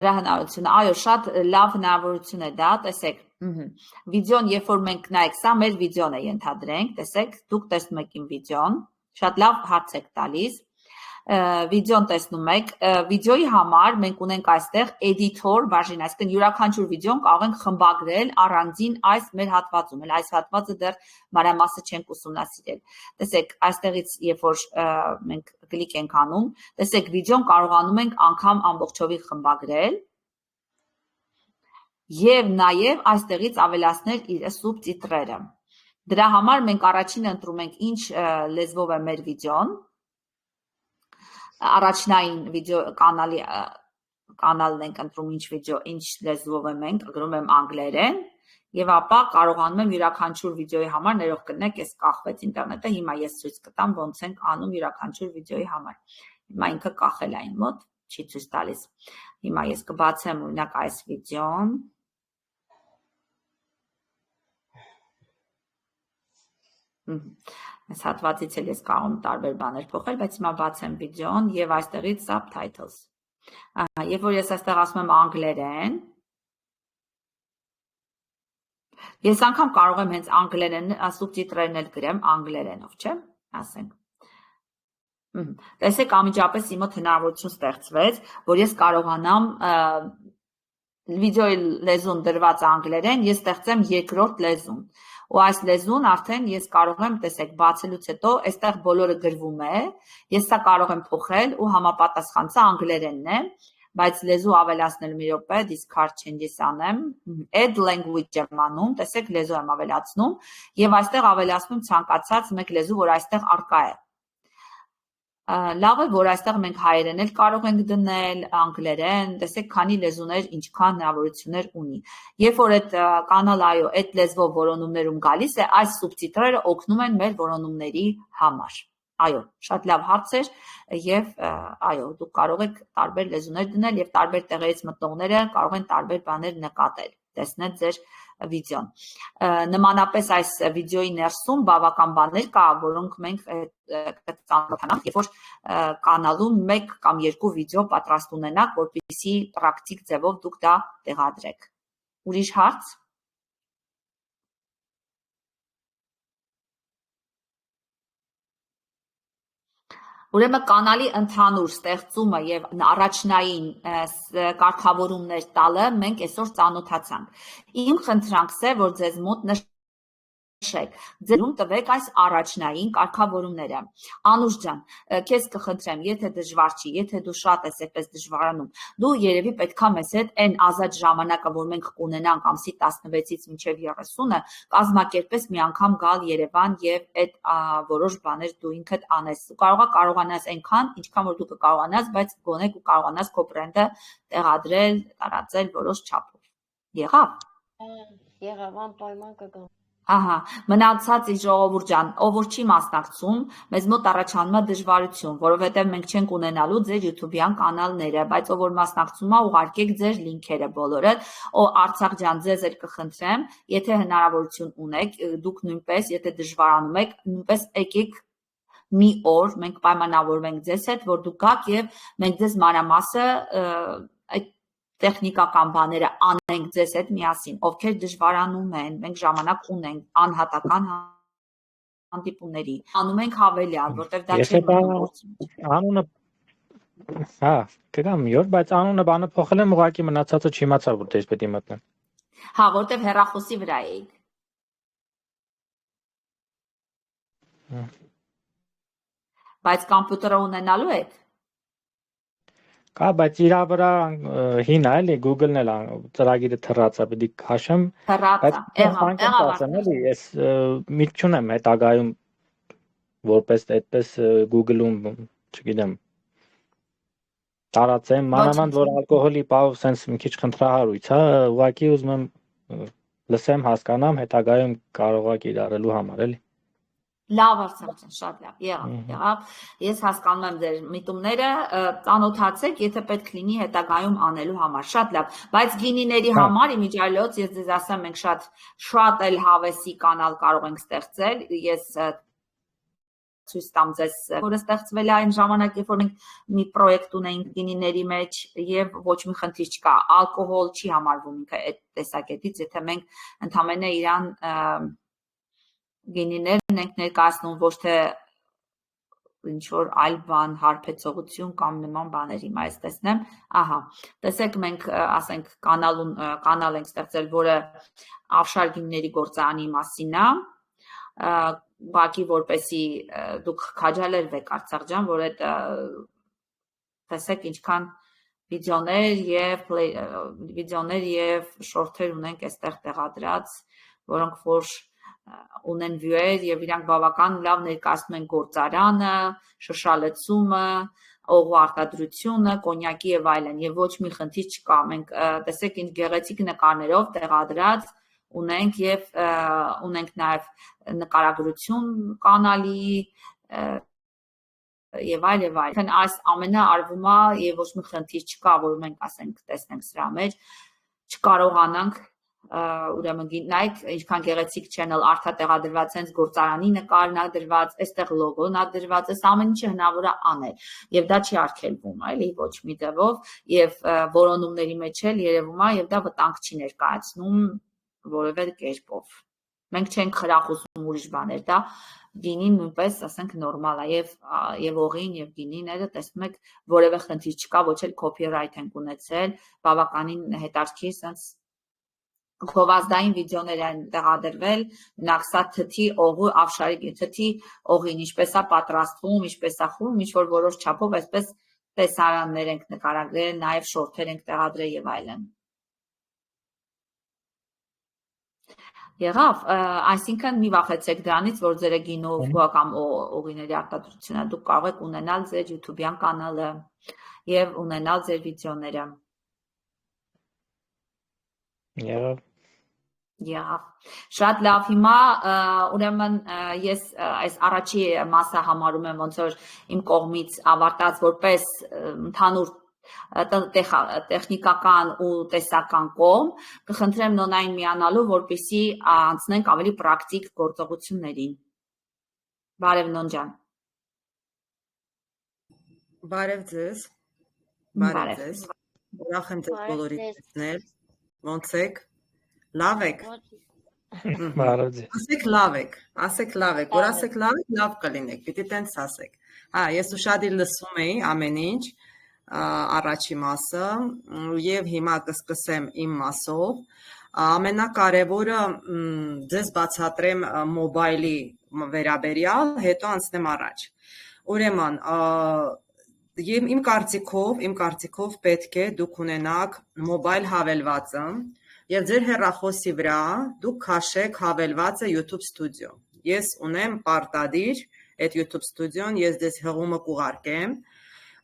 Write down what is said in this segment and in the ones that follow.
Դրա հնարավորությունը, այո, շատ լավ հնարավորություն է դա, տեսեք, վիդեոն, երբ որ մենք նայեք, սա մեր վիդեոն է ենթադրենք, տեսեք, դուք տեսնում եք իմ վիդեոն, շատ լավ հարց եք տալիս, վիդեոն տեսնում եք, վիդեոյի համար մենք ունենք այստեղ editor բաժին, այսինքն յուրաքանչյուր վիդեոն կարող ենք խմբագրել առանձին այս մեր հատվածում, այս հատվածը դեռ մանրամասը չենք ուսումնասիրել։ Տեսեք, այստեղից երբ որ մենք կլիկ ենք անում, տեսեք, վիդեոն կարողանում ենք անգամ ամբողջովին խմբագրել եւ նաեւ այստեղից ավելացնել իր սուբտիտրերը։ Դրա համար մենք առաջինը ընտրում ենք ինչ լեզվով է մեր վիդեոն, առաջնային վիդեո կանալն ենք ընտրում ինչ վիդեո, ինչ լեզվով է մենք, գրում եմ անգլերեն, եւ ապա կարողանում եմ յուրաքանչյուր վիդեոյի համար ներող կնեք, ես կախվեց ինտերնետը, հիմա ես ցույց կտամ ոնց ենք անում յուրաքանչյուր վիդեոյի համար։ Հիմա ինքը կախել է այն մոտ, չի ցույց տալիս։ Հիմա ես կբացեմ օրինակ այս վիդեոն։ Այս հատվածից էլ ես կարող եմ տարբեր բաներ փոխել, բայց հիմա բացեմ վիդեոն եւ այստեղից subtitles։ Երբ որ ես այստեղ ասում եմ անգլերեն, ես անգամ կարող եմ հենց անգլերեն սուբտիտրերն էլ գրեմ անգլերենով, չէ՞, ասենք։ Տեսեք, անմիջապես իմ մոտ հնարավորություն ստեղծվեց, որ ես կարողանամ վիդեոյի լեզուն դրված անգլերեն, ես ստեղծեմ երկրորդ լեզուն։ Ու այս լեզուն արդեն ես կարող եմ, տեսեք, բացելուց հետո այստեղ բոլորը գրվում է, ես սա կարող եմ փոխել ու համապատասխան սա անգլերենն է, բայց լեզու ավելացնել մի րոպե, discard changes անեմ, add language եմ անում, տեսեք, լեզու եմ ավելացնում եւ այստեղ ավելացնում ցանկացած մեկ լեզու, որ այստեղ առկա է։ Լավ է, որ այստեղ մենք հայերեն էլ կարող ենք դնել, անգլերեն, տեսեք, քանի լեզուներ, ինչքան հնարավորություններ ունի։ Երբ որ այդ կանալ այո, այդ լեզվով որոնումներում գալիս է, այս սուբտիտրերը օգնում են մեր որոնումների համար։ Այո, շատ լավ հարց էր եւ այո, դուք կարող եք տարբեր լեզուներ դնել եւ տարբեր տեղերից մտնողները կարող են տարբեր բաներ նկատել, տեսնել ձեր վիդեոն։ Նմանապես այս վիդեոյի ներսում բավական բաներ կա, որոնք մենք կծանոթանանք, երբ որ կանալում 1 կամ 2 վիդեո պատրաստ ունենաք, որպեսզի պրակտիկ ձևով դուք դա տեղադրեք։ Ուրիշ հարց։ Ուրեմն կանալի ընդհանուր ստեղծումը եւ առաջնային կարգավորումներ տալը մենք այսօր ծանոթացանք։ Իմ խնդրանքս է, որ ձեզ մոտ նշեք, ձերում տվեք այս առաջնային կարգավորումները։ Անուշ ջան, քեզ կխնդրեմ, եթե դժվար չի, եթե դու շատ ես այդպես դժվարանում, դու երևի պետքա մեզ հետ այն ազատ ժամանակը, որ մենք կունենանք ամսի 16-ից մինչև 30-ը, կազմակերպես մի անգամ գալ Երևան եւ այդ որոշ բաներ դու ինքդ անես։ Ու կարողանաս այնքան, ինչքան որ դու կկարողանաս, բայց գոնե դու կարողանաս քո բրենդը տեղադրել, տարածել որոշ չափով։ Եղավ։ Եղավ, անպայման կգամ։ Ահա, մնացած ժողովուրդ ջան, ով որ չի մասնակցում, մեզ մոտ առաջանում է դժվարություն, որովհետև մենք չենք ունենալու ձեր YouTube-յան կանալները, բայց ով որ մասնակցում է, ուղարկեք ձեր լինքերը բոլորը։ Արցախ ջան, ձեզ էլ կխնդրեմ, եթե հնարավորություն ունեք, դուք նույնպես, եթե դժվարանում եք, նույնպես եկեք մի օր, մենք պայմանավորվենք ձեզ հետ, որ դուք գաք եւ մենք ձեզ մանրամասը այդ տեխնիկական բաները անենք ձեզ հետ միասին, ովքեր դժվարանում են, մենք ժամանակ ունենք անհատական հանդիպումների, անում ենք հավելյալ, որտեղ դա չի մտնում։ Անունը հա, կգամ մի օր, բայց անունը բանը փոխել եմ, ուղղակի մնացածը չիմացա, որ դες պետք է մտնեմ։ Հա, որտեղ հեռախոսի վրա էիք։ Բայց կոմպյուտերը ունենալու եք։ Կա, բայց իր վրա հին է, էլի Google-ն էլ ծրագիրը թռած է, պետք է քաշեմ։ Եղավ, էլի, ես միտք չունեմ հետագայում որպես այդպես Google-ում, չգիտեմ, տարածեմ, մանավանդ որ ալկոհոլի պահով sense մի քիչ խնդրահարույց է, ուղղակի ուզում եմ լսեմ, հասկանամ, հետագայում կարող է կիրառելու համար, էլի։ Լավ Արցախ ջան, շատ լավ, եղավ, ես հասկանում եմ ձեր միտումները, ծանոթացեք, եթե պետք լինի հետագայում անելու համար, շատ լավ, բայց գինիների համար իմիջիայլոց, ես ձեզ ասեմ, մենք շատ էլ հավեսի կանալ կարող ենք ստեղծել, ես ցույց տամ ձեզ, որը ստեղծվել է այն ժամանակ, երբ որ մենք մի պրոյեկտ ունեինք գինիների մեջ եւ ոչ մի խնդիր չկա, ալկոհոլ չի համարվում ինքը այդ տեսակետից, եթե մենք ընդհանրապես իրան գինիներն ենք ներկայացնում, ոչ թե ինչ որ այլ բան, հարբեցողություն կամ նման բաներ, հիմա ես տեսնեմ, ահա, տեսեք մենք ասենք կանալ ենք ստեղծել, որը Ավշար գինիների գործարանի մասին է, բակի որպեսի դուք քաջալերվեք Արցախ ջան, որ այդ տեսեք ինչքան վիդեոներ եւ շորթեր ունենք այստեղ տեղադրած, որոնք որ ունեն վյուեր եւ իրանք բավական լավ ներկայացնում են գործարանը, շշալցումը, օղու արտադրությունը, կոնյակի եւ այլն, եւ ոչ մի խնդիր չկա։ Մենք տեսեք ինչ գեղեցիկ նկարներով տեղադրած ունենք եւ ունենք նաեւ նկարագրություն կանալի եւ այլ եւ այլ։ Այս ամենը արվում է եւ ոչ մի խնդիր չկա, որ մենք ասենք տեսնենք սրա մեջ, չկարողանանք ուրեմն նայեք ինչքան գեղեցիկ channel արտատեղադրված հենց գործարանի նկարն է դրված, այստեղ լոգոն է դրված, այս ամեն ինչը հնարավոր է անել եւ դա չի արգելվում, էլի ոչ մի դեպով եւ որոնումների մեջ էլ երևում է եւ դա վտանգ չի ներկայացնում որևէ կերպով։ Մենք չենք խրախուսում ուրիշ բաներ, դա գինին նույնպես ասենք նորմալ է եւ օղին եւ գինիները տեսնում եք որևէ խնդիր չկա, ոչ էլ copyright ենք ունեցել, բավականին հետաքրքիր sense գովազդային վիդեոներ են տեղադրվել, նաքսա թթի օղու Ավշարի թթի օղին ինչպես է պատրաստվում, ինչպես է խորում, ինչ որ որոշ չափով այսպես տեսարաններ ենք նկարագրել, նաև շորթեր ենք տեղադրել եւ այլն։ Եղավ, այսինքն մի վախեցեք դրանից, որ ձեր գինով կամ օղիների արտադրությունը դուք կարող եք ունենալ ձեր YouTube-յան կանալը եւ ունենալ ձեր վիդեոները։ Եղավ։ Շատ լավ, հիմա ուրեմն ես այս առաջի մասը համարում եմ ոնց որ իմ կողմից ավարտած որպես ընդհանուր տեխնիկական ու տեսական կողմ, կխնդրեմ Նոնային միանալու, որպեսզի անցնենք ավելի պրակտիկ գործողություններին։ Բարև Նոն ջան։ Բարև ձեզ։ Բարև ձեզ։ Ուրախ եմ ձեզ բոլորիդ տեսնել։ Ոնց եք։ Լավ եք։ Բարև ձեզ։ Ասեք լավ եք, որ ասեք լավ եք, լավ կլինեք, պիտի տենց ասեք։ Հա, ես ուշադիր լսում էի ամեն ինչ, առաջի մասը, եւ հիմա կսկսեմ իմ մասով։ Ամենակարևորը ձեզ բացատրեմ մոբայլի վերաբերյալ, հետո անցնեմ առաջ։ Ուրեմն, իմ կարծիքով պետք է դուք ունենաք մոբայլ հավելվածը եւ ձեր հեռախոսի վրա դուք քաշեք հավելվածը YouTube Studio։ Ես ունեմ պարտադիր այդ YouTube Studio-ն, ես դες հղումը կուղարկեմ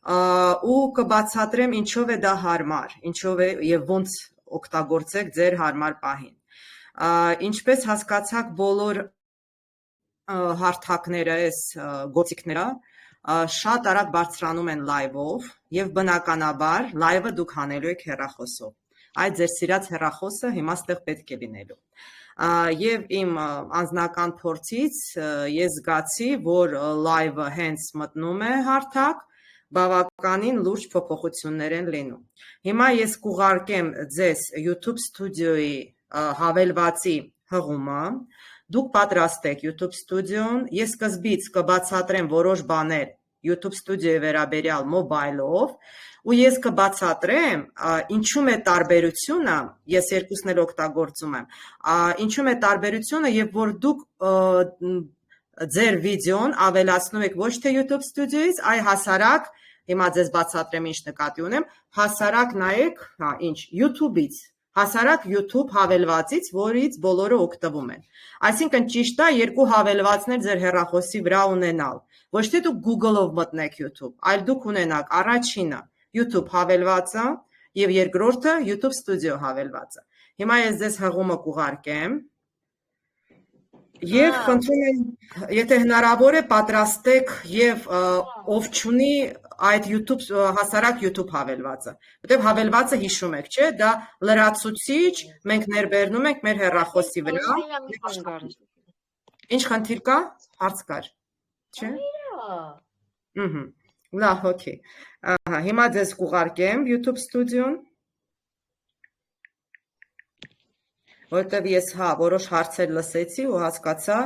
ու կբացատրեմ ինչով է դա հարմար, ինչով է եւ ոնց օգտագործեք ձեր հարմար պահին։ Ինչպես հասկացաք բոլոր հարթակները, այս գործիքները շատ արագ բարձրանում են լայվով եւ բնականաբար լայվը դուք հանելու եք հեռախոսով։ Այդ ձեր սիրած հեռախոսը հիմա ստեղ պետք է լինելու։ Եվ իմ անձնական փորձից ես զգացի, որ լայվը հենց մտնում է հարթակ, բավականին լուրջ փոփոխություններ են լինում։ Հիմա ես կուղարկեմ ձեզ YouTube Studio-ի հավելվածի հղումը, դուք պատրաստեք YouTube Studio-ն, ես սկզբից կբացատրեմ որոշ բաներ YouTube Studio-ի վերաբերյալ մոբայլով, ու ես կբացատրեմ ինչու՞մ է տարբերությունը, ես երկուսն էլ օգտագործում եմ, ինչու՞մ է տարբերությունը, եւ որ դուք ձեր վիդեոն ավելացնում եք ոչ թե YouTube Studio-ից, այլ հասարակ, հիմա ձեզ բացատրեմ ինչ նկատի ունեմ, հասարակ նայեք, ինչ YouTube-ից, հասարակ YouTube հավելվածից, որից բոլորը օգտվում են։ Այսինքն ճիշտ է երկու հավելվածներ ձեր հեռախոսի վրա ունենալ։ Ոչ թե դուք Google-ով մտնեք YouTube, այլ դուք ունենաք առաջինը YouTube հավելվածը եւ երկրորդը YouTube Studio հավելվածը։ Հիմա ես ձեզ հղումը կուղարկեմ եւ խնդրում եմ, եթե հնարավոր է, պատրաստեք եւ ով չունի այդ YouTube հասարակ YouTube հավելվածը, որտեղ հավելվածը հիշում եք, չէ՞, դա լրացուցիչ, մենք ներբեռնում ենք մեր հեռախոսի վրա։ Ինչ խնդիր կա, հարց կար։ Չէ։ Այո։ Լավ, օքեյ։ Ահա, հիմա ձեզ կուղարկեմ YouTube Studio-ն, որտեվ ես որոշ հարցեր լսեցի ու հասկացա,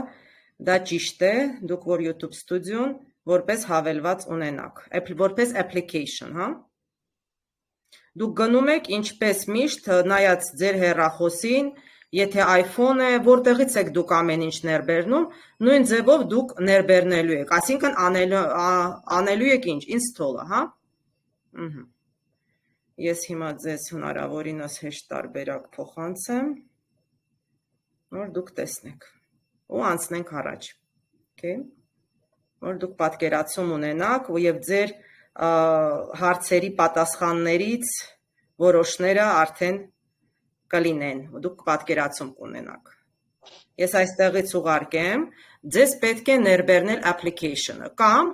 դա ճիշտ է, դուք որ YouTube Studio-ն որպես հավելված ունենաք, որպես application, հա։ Դուք գնում եք ինչպես միշտ, նայած ձեր հեռախոսին, եթե iPhone է, որտեղից եք դուք ամեն ինչ ներբեռնում, նույն ձևով դուք ներբեռնելու եք, այսինքն անելու եք ինչ, install-ը, հա։ Ես հիմա ձեզ հնարավորինս հեշտ տարբերակ փոխանցեմ, որ դուք տեսնեք ու անցնենք առաջ, որ դուք պատկերացում ունենաք և ձեր հարցերի պատասխաններից որոշները արդեն կլինեն, դուք պատկերացում կունենաք։ Ես այստեղից ուղարկեմ, ձեզ պետք է ներբեռնել application-ը կամ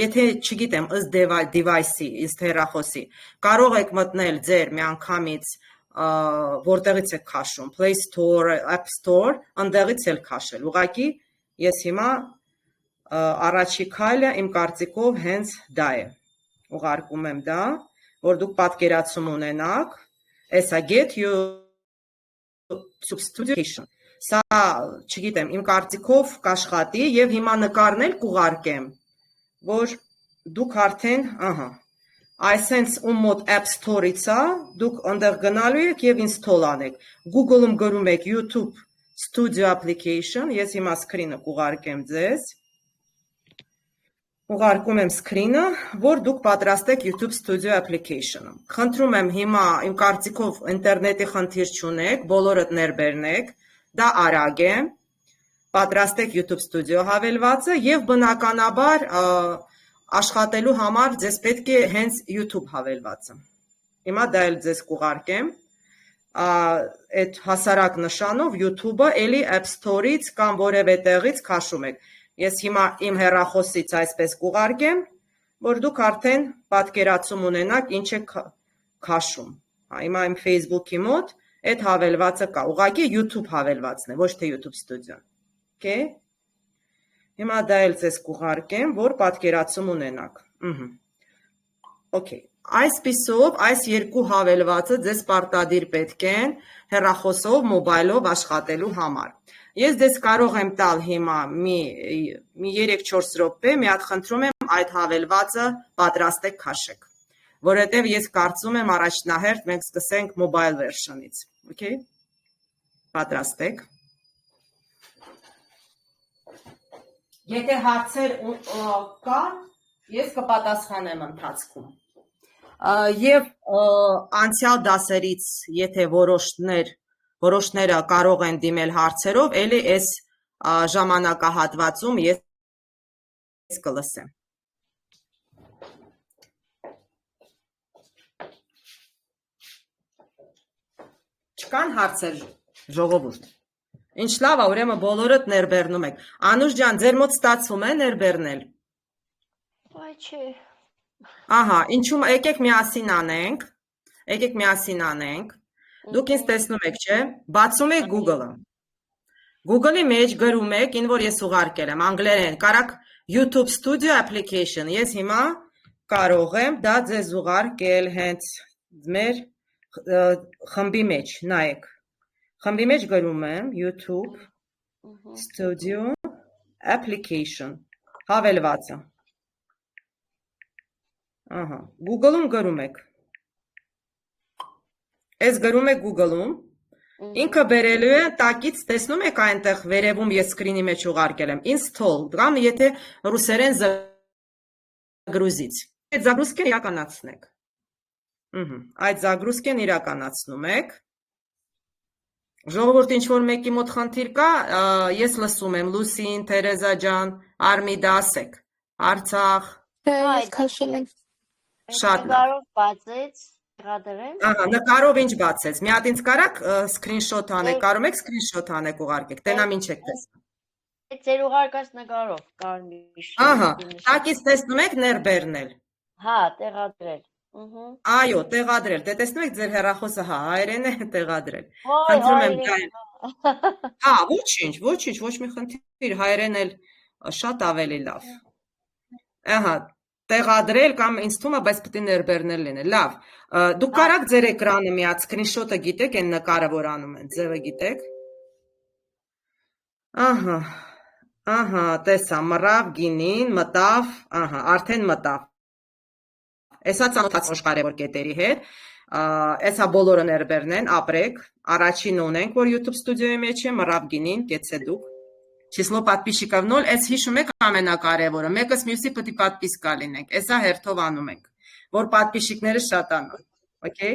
եթե չգիտեմ, ըստ device-ի, ըստ հեռախոսի, կարող եք մտնել ձեր միանգամից որտեղից եք քաշում, Play Store, App Store, ընդեղից էլ քաշել։ Ուղղակի ես հիմա առաջի քայլը իմ կարծիքով հենց դա է։ Ուղարկում եմ դա, որ դուք պատկերացում ունենաք, էսա get your substitution։ Սա, չգիտեմ, իմ կարծիքով կաշխատի և հիմա նկարնել կուղարկեմ, որ դուք արդեն, այսենց ում մոտ App Store-ից է, դուք ընդեղ գնալու եք և install անեք։ Google-ում գրում եք YouTube Studio Application, ես հիմա սկրինը կուղարկեմ ձեզ։ Ուղարկում եմ սկրինը, որ դուք պատրաստեք YouTube Studio Application-ը։ Խնդրում եմ հիմա իմ կարծիքով ինտերնետի խնդիր չունեք, բոլորդ ներբեռնեք, դա արագ է, պատրաստեք YouTube Studio հավելվածը և բնականաբար աշխատելու համար ձեզ պետք է հենց YouTube հավելվածը։ Հիմա դա էլ ձեզ կուղարկեմ, այդ հասարակ նշանով YouTube-ը էլի App Store-ից կամ որևէ տեղից քաշում եք։ Ես հիմա իմ հեռախոսից այսպես կուղարկեմ, որ դուք արդեն պատկերացում ունենաք ինչ եք քաշում։ Հիմա իմ Facebook-ի մոտ այդ հավելվածը կա, ուղղակի YouTube հավելվածն է, ոչ թե YouTube Studio-ն։ Հիմա դա էլ ձեզ կուղարկեմ, որ պատկերացում ունենաք։ Այսպիսով, այս երկու հավելվածը ձեզ պարտադիր պետք են հեռախոսով, մոբայլով աշխատելու համար։ Ես ձեզ կարող եմ տալ հիմա մի 3-4 րոպե, մի հատ խնդրում եմ այդ հավելվածը պատրաստեք քաշեք, որովհետև ես կարծում եմ առաջնահերթ մենք սկսենք mobile version-ից, պատրաստեք։ Եթե հարցեր կան, ես կպատասխանեմ ընթացքում։ Եվ անցյալ դասերից, եթե որոշները կարող են դիմել հարցերով, էլի այս ժամանակահատվածում ես կլսեմ։ Չկան հարցեր, ժողովուրդ։ Ինչ լավ է, ուրեմն բոլորդ ներբեռնում եք։ Անուշ ջան, ձեր մոտ ստացվում է ներբեռնել։ Այ չէ։ Ահա, ինչու՞մ, եկեք միասին անենք։ Դուք ինձ տեսնում եք, չէ՞։ Բացում եք Google-ը։ Google-ի մեջ գրում եք, ինչ որ ես ուղարկել եմ, անգլերեն, կարաք YouTube Studio Application։ Ես հիմա կարող եմ դա ձեզ ուղարկել հենց մեր խմբի մեջ, նայեք։ Խմբի մեջ գրում եմ YouTube Studio Application, հավելվածը։ Google-ում գրում եք։ Ես գրում եք Google-ում, ինքը բերելու է տակից, տեսնում եք այնտեղ վերևում ես սկրինի մեջ ուղարկել եմ, install, կամ եթե ռուսերեն զագրուզից։ Այդ զագրուզքեն իրականացնեք։ Այդ զագրուզքեն իրականացնում եք։ Ժողովուրդ ինչ-որ մեկի մոտ խնդիր կա, ես լսում եմ, Լուսին, Թերեզա ջան, Արմիդա, ասեք, Արցախ։ Ես քաշել եմ։ Շատ լավ։ Նկարով բացեց, եղադրեմ։ Նկարով ինչ բացեց, մի հատ ինձ կարաք սկրինշոթ անեք, կարող եք սկրինշոթ անեք ուղարկեք, տենամ ինչ եք տեսնում։ Ձեր ուղարկած նկարով կարմիր։ Տակից տեսնում եք ներբեռնել։ Հա, տեղադրել։ Այո, տեղադրել, դե տեսնում եք ձեր հեռախոսը հայերեն է տեղադրել։ Խնդրում եմ դա։ Հա, ոչինչ, ոչ մի խնդիր, հայերեն էլ շատ ավելի լավ։ Ահա, տեղադրել կամ ինձ թվում է, բայց պետք է ներբեռնել լինի։ Լավ, դուք կարաք ձեր էկրանը միած սկրինշոթը գիտեք, այն նկարը որ անում են, ձևը գիտեք։ Ահա, տեսա, մռավ գինին, մտավ, արդեն մտավ։ Էսա ծանոթացնող կարևոր կետերի հետ, էսա բոլորը ներբեռնեն, ապրեք, առաջին ունենք, որ YouTube ստուդիոյի մեջ է, մռավ գինին, կեցե դուք։ Число подписчиков 0, այս հիշում եք ամենակարևորը, մեկս մյուսի պետք է պատպիսկա լինենք, էսա հերթով անում ենք, որ պատպիսчикները շատանան, okay?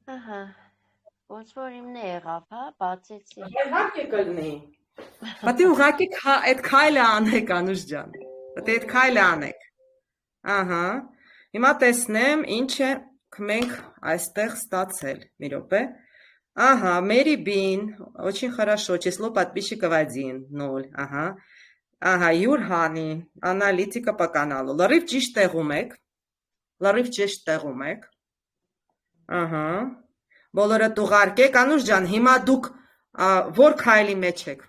Ահա, ոնց որ իմն է եղավ, հա, բացեցի։ Իհարկե կլինի, պետք է ուղղակի այդ քայլը անեք, Անուշ ջան, պետք է այդ քայլը անեք, ահա, հիմա տեսնեմ ինչ է մենք այստեղ ստացել, մի րոպե, ահա, Mary Bean, очень хорошо, число подписчиков 1, 0, ահա, Յուրհանի, անալիտիկա по каналу, լրիվ ճիշտ տեղում եք, ահա, բոլորը ուղարկեք, Անուշ ջան, հիմա դուք որ քայլի մեջ եք,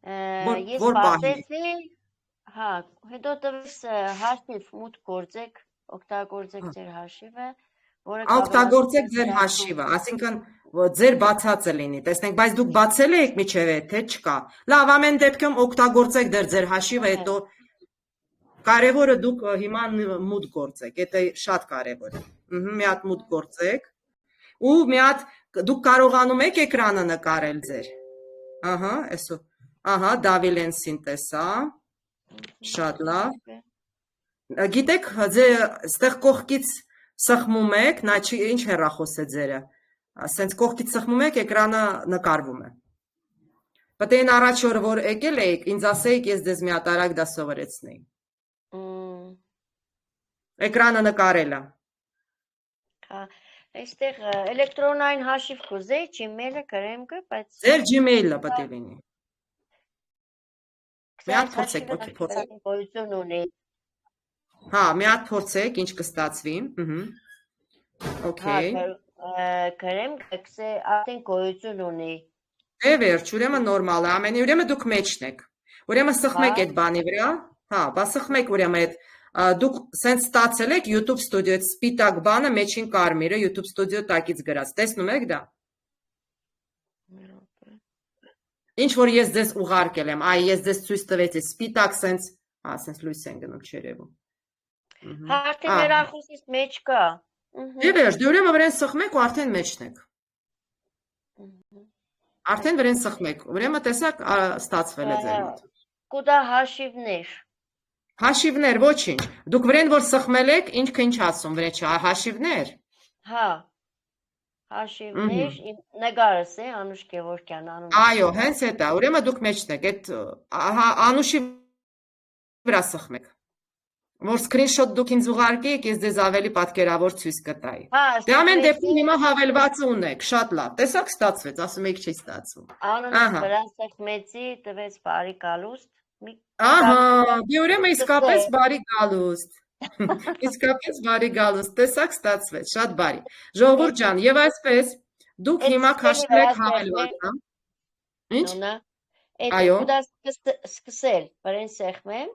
Ես բացեցի, հա, հետո տվես հաշիվ մուտք գործեք, օգտագործեք ձեր հաշիվը, օգտագործեք ձեր հաշիվը, ասինքն ձեր բացածը լինի, տեսնենք, բայց դուք բացել եք միջև է, թե չկա, լավ, ամեն դեպքում օգտագործեք ձեր հաշիվը, հետո կարևորը դուք հիմա մուտք գործեք, դա շատ կարևոր է, մի հատ մուտք գործեք, ու մի հատ դուք կարողանում եք էկրանը նկարել ձեր, ահա, Դավիլենսին տեսա, շատ լավ, գիտեք, ստեղ կողքից սխմում եք, նա ինչ հեռախոս է ձերը, սենց կողքից սխմում եք, էկրանը նկարվում է, պետք է առաջ օր որ եկել էիք, ինձ ասեիք, ես ձեզ մի հատ արագ դա սովորեցնեի, էկրանը նկարելը, այստեղ էլեկտրոնային հաշիվ կուզեի, Gmail-ը գրեմ կը, բայց ձեր Gmail-ը պետք է լինի, մի հատ փորձեք, գոյություն ունի, հա, մի հատ փորձեք, ինչ կստացվի, okay, գրեմ, գսե արդեն գոյություն ունի, դե վերջ, ուրեմն նորմալ է, ամենի ուրեմն դուք մեջն եք, ուրեմն սխմեք այդ բանի վրա, հա, բա սխմեք ուրեմն այդ, դուք սենց ստացել եք YouTube Studio, այդ սպիտակ բանը մեջին կարմիրը YouTube Studio տակից գրած, տեսնում եք դա, ինչ որ ես ձեզ ուղարկել եմ, այ ես ձեզ ցույց տվեցի, սպիտակ սենց, սենց լույս են գնում չերևում, հա, արդեն հեռախոսից մեջ կա, դե վերջ, դե ուրեմն վրան սխմեք ու արդեն մեջն եք, արդեն վրան սխմեք, ուրեմն տեսակ ստացվել է ձեր մոտ, կուտա հաշիվներ, հաշիվներ, ոչինչ, դուք վրան որ սխմել եք, ինչքը ինչ ասում, վրան չէ, հաշիվներ, հա, հաշիվներ, նգարս է, Անուշ Գևորգյան անում, այո, հենց էտա, ուրեմն դուք մեջն եք, այդ Անուշի վրա սխմեք, որ սկրինշոթ դուք ինձ ուղարկեիք, ես ձեզ ավելի պատկերավոր ցույց կտայի, դե ամեն դեպքում հիմա հավելվածը ունեք, շատ լավ, տեսակ ստացվեց, ասում եք չի ստացվում, Անունս վրա սխմեցի, տվեց բարի գալուստ, ահա, դե ուրեմն իսկապես բարի գալուստ, իսկապես բարի գալուստ, տեսակ ստացվեց, շատ բարի, ժողովուրդ ջան, եւ այսպես, դուք հիմա քաշել եք հավելվածը, ինչ, այո, սկսել, վրան սեղմեմ,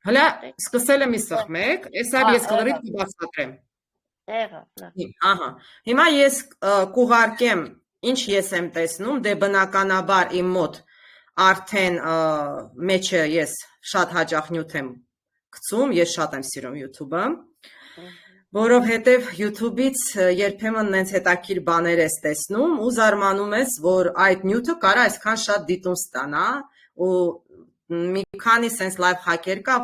հլա, սկսել եմ սխմեք, այսար ես կլրիվ կբացատրեմ, ահա, հիմա ես կուղարկեմ, ինչ ես եմ տեսնում, դե բնականաբար իմ մոտ արդեն մեջը ես շատ հաճախ նյութ եմ գցում, ես շատ եմ սիրում YouTube-ը, որովհետև YouTube-ից երբեմն նենց հետաքրքիր բաներ ես տեսնում ու զարմանում ես, որ այդ նյութը կարա այսքան շատ դիտում ստանա ու մի քանի սենց լայվ հակեր կա,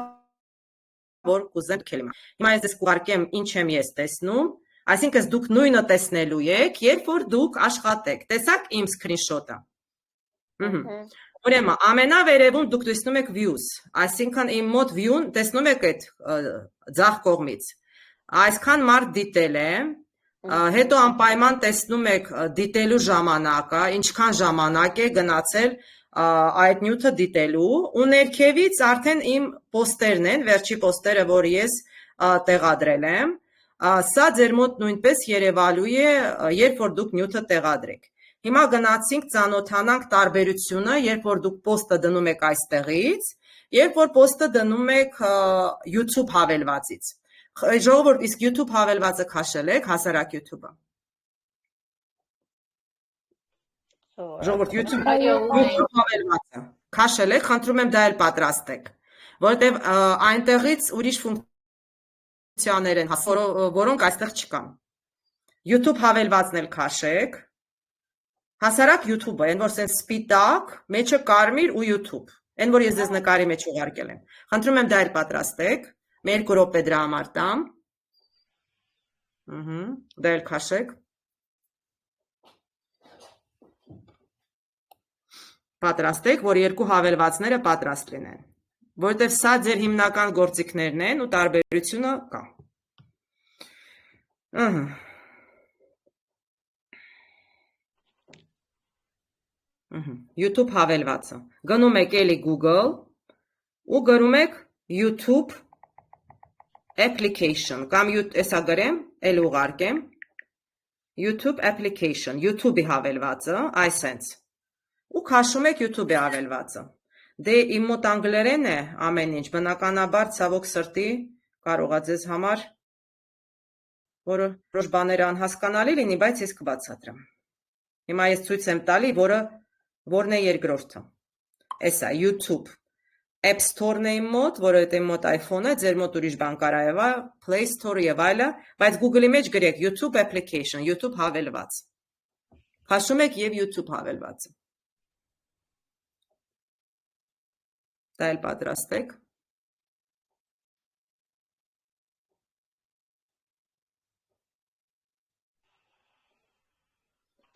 որ կուզեմ քելիմ։ Հիմա ես դες կուղարկեմ ինչ եմ ես տեսնում, այսինքն դուք նույնը տեսնելու եք, երբ որ դուք աշխատեք։ Տեսաք իմ սկրինշոթը։ Ուրեմն ամենավերևում դուք տեսնում եք views, այսինքն իմ մոտ view-ն տեսնում եք այդ ձախ կողմից։ Այսքան մարդ դիտել է, հետո անպայման տեսնում եք դիտելու ժամանակը, ինչքան ժամանակ է գնացել այդ նյութը դիտելու ու ներքևից արդեն իմ պոստերն են, վերջի պոստերը, որ ես տեղադրել եմ, Սա ձեր մոտ նույնպես երևալու է, երբ որ դուք նյութը տեղադրեք։ Հիմա գնացինք ծանոթանանք տարբերությունը, երբ որ դուք post-ը դնում եք այստեղից, երբ որ post-ը դնում եք YouTube հավելվածից։ Ժողովուրդ, իսկ YouTube հավելվածը քաշել եք, հասարակ YouTube-ը։ Ժողովուրդ, YouTube հավելվածը քաշել եք, խնդրում եմ դա էլ պատրաստեք, որովհետև այնտեղից ուրիշ ֆունկցիաներ են, որոնք այստեղ չկան։ YouTube հավելվածն էլ քաշեք, հասարակ YouTube-ը, այն որ սենց սպիտակ, մեջը կարմիր ու YouTube, այն որ ես ձեզ նկարի մեջ ուղարկել եմ։ Խնդրում եմ դա էլ պատրաստեք, մեր 2 րոպե դրա համար տամ։ Դա էլ քաշեք։ Պատրաստեք, որ 2 հավելվածները պատրաստ լինեն, որովհետև սա ձեր հիմնական գործիքներն են ու տարբերությունը կա։ YouTube հավելվածը։ Գնում եք էլի Google ու գրում եք YouTube application կամ էսա գրեմ, էլ ուղարկեմ YouTube application, YouTube-ի հավելվածը, այսենց։ Ու քաշում եք YouTube-ի հավելվածը։ Դե իմ մոտ անգլերեն է ամեն ինչ, բնականաբար ցավոք սրտի կարողա ձեզ համար որոշ բաները անհասկանալի լինի, բայց ես կբացատրեմ։ Հիմա ես ցույց եմ տալի, որն է երկրորդը։ Էսա YouTube App Store-ն է իմ մոտ, որովհետև իմ մոտ iPhone է, ձեր մոտ ուրիշ բան կարա եղա, Play Store եւ այլը, բայց Google-ի մեջ գրեք YouTube application, YouTube հավելված։ Քաշում եք եւ YouTube հավելվածը։ Դա էլ պատրաստեք։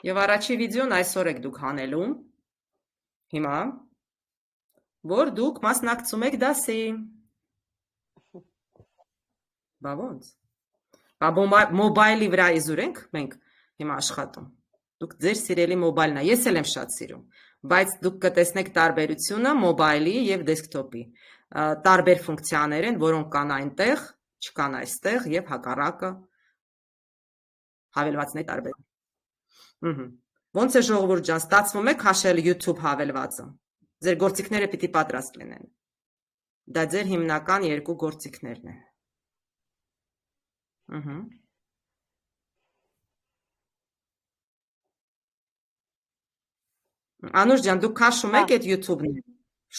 Եվ առաջի վիդեոն այսօր եք դուք հանելու, հիմա, որ դուք մասնակցում եք դասի։ Բա ոնց։ Մոբայլի վրա իզուր ենք մենք հիմա աշխատում։ Դուք ձեր սիրելի մոբայլն է, ես էլ եմ շատ սիրում, բայց դուք կտեսնեք տարբերությունը մոբայլի եւ դեսքթոպի։ Տարբեր ֆունկցիաներ են, որոնք կան այնտեղ, չկան այստեղ եւ հակառակը հավելվածների տարբեր։ Ոնց է ժողովուրդ ջան, ստացվում է քաշել YouTube հավելվածը։ Ձեր գործիքները պիտի պատրաստ լինեն։ Դա ձեր հիմնական 2 գործիքներն են։ Անուշ ջան, դուք քաշում եք այդ YouTube-ն։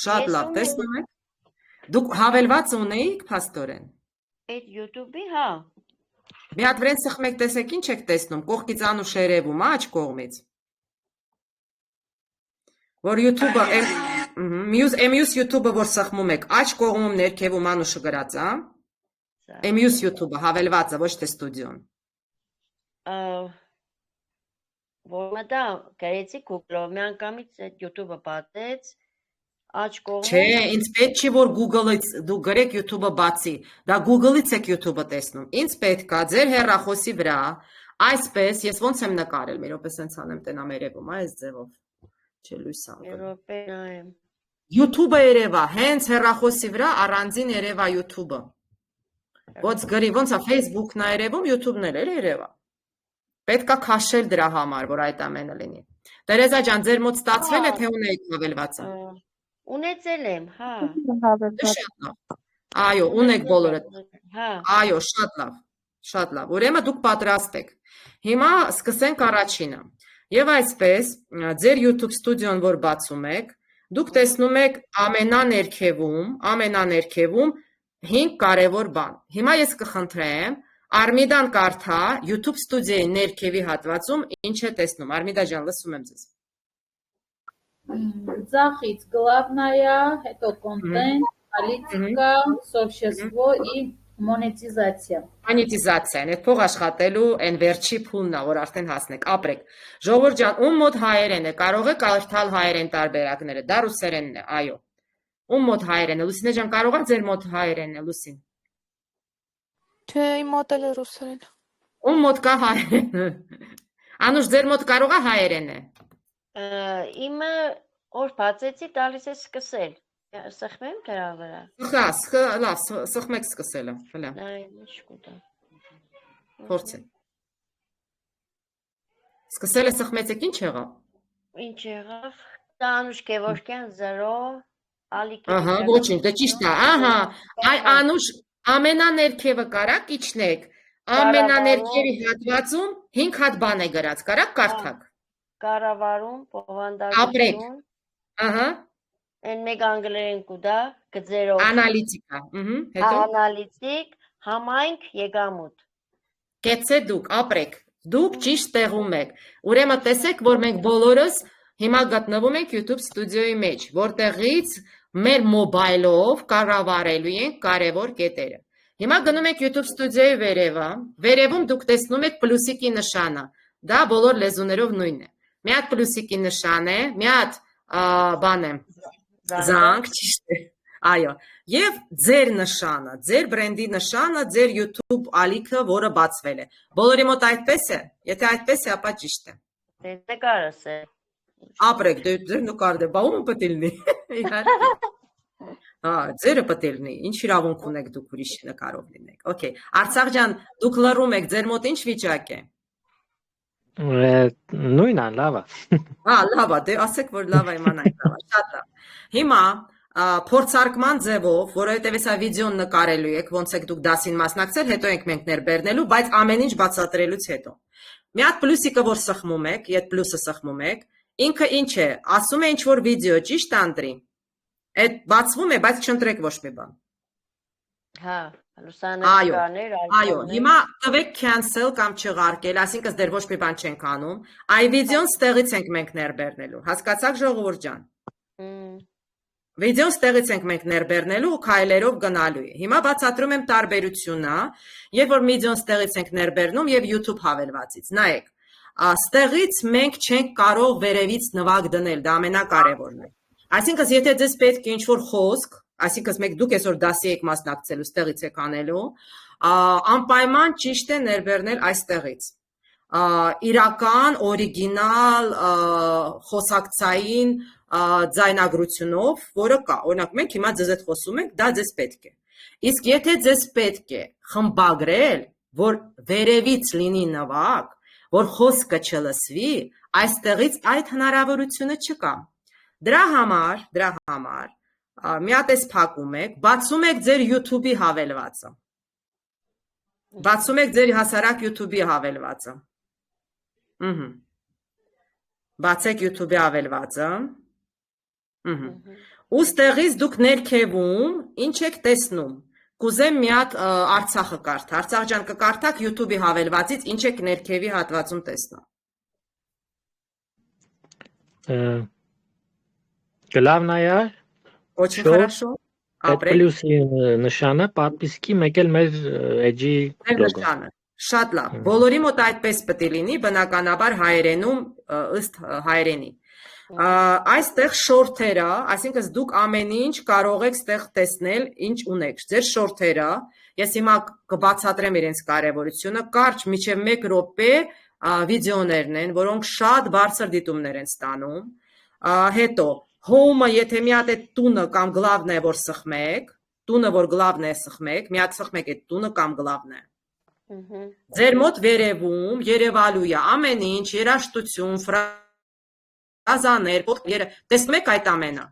Շատ լավ, տեսնում եք։ Դուք հավելված ունեիք, փաստորեն։ Այդ YouTube-ի, հա։ Մի հատ վրան սխմեք, տեսեք ինչ եք տեսնում, կողքից Անուշ երևում, աջ կողմից։ Որ YouTube-ը, մյուս YouTube-ը, որ սխմում եք, աջ կողմում ներքևում Անուշը գրած, հա։ Մյուս YouTube-ը, հավելվածը, ոչ թե ստուդիոն։ Որմա դա գրեցի Google-ով, մի անգամից այդ YouTube-ը պատեց, աջ կողմում։ Չէ, ինձ պետք չի, որ Google-ից դու գրեք YouTube-ը բացի, դա Google-ից եք YouTube-ը տեսնում, ինձ պետք է ձեր հեռախոսի վրա, այսպես, ես ոնց եմ նկարել, մի րոպե սենց անեմ, տենամ երևում, այս ձևով, չէ լույս անգամ։ YouTube-ը երևա, հենց հեռախոսի վրա առանձին երևա YouTube-ը, ոնց գրի, ոնց է Facebook-ն է երևում, YouTube-ն էլ երևա, պետք է քաշել դրա համար, որ այդ ամենը լինի։ Տերեզա ջան, ձեր մոտ ստացվել է, թե ունեիք հավելվածը։ Ունեցել եմ, հա։ Շատ լավ։ Այո, ունեք բոլորը։ Այո, շատ լավ։ Ուրեմն դուք պատրաստ եք։ Հիմա սկսենք առաջինը։ Եվ այսպես, ձեր YouTube ստուդիոն, որ բացում եք, դուք տեսնում եք ամենաներքևում 5 կարևոր բան։ Հիմա ես կխնդրեմ Արմիդան կարդա YouTube ստուդիայի ներքևի հատվածում ինչ է տեսնում։ Արմիդա ջան, լսում եմ ձեզ։ Ձախից главная, հետո content, политика, сообщество и монетизация։ Մոնետիզացիան, այդ փող աշխատելու այն վերջի փուլն է, որ արդեն հասնեք, ապրեք։ Ժողովուրդ ջան, ում մոտ հայերեն է, կարող եք կարդալ հայերեն տարբերակները, դա ռուսերենն է, այո։ Ում մոտ հայերեն է, Լուսինե ջան, կարող եք ձեր մոտ հայերենն է, Լուսին։ Չէ, իմ մոտ էլ է ռուսերեն։ Ում մոտ կա հայերեն։ Անուշ, ձեր մոտ կարող է հայերեն է։ Իմը որ բացեցի տալիս է սկսել։ Սխմեմ դրա վրա։ Լավ, սխմեք սկսելը, հլա։ Այ, ինչ կուտա։ Փորձեք։ Սկսել է սխմեցեք, ինչ եղավ։ Ինչ եղավ։ Տանուշ Գևորգյան 0, Ալիք Ահա, ոչինչ, դա ճիշտ է։ Ահա, այ Անուշ ամենաներքևը կարակ իջնեք։ Ամենաներքևի հատվածում 5 հատ բան է գրած, կարակ կարդակ։ Կառավարում, բովանդակություն։ Ահա։ Այն մեկ անգլերեն կուտա, գծերով։ Անալիտիկա, հետո Անալիտիկ, համայնք, եկամուտ։ Կեցե դուք, ապրեք, դուք ճիշտ տեղում եք, ուրեմն տեսեք, որ մենք բոլորս հիմա գտնվում ենք YouTube ստուդիոյի մեջ, որտեղից մեր մոբայլով կառավարելու ենք կարևոր կետերը։ Հիմա գնում ենք YouTube ստուդիոյի վերևում դուք տեսնում եք պլյուսիկի նշանը, դա բոլոր լեզուներով նույնն է, մի հատ պլյուսիկի նշան է, մի հատ բան է, զանգ, ճիշտ է, այո, և ձեր նշանը, ձեր բրենդի նշանը, ձեր YouTube ալիքը, որը բացվել է։ Բոլորի մոտ այդպես է, եթե այդպես է, ապա ճիշտ է։ Նկարս է։ Ապրեք, ձեր նկարդ է, բա ում պետք է լինի։ Ձերը պետք է լինի, ինչ իրավունք ունեք դուք ուրիշ նկարով լինեք։ Okay, Արցախ ջան, դուք լռում եք, ձեր մոտ ինչ վիճակ է։ Նույնն է, լավ է։ Լավ է, դե ասեք, որ լավ է, իմանայք, լավ է, շատ լավ։ Հիմա փորձարկման ձևով, որովհետև հեսա վիդեոն նկարելու եք, ոնց եք դուք դասին մասնակցել, հետո ենք մենք ներբեռնելու, բայց ամեն ինչ բացատրելուց հետո։ Մի հատ պլյուսիկը, որ սխմում եք, այդ պլյուսը սխմում եք, ինքը ինչ է, ասում է ինչ-որ վիդեո, ճիշտ Անդրի։ Այդ բացվում է, բայց չընտրեք ոչ մի բան։ Հա, լուսանկարներ, այո, հիմա տվեք cancel կամ չեղարկել, այսինքն դեռ ոչ մի բան չենք անում, այ վիդեոն ստեղից ենք մենք ներբեռնելու, հասկացաք ժողովուրդ ջան։ Վիդեոն ստեղից ենք մենք ներբեռնելու ու քայլերով գնալու է։ Հիմա բացատրում եմ տարբերությունը, երբ որ վիդեոն ստեղից ենք ներբեռնում եւ YouTube հավելվածից։ Նայեք, ստեղից մենք չենք կարող վերևից նվագ դնել, դա ամենակարևորն է։ Այսինքն, եթե ձեզ պետք է ինչ-որ խոսք, այսինքն մեկ դուք այսօր դասի եք մասնակցելու, ստեղից եք անելու, անպայման ճիշտ է ներբեռնել այստեղից։ Իրական, օրիգինալ, խոսակցային ձայնագրությունով, որը կա, օրինակ մենք հիմա ձեզ հետ խոսում ենք, դա ձեզ պետք է։ Իսկ եթե ձեզ պետք է խմբագրել, որ վերևից լինի նվագ, որ խոսքը չլսվի, այստեղից այդ հնարավորությունը չկա։ Դրա համար մի հատ էս փակում եք, բացում եք ձեր YouTube-ի հավելվածը։ Բացում եք ձեր հասարակ YouTube-ի հավելվածը։ Բացեք YouTube-ի հավելվածը։ Ու ստեղից դուք ներքևում ինչ եք տեսնում։ Կուզեմ մի հատ Արցախը կարդա։ Արցախ ջան կկարդաք YouTube-ի հավելվածից ինչ եք ներքևի հատվածում տեսնում։ Главное, очень хорошо. Плюс նշանը պատմիսկի մեկ էլ մեր էջի լոգոն։ Շատ լավ։ Բոլորի մոտ այդպես պետք է լինի, բնականաբար հայերենում ըստ հայերենի։ Այստեղ շորթերը, այսինքն դուք ամեն ինչ կարող եք ստեղ տեսնել, ինչ ունեք։ Ձեր շորթերը, ես հիմա կբացատրեմ իրենց կարևորությունը, կարճ մինչև 1 րոպե վիդեոներն են, որոնք շատ բարձր դիտումներ են ստանում։ Հետո Home-ը, եթե մի հատ է տունը կամ գլավն է, որ սխմեք, տունը, որ գլավն է սխմեք, մի հատ սխմեք այդ տունը կամ գլավն է։ Ձեր մոտ վերևում երևալու է ամեն ինչ, երաժշտություն, ֆրազաներ, տեսնում եք այդ ամենը։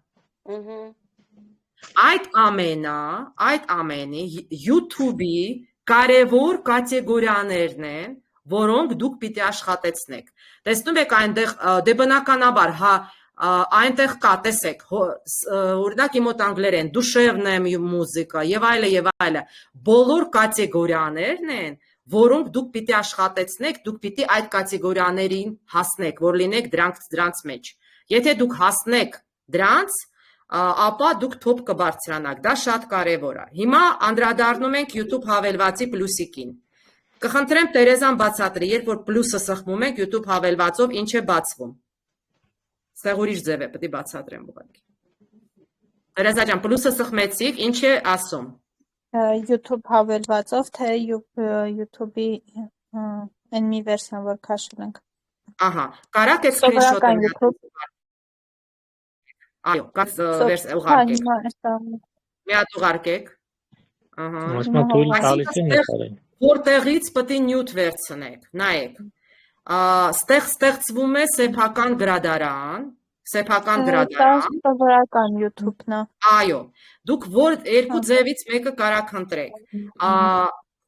Այդ ամենի YouTube-ի կարևոր կատեգորիաներն են, որոնք դուք պիտի աշխատեցնեք։ Տեսնում եք այնտեղ, դե բնականաբար, այնտեղ կա, տեսեք, օրինակ իմ մոտ անգլերեն, դուշևնե մուզիկա եւ այլը, բոլոր կատեգորիաներն են, որոնք դուք պիտի աշխատեցնեք, դուք պիտի այդ կատեգորիաներին հասնեք, որ լինեք դրանց մեջ։ Եթե դուք հասնեք դրանց, ապա դուք top կբարձրանաք, դա շատ կարևոր է։ Հիմա անդրադառնում ենք YouTube հավելվածի պլյուսիկին։ Կխնդրեմ Տերեզան բացատրի, երբ որ պլյուսը սխմում ենք YouTube հավելվածով, ինչ է բացվում։ Ստեղ ուրիշ ձև է, պետք է բացատրեմ ուղղակի։ Տերեզա ջան, պլյուսը սխմեցիք, ինչ է ասում։ YouTube հավելվածով, թե YouTube-ի այն մի վերսիան, որ քաշել ենք։ Ահա, կարաք այդ screenshot-ը։ Այո, կաց ուղարկեք։ Մի հատ ուղարկեք։ Ահա։ Մասնատույլ տալիս են նկարեն։ որտեղից պետք է նյութ վերցնեք, նայեք, ստեղ ստեղծվում է սեփական գրադարան, Սովորական YouTube-ն է։ Այո, դուք որ երկու ձևից մեկը կարաք ընտրեք,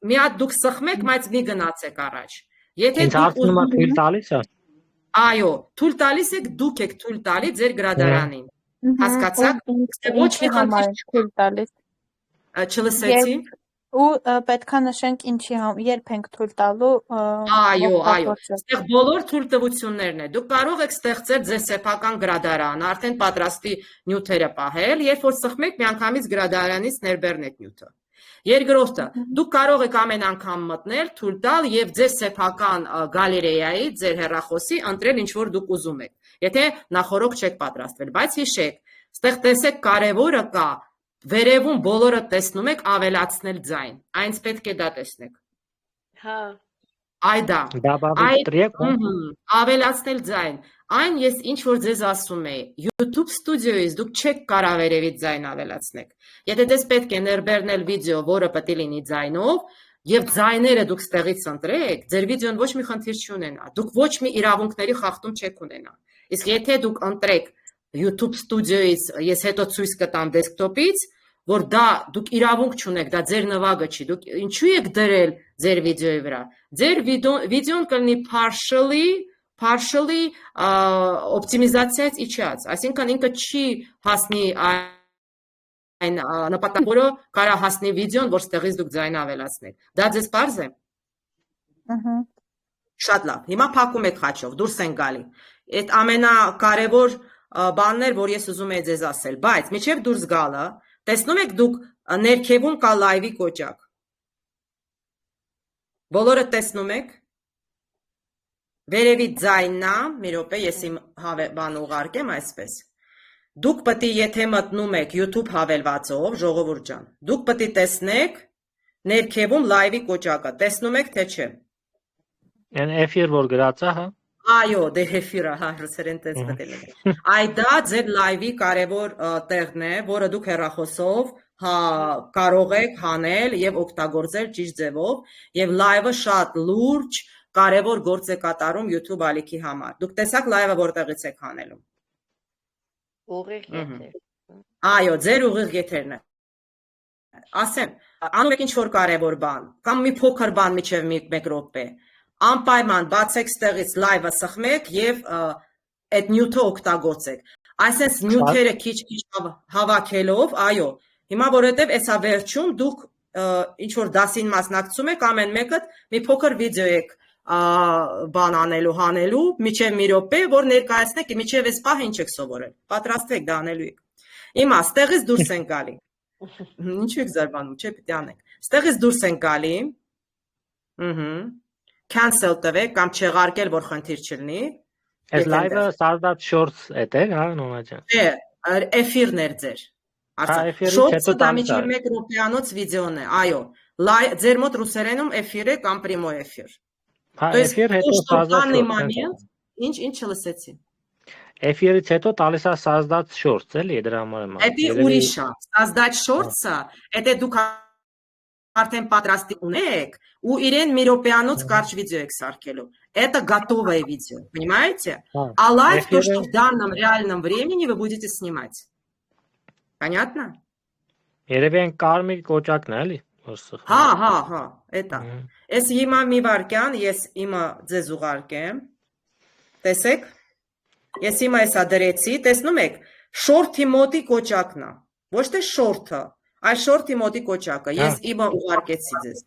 մի հատ դուք սխմեք, բայց մի գնացեք առաջ, եթե Ինձ հարցնում եք թույլ տալիս է։ Այո, թույլ տալիս եք, դուք եք թույլ տալի ձեր գրադարանին, հասկացաք, ոչ մի խնդիր թույլ տալիս։ Չլսեցի։ Ու պետքա նշենք ինչի երբ ենք թույլ տալու։ Այո, այստեղ բոլոր թույլտվություններն է։ Դուք կարող եք ստեղծել ձեր սեփական գրադարան, արդեն պատրաստի նյութերը պահել, երբ որ սխմեք, միանգամից գրադարանից ներբեռնեք նյութը։ Երկրորդը, դուք կարող եք ամեն անգամ մտնել, թույլ տալ եւ ձեր սեփական գալերեայի, ձեր հեռախոսի ընտրել ինչ որ դուք ուզում եք։ Եթե նախորոք չեք պատրաստվել, բայց հիշեք, ստեղ տեսեք կարևորը կա Վերևում բոլորը տեսնում եք ավելացնել ձայն, այնց պետք է դա տեսնեք։ Հա։ Այ դա։ Ավելացնել ձայն, այն ես ինչ որ ձեզ ասում եի, YouTube Studio-ից դուք չեք կարող վերևից ձայն ավելացնեք։ Եթե դες պետք է ներբեռնել վիդեո, որը պետք է լինի ձայնով, եւ ձայները դուք ստեղից ընտրեք, ձեր վիդեոն ոչ մի խնդիր չունենա։ Դուք ոչ մի իրավունքների խախտում չեք ունենա։ Իսկ եթե դուք ընտրեք YouTube Studio-ից, ես հետո ցույց կտամ դեսկտոպից, որ դա դուք իրավունք չունեք, դա ձեր նվագը չի, դուք ինչու եք դրել ձեր վիդեոյի վրա։ Ձեր վիդեոն կլինի partially օպտիմիզացիայից իջած, այսինքն ինքը չի հասնի այն նպատակին, որը կարա հասնի վիդեոն, որ ստեղից դուք ձայն ավելացնեք։ Դա ձեզ պարզ է։ Շատ լավ։ Հիմա փակում եք խաչով, դուրս են գալի։ Այդ ամենակարևոր բանն էր, որ ես ուզում եի ձեզ ասել, բայց մինչև դուրս գալը, տեսնում եք դուք ներքևում կա լայվի կոճակ։ Բոլորը տեսնում եք։ Վերևի ձայնն է, մի րոպե, ես իմ բանը ուղարկեմ այսպես։ Դուք պետք է եթե մտնում եք YouTube հավելվածով, ժողովուրդ ջան, դուք պետք է տեսնեք ներքևում լայվի կոճակը, տեսնում եք թե չէ։ Այն էֆիր որ գրած է, հա։ Այո, դե էֆիրը, հա, ռուսերեն տես պետք է լինի։ Այ դա ձեր լայվի կարևոր տեղն է, որը դուք հեռախոսով կարող եք հանել եւ օգտագործել ճիշտ ձևով, եւ լայվը շատ լուրջ, կարևոր գործ է կատարում YouTube ալիքի համար։ Դուք տեսաք լայվը որտեղից եք հանելու։ Ուղիղ եթեր։ Այո, ձեր ուղիղ եթերն է։ Ասեմ, անում եք ինչ որ կարևոր բան, կամ մի փոքր բան միջև 1 րոպե։ Անպայման բացեք ստեղից լայվը սխմեք եւ այդ նյութը օգտագործեք։ Այսպես նյութերը քիչ-քիչ հավաքելով, այո, հիմա որովհետեւ էսա վերջում դուք ինչ որ դասին մասնակցում եք, ամեն մեկը մի փոքր վիդեո եք բան անելու, հանելու, միջև մի րոպե, որ ներկայացնեք, միջև այս պահը ինչ եք սովորել։ Պատրաստվեք, դա անելու եք։ Հիմա ստեղից դուրս են գալի։ Ինչու եք զարմանում, չէ՞ պետք է անեք։ Ստեղից դուրս են գալի։ Cancel տվեք կամ չեղարկել, որ խնդիր չլինի։ Այս լայվը Sardar Shorts է, հա, նոմա ջան։ Չէ, էֆիրներ ձեր։ Shorts-ը դա միջև 1 րոպեանոց վիդեոն է, այո։ Ձեր մոտ ռուսերենում էֆիր է կամ primo էֆիր։ Հա, էֆիր հետո Sardar Ինչ լսեցի։ Էֆիրից հետո տալիս է Sardar Shorts, էլի, դրա համար եմ։ Դա ուրիշ է։ Sardar Shorts-ը, դա դուք արդեն պատրաստի ունեք, ու իրեն մի րոպեանոց կարճ վիդեո եք սարքելու։ Это готовое видео, понимаете? А лайв то, что в данном реальном времени вы будете снимать. Понятно? Երևի են կարմիր կոճակն է, էլի։ Հա, это։ Ես հիմա մի վարքյան, ես իմը ձեզ ուղարկեմ։ Տեսեք։ Ես հիմա էսա դրեցի, տեսնում եք, շորթի մոտի կոճակն է։ Ոչ թե շորթը, այլ շորթի մոտի կոճակը։ Ես իմը ուղարկեցի ձեզ։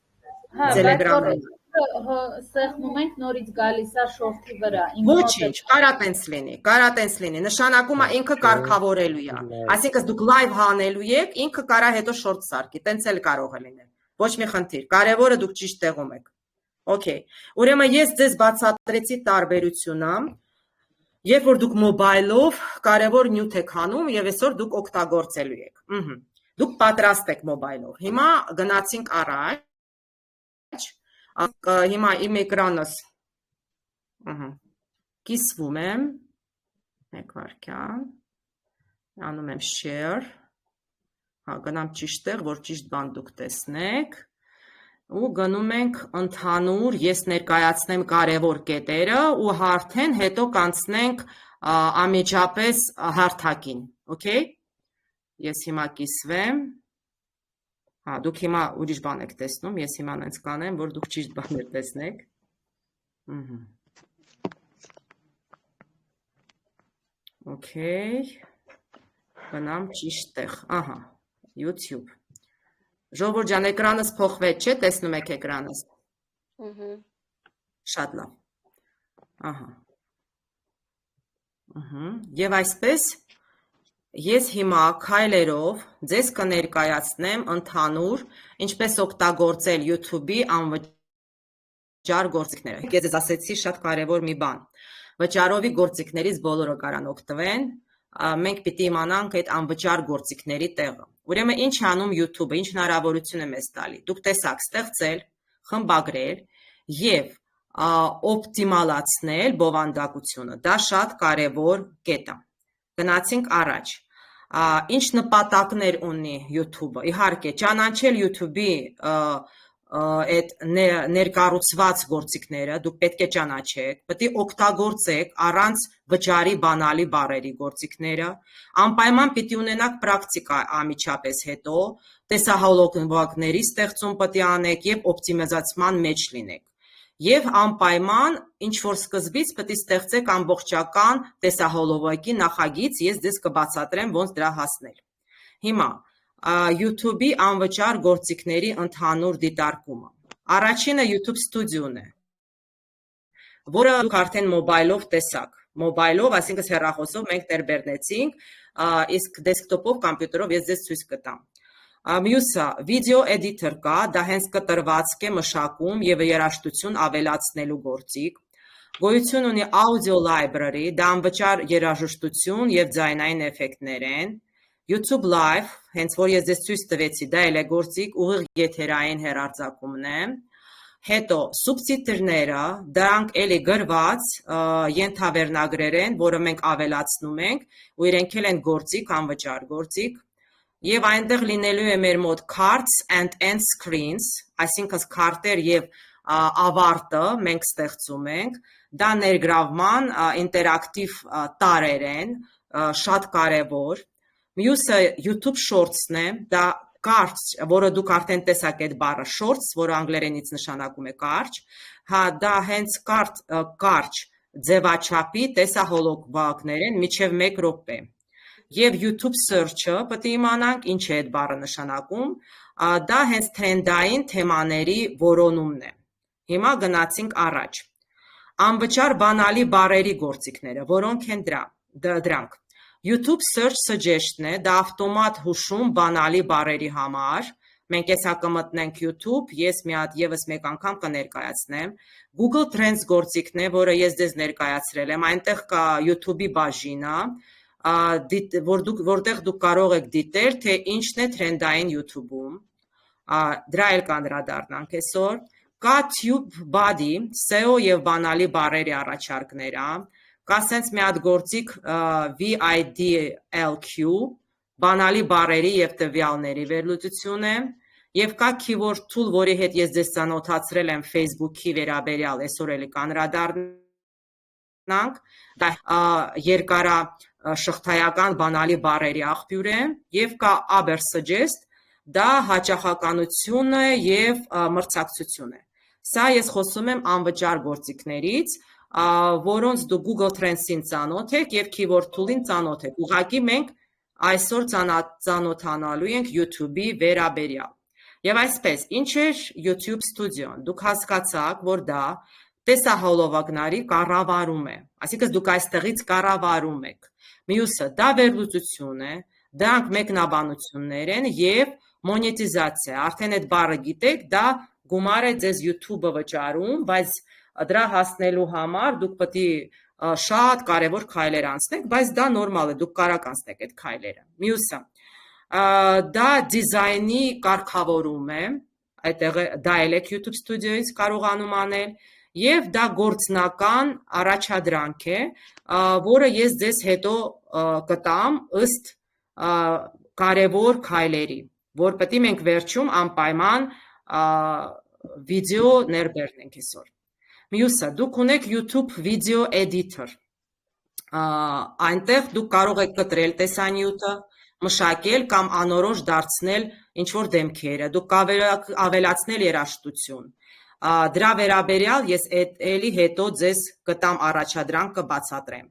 Telegram-ում։ Սեղմում ենք նորից գալիս է շորթի վրա։ Ոչինչ, կարա տենց լինի, նշանակում է ինքը կարգավորելու է։ Այսինքն դուք լայվ հանելու եք, ինքը կարա հետո շորթ սարքի, տենց էլ կարող է լինել։ Ոչ մի խնդիր, կարևորը դուք ճիշտ տեղում եք։ Okay, ուրեմն ես ձեզ բացատրեցի տարբերությունը, երբ որ դուք մոբայլով կարևոր նյութ եք հանում եւ այսօր դուք օգտագործելու եք։ Դուք պատրաստ եք մոբայլով։ Հիմա գնացինք առաջ։ Հիմա իմ էկրանս կիսվում եմ, մեկ վարքյան, անում եմ share, գնամ ճիշտ տեղ, որ ճիշտ բան դուք տեսնեք, ու գնում ենք ընդհանուր, ես ներկայացնեմ կարևոր կետերը ու արդեն հետո կանցնենք անմիջապես հարթակին, okay? Ես հիմա կիսվեմ, դուք հիմա ուրիշ բան եք տեսնում, ես հիմա նենց կանեմ, որ դուք ճիշտ բաներ տեսնեք, okay, գնամ ճիշտ տեղ, YouTube, Ժողովուրդ ջան, էկրանս փոխվեց, չէ՞, տեսնում եք էկրանս, շատ լավ, Եվ այսպես, ես հիմա քայլերով ձեզ կներկայացնեմ ընդհանուր, ինչպես օգտագործել YouTube-ի անվճար գործիքները։ Ես ձեզ ասեցի շատ կարևոր մի բան։ Վճարովի գործիքներից բոլորը կարան օգտվեն, մենք պիտի իմանանք այդ անվճար գործիքների տեղը։ Ուրեմն ինչ անում YouTube-ը, ինչ հնարավորություն է մեզ տալի։ Դուք տեսաք ստեղծել, խմբագրել եւ օպտիմալացնել բովանդակությունը, դա շատ կարևոր կետ է։ Գնացինք առաջ, ինչ նպատակներ ունի YouTube-ը, իհարկե, ճանաչել YouTube-ի այդ ներկառուցված գործիքները, դուք պետք է ճանաչեք, պետք է օգտագործեք առանց վճարի բանալի բառերի գործիքները, անպայման պիտի ունենաք պրակտիկա անմիջապես հետո, տեսահոլովակների ստեղծում պետք է անեք եւ օպտիմիզացման մեջ լինեք։ Եվ անպայման, ինչ-որ սկզբից պետք է ստեղծեք ամբողջական տեսահոլովակի նախագիծ, ես ձեզ կբացատրեմ ոնց դրա հասնել։ Հիմա, YouTube-ի անվճար գործիքների ընդհանուր դիտարկումը։ Առաջինը YouTube Studio-ն է, որը դուք արդեն մոբայլով տեսաք։ Մոբայլով, այսինքն հեռախոսով մենք ներբեռնեցինք, իսկ դեսքթոփով, կոմպյուտերով ես ձեզ ցույց կտամ։ Մյուսը վիդեո էդիտոր կա, դա հենց կտրվածք է մշակում եւ երաժշտություն ավելացնելու գործիք։ Գոյություն ունի audio library, դա անվճար երաժշտություն եւ ձայնային էֆեկտներ են։ YouTube Live, հենց որ ես ձեզ ցույց տվեցի, դա էլ է գործիք, ուղիղ եթերային հեռարձակումն է։ Հետո սուբտիտրները, դրանք էլի գրված ենթավերնագրեր են, որը մենք ավելացնում ենք, ու իրենք էլ են գործիք, անվճար գործիք։ Եվ այնտեղ լինելու է մեր մոտ cards and end screens, այսինքն քարտեր եւ ավարտը մենք ստեղծում ենք, դա ներգրավման ինտերակտիվ տարրեր են, շատ կարեւոր։ Մյուսը YouTube Shorts-ն է, դա կարճ, որը դուք արդեն տեսաք այդ բառը shorts, որը անգլերենից նշանակում է կարճ, դա հենց կարճ ձևաչափի տեսահոլովակներ են մինչև 1 րոպե։ Եվ YouTube Search-ը պետք է իմանանք ինչ է այդ բառը նշանակում, դա հենց թրենդային թեմաների որոնումն է։ Հիմա գնացինք առաջ։ Անվճար բանալի բառերի գործիքները, որոնք են դրանք։ YouTube Search Suggestion է, դա ավտոմատ հուշում բանալի բառերի համար։ Մենք հեսա կմտնենք YouTube, ես եւս մեկ անգամ կներկայացնեմ։ Google Trends գործիքն է, որը ես ձեզ ներկայացրել եմ, այնտեղ կա YouTube-ի բաժինը, որտեղ դուք կարող եք դիտել, թե ինչն է թրենդային YouTube-ում, դրա էլ կանդրադառնանք այսօր, կա TubeBuddy, SEO եւ բանալի բառերի առաջարկները, կա սենց մի հատ գործիք VIDLQ, բանալի բառերի եւ տվյալների վերլուծություն է, եւ կա Keyword Tool, որի հետ ես ձեզ ծանոթացրել եմ Facebook-ի վերաբերյալ, այսօր էլի կանդրադառնանք, դա երկարա շղթայական բանալի բառերի աղբյուր է, եւ կա Ubersuggest, դա հաճախականություն է եւ մրցակցություն է։ Սա ես խոսում եմ անվճար գործիքներից, որոնց դու Google Trends-ին ծանոթ եք եւ Keyword Tool-ին ծանոթ եք։ Ուղղակի մենք այսօր ծանոթանալու ենք YouTube-ի վերաբերյալ։ Եվ այսպես, ինչ է YouTube Studio-ն։ Դուք հասկացաք, որ դա տեսահոլովակների կառավարում է, այսինքն դուք այստեղից կառավարում եք։ Մյուսը դա վերլուծություն է, դրանք մեկնաբանություններ են եւ մոնետիզացիա, արդեն այդ բառը գիտեք, դա գումար է ձեզ YouTube-ը վճարում, բայց դրա հասնելու համար դուք պետք է շատ կարևոր քայլեր անցնեք, բայց դա նորմալ է, դուք կարող անցնեք այդ քայլերը։ Մյուսը դա դիզայնի կարգավորում է, այդտեղ դա էլ եք YouTube Studio-ից կարողանում անել, եւ դա գործնական առաջադրանք է, որը ես ձեզ հետո կտամ ըստ կարևոր քայլերի, որ պետք է մենք վերջում անպայման վիդեո ներբեռնենք այսօր։ Մյուսը, դուք ունեք YouTube video editor։ Այնտեղ դուք կարող եք կտրել տեսանյութը, մշակել կամ անորոշ դարձնել ինչ-որ դեմքերը, դուք ավելացնել երաժշտություն։ Դրա վերաբերյալ ես էլի հետո ձեզ կտամ առաջադրանք կբացատրեմ։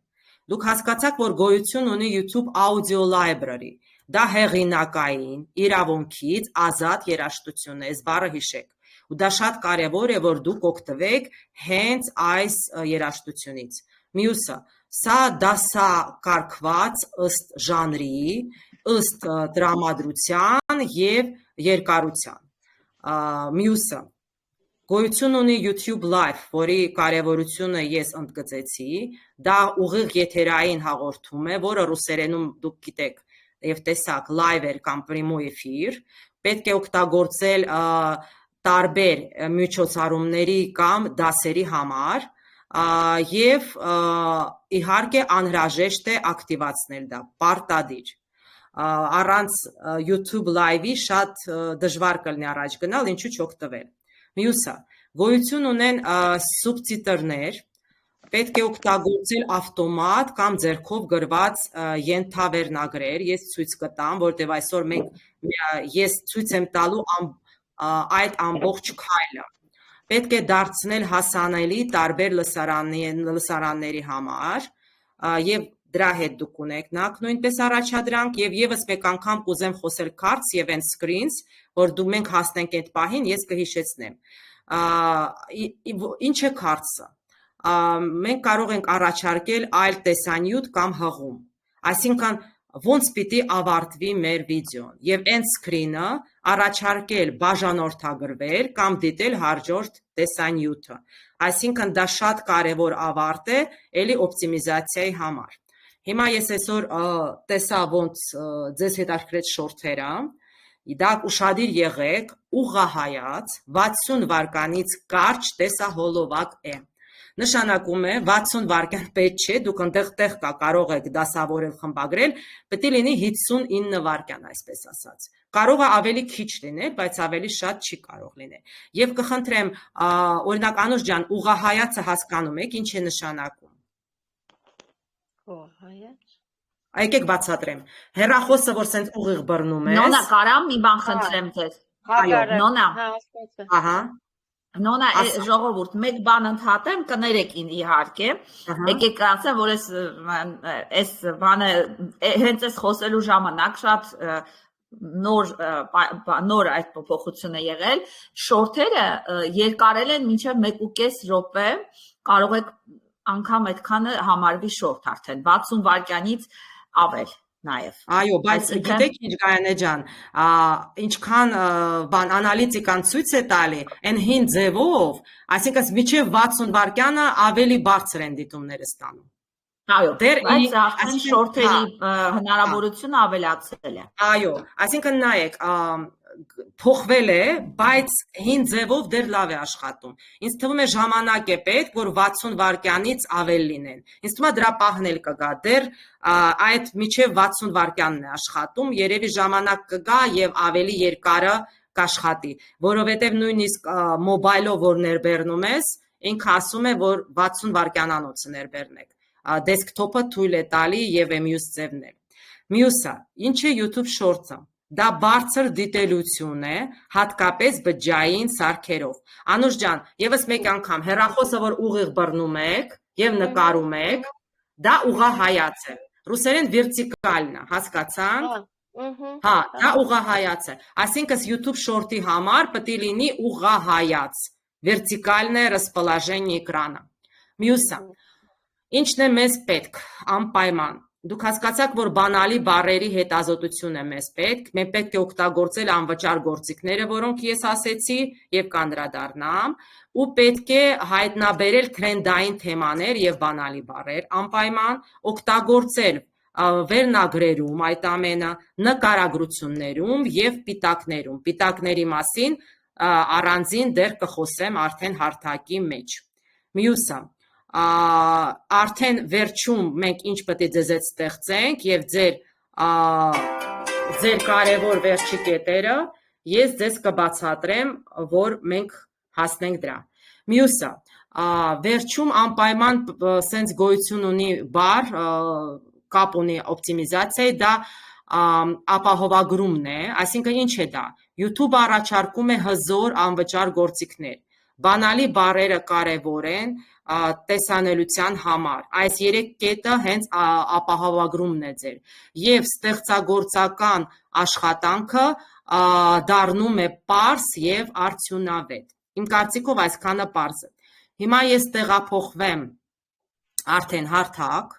Դուք հասկացաք, որ գոյություն ունի YouTube Audio Library, դա հեղինակային, իրավունքից ազատ երաժշտություն է, այս բառը հիշեք։ Ու դա շատ կարևոր է, որ դուք օգտվեք հենց այս երաժշտությունից։ Մյուսը, սա դասակարգված ըստ ժանրի, ըստ տրամադրության և երկարության։ Մյուսը, գոյություն ունի YouTube Live, որի կարևորությունը ես ընդգծեցի, դա ուղիղ եթերային հաղորդում է, որը ռուսերենում դուք գիտեք և տեսակ լայվեր կամ պրիմոյ էֆիր, պետք է օգտագործել տարբեր միջոցառումների կամ դասերի համար և իհարկե անհրաժեշտ է ակտիվացնել դա, պարտադիր։ Առանց YouTube Live-ի շատ դժվար կլինի առաջ գնալ, ինչու չօգտվել։ Մյուսը, գոյություն ունեն սուբտիտրներ, պետք է օգտագործել ավտոմատ կամ ձեռքով գրված ենթավերնագրեր, ես ցույց կտամ, որտեղ այսօր ես ցույց եմ տալու այդ ամբողջ քայլը։ Պետք է դարձնել հասանելի տարբեր լսարանների համար և դրա հետ դուք ունենաք նույնպես առաջադրանք և ևս մեկ անգամ կուզեմ խոսել cards և end screens, որ դու մենք հասնենք այդ պահին, ես կհիշեցնեմ։ Ինչ է cards-ը։ Մենք կարող ենք առաջարկել այլ տեսանյութ կամ հղում, այսինքն ոնց պիտի ավարտվի մեր վիդեոն և end screen-ը առաջարկել բաժանորդագրվել կամ դիտել հաջորդ տեսանյութը, այսինքն դա շատ կարևոր ավարտ է էլի օպտիմիզացիայի համար։ Հիմա ես այսօր տեսա ոնց ձեզ հետաքրքրեց շորթերը, դա ուշադիր եղեք, ուղղահայաց 60 վայրկյանից կարճ տեսահոլովակ է։ Նշանակում է 60 վայրկյան պետք չէ, դուք ընդեղ կարող եք դասավորել, խմբագրել, պետք է լինի 59 վայրկյան, այսպես ասած։ Կարող է ավելի քիչ լինել, բայց ավելի շատ չի կարող լինել։ Եվ կխնդրեմ, օրինակ Անուշ ջան, ուղղահայացը հասկանում եք, ինչ է նշանակում։ Ուղղահայաց։ Եկեք բացատրեմ։ Հեռախոսը, որ սենց ուղիղ բռնում ես։ Նոնա, կարամ մի բան խնդրեմ ձեզ։ Նոնա։ Ահա։ Նոնա, ժողովուրդ, մեկ բան ընդհատեմ, կներեք իհարկե, եկեք ասեմ, որ այս բանը, հենց այս խոսելու ժամանակ շատ նոր այդ փոփոխություն է եղել, շորթերը երկարել են մինչև 1.5 րոպե, կարող եք անգամ այդքանը համարվի շորթ արդեն, 60 վայրկյանից ավել։ Նաև։ Այո, բայց գիտեք ինչ Գայանե ջան, ինչքան բան անալիտիկան ցույց է տալի, այն հին ձևով, այսինքն միջև 60 վայրկյանը ավելի բարձր են դիտումները ստանում։ Այո, բայց արդեն շորթերի հնարավորությունը ավելացել է։ Այո, այսինքն նայեք, փոխվել է, բայց հին ձևով դեռ լավ է աշխատում։ Ինձ թվում է ժամանակ է պետք, որ 60 վայրկյանից ավել լինեն։ Ինձ թվում է դրա պահն էլ կգա, դեռ այդ միջև 60 վայրկյանն է աշխատում, երևի ժամանակ կգա եւ ավելի երկարը կաշխատի, որովհետեւ նույնիսկ մոբայլով որ ներբեռնում ես, ինքը ասում է, որ 60 վայրկյանանոց ներբեռնեք։ Դեսքթոփը թույլ է տալի եւ մյուս ձևն է։ Մյուսը, ինչ է YouTube Shorts-ը։ Դա բարձր դիտելություն է, հատկապես բջջային սարքերով։ Անուշ ջան, եւս մեկ անգամ հեռախոսը որ ուղիղ բռնում եք եւ նկարում եք, դա ուղղահայաց է։ Ռուսերեն vertical-ն է, հասկացանք։ Հա, դա ուղղահայաց է։ Այսինքն YouTube Short-ի համար պետք է լինի ուղղահայաց։ Vertical-ն է расположение էկրանը։ Մյուսը։ Ինչն է մեզ պետք, անպայման։ Դուք հասկացաք, որ բանալի բառերի հետազոտություն է մեզ պետք, մենք պետք է օգտագործել անվճար գործիքները, որոնք ես ասեցի եւ կանդրադառնամ, ու պետք է հայտնաբերել թրենդային թեմաներ եւ բանալի բառեր, անպայման օգտագործել վերնագրերում այդ ամենը, նկարագրություններում եւ պիտակներում։ Պիտակների մասին առանձին դեռ կխոսեմ արդեն հարթակի մեջ։ Մյուսը արդեն վերջում մենք ինչ պետք է ձեզ ստեղծենք եւ ձեր կարևոր վերջի կետերը ես ձեզ կբացատրեմ, որ մենք հասնենք դրա։ Մյուսը, վերջում անպայման սենց գոյություն ունի բառ, կապ ունի օպտիմիզացիայի, դա ապահովագրումն է, այսինքն ինչ է դա։ YouTube առաջարկում է հզոր անվճար գործիքներ։ Բանալի բառերը կարևոր են տեսանելիության համար։ Այս 3 կետը հենց ապահովագրումն է ձեր։ Եվ ստեղծագործական աշխատանքը դառնում է պարզ եւ արդյունավետ։ Իմ կարծիքով այսքանը պարզ է։ Հիմա ես տեղափոխվեմ արդեն հարթակ։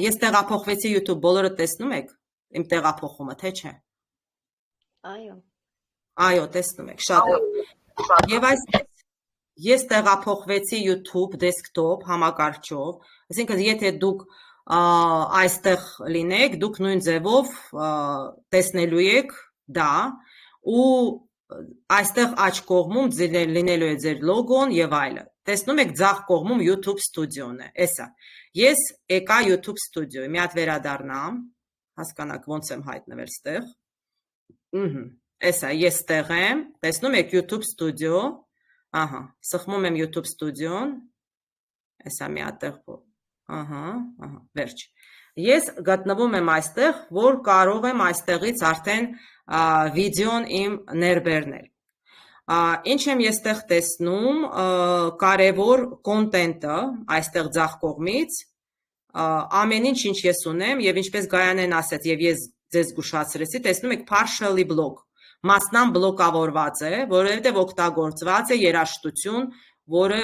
Ես տեղափոխվեցի YouTube, բոլորը տեսնում եք իմ տեղափոխումը, թե չէ։ Այո, տեսնում եք, շատ լավ։ Եվ այսպես ես տեղափոխվեցի YouTube desktop համակարգչով, այսինքն եթե դուք այստեղ լինեք, դուք նույն ձևով տեսնելու եք դա ու այստեղ աջ կողմում լինելու է ձեր լոգոն եւ այլը։ Տեսնում եք ձախ կողմում YouTube Studio-ն է, էսա։ Ես եկա YouTube Studio-ի, մի հատ վերադառնամ, հասկանաք ոնց եմ հայտնվել ստեղ։ Էսա, ես ստեղ եմ, տեսնում եք YouTube Studio, ահա, սխմում եմ YouTube Studio-ն, էսա մի հատ տեղ, վերջ։ Ես գտնվում եմ այստեղ, որ կարող եմ այստեղից արդեն վիդեոն իմ ներբեռնել։ Ինչ եմ ես տեղ տեսնում, կարևոր կոնտենտը այստեղ ձախ կողմից, ամեն ինչ ես ունեմ եւ ինչպես Գայանեն ասաց եւ ես ձեզ զգուշացրեցի, տեսնում եք partially block, մասնամ բլոկավորված է, որովհետեւ օգտագործված է երաժշտություն, որը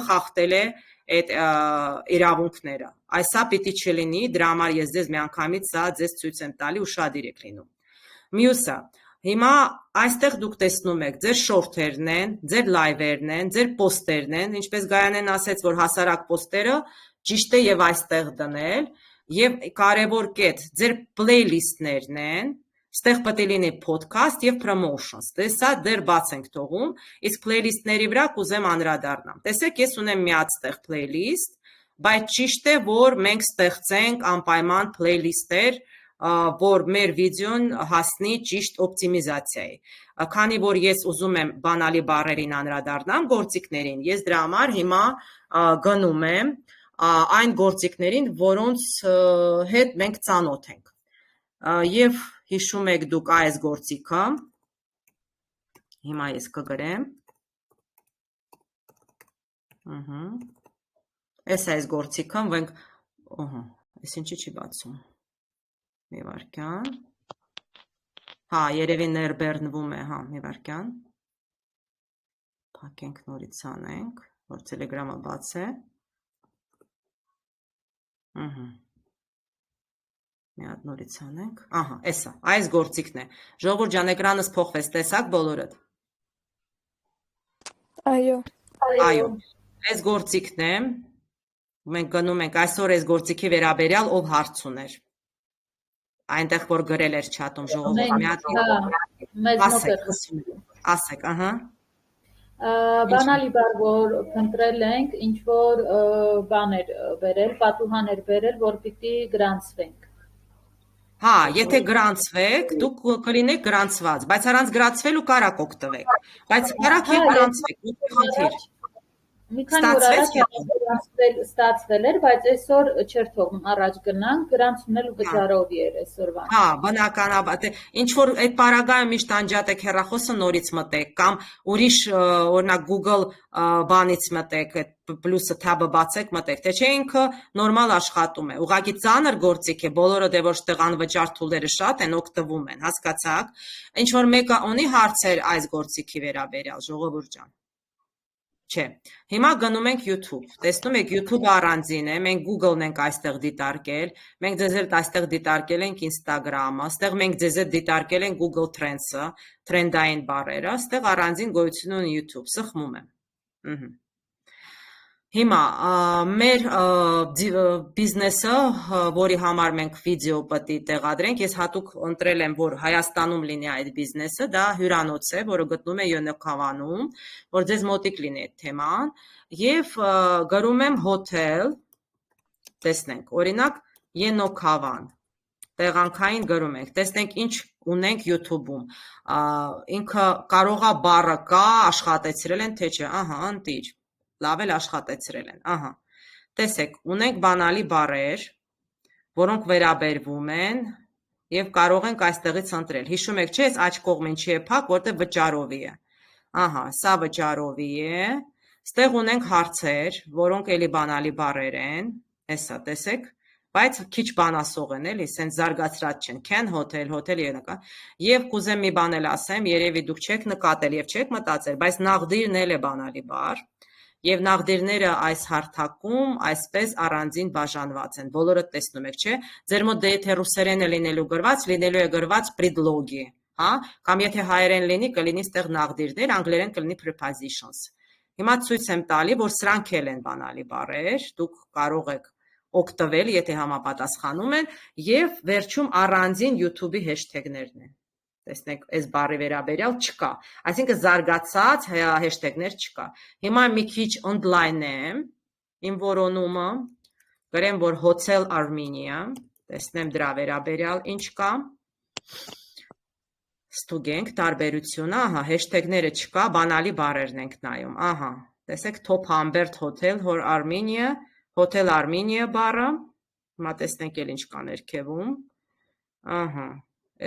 խախտել է այդ իրավունքները։ Այսա պիտի չլինի, դրա համար ես ձեզ միանգամից սա ձեզ ցույց եմ տալի ու շադիր եք լինում։ Մյուսը, հիմա այստեղ դուք տեսնում եք ձեր շորթերն են, ձեր լայվերն են, ձեր պոստերն են, ինչպես Գայանեն ասեց, որ հասարակ պոստերը ճիշտ է եւ այստեղ դնել, եւ կարևոր կետ, ձեր պլեյլիստներն են, ստեղ պետք է լինի podcast եւ promotions, սա դեռ բաց ենք թողում, իսկ պլեյլիստների վրա կուզեմ անդրադառնամ։ Տեսեք, ես ունեմ մի հատ ստեղ պլեյլիստ, բայց ճիշտ է, որ մենք ստեղծենք անպայման պլեյլիստեր, որ մեր վիդեոն հասնի ճիշտ օպտիմիզացիայի։ Քանի որ ես ուզում եմ բանալի բառերին անդրադառնամ, գործիքներին, ես դրա համար հիմա գնում եմ այն գործիքներին, որոնց հետ մենք ծանոթ ենք։ Եվ հիշում եք դուք այս գործիքը, հիմա ես կգրեմ, ես այս գործիքը, վենք, ես ինչի չի բացում, մի վարկյան, երևի ներբեռնվում է, մի վարկյան, փակենք նորից անենք, որ Telegram-ը բաց է, մի հատ նորից անենք, էսա, այս գործիքն է, ժողովուրդ ջան, էկրանս փոխվեց, տեսակ բոլորդ։ Այո, այս գործիքն է, մենք գնում ենք, այսօր այս գործիքի վերաբերյալ ով հարց ուներ, այնտեղ որ գրել էր չաթում ժողովուրդ, մի հատ ասեք, Բանալի բառ, որ փնտրել ենք, ինչ որ բաներ բերել, պատուհաներ բերել, որ պիտի գրանցվենք։ Եթե գրանցվեք, դուք կլինեք գրանցված, բայց առանց գրանցվելու կարակ օգտվեք, բայց կարակ և գրանցվեք, խնդիր։ Մի քանի օր առաջ ստացվել էր, բայց այսօր չէր թողում առաջ գնանք, գրանցումն ու գծարովի էր այսօրվան։ Բնականաբար, ինչ որ այդ պարագայում միշտ անջատեք հեռախոսը նորից մտեք, կամ ուրիշ օրինակ Google բանից մտեք, այդ պլյուսը թաբը բացեք մտեք, թե չէ ինքը նորմալ աշխատում է։ Ուղղակի ծանր գործիք է, բոլորը դե ոչ տեղ անվճար թուլերը շատ են, օգտվում են, հասկացաք։ Ինչ որ մեկը ունի հարցեր այս գործիքի վերաբերյալ, ժողովուրդ ջան։ Չէ, հիմա գնում ենք YouTube, տեսնում եք YouTube առանձին է, մենք Google-ն ենք այստեղ դիտարկել, մենք ձեզ հետ այստեղ դիտարկել ենք Instagram-ը, այստեղ մենք ձեզ հետ դիտարկել ենք Google Trends-ը, թրենդային բառերը, այստեղ առանձին գոյություն ունի YouTube, սխմում եմ։ Հիմա մեր բիզնեսը, որի համար մենք վիդեո պետք է տեղադրենք, ես հատուկ ընտրել եմ, որ Հայաստանում լինի այդ բիզնեսը, դա հյուրանոց է, որը գտնվում է Յոնքավանում, որ ձեզ մոտիկ լինի այդ թեման, եւ գրում եմ հոթել, տեսնենք, օրինակ Յենոքավան, տեղանքային գրում ենք, տեսնենք ինչ ունենք YouTube-ում, ինքը կարող է բառը կա, աշխատեցրել են, թե չէ, ահա, ընտիր, լավ էլ աշխատեցրել են, ահա, տեսեք, ունենք բանալի բառեր, որոնք վերաբերվում են և կարող ենք այստեղից ընտրել, հիշում եք չէ, աջ կողմին չի է փակ, որտեղ վճարովի է, ահա, սա վճարովի է, ստեղ ունենք հարցեր, որոնք էլի բանալի բառեր են, էսա, տեսեք, բայց քիչ բանասող են, էլի, սենց զարգացրած չեն, can, hotel, hotel և կուզեմ մի բան էլ ասեմ, երևի դուք չեք նկատել և չեք մտածել, բայց նաղդիրն էլ է բանալի բառ, և նաղդիրները այս հարթակում այսպես առանձին բաժանված են, բոլորը տեսնում եք, չէ, ձեր մոտ դե եթե ռուսերեն է լինելու գրված, լինելու է գրված preдлоги, կամ եթե հայերեն լինի, կլինի ստեղ նաղդիրներ, անգլերեն կլինի prepositions, հիմա ցույց եմ տալի, որ սրանք էլ են բանալի բառեր, դուք կարող եք օգտվել, եթե համապատասխանում են, և վերջում առանձին YouTube-ի հեշթեգներն են, տեսնեք, այս բառի վերաբերյալ չկա, այսինքն զարգացած հեշթեգներ չկա, հիմա մի քիչ ընդլայնեմ, իմ որոնումը, գրեմ, որ Hotel Armenia, տեսնեմ դրա վերաբերյալ ինչ կա, ստուգենք տարբերությունը, ահա, հեշթեգները չկա, բանալի բառերն ենք նայում, ահա, տեսեք, Top Humbert Hotel, Hotel Armenia բառը, հիմա տեսնենք էլ ինչ կա ներքևում, ահա,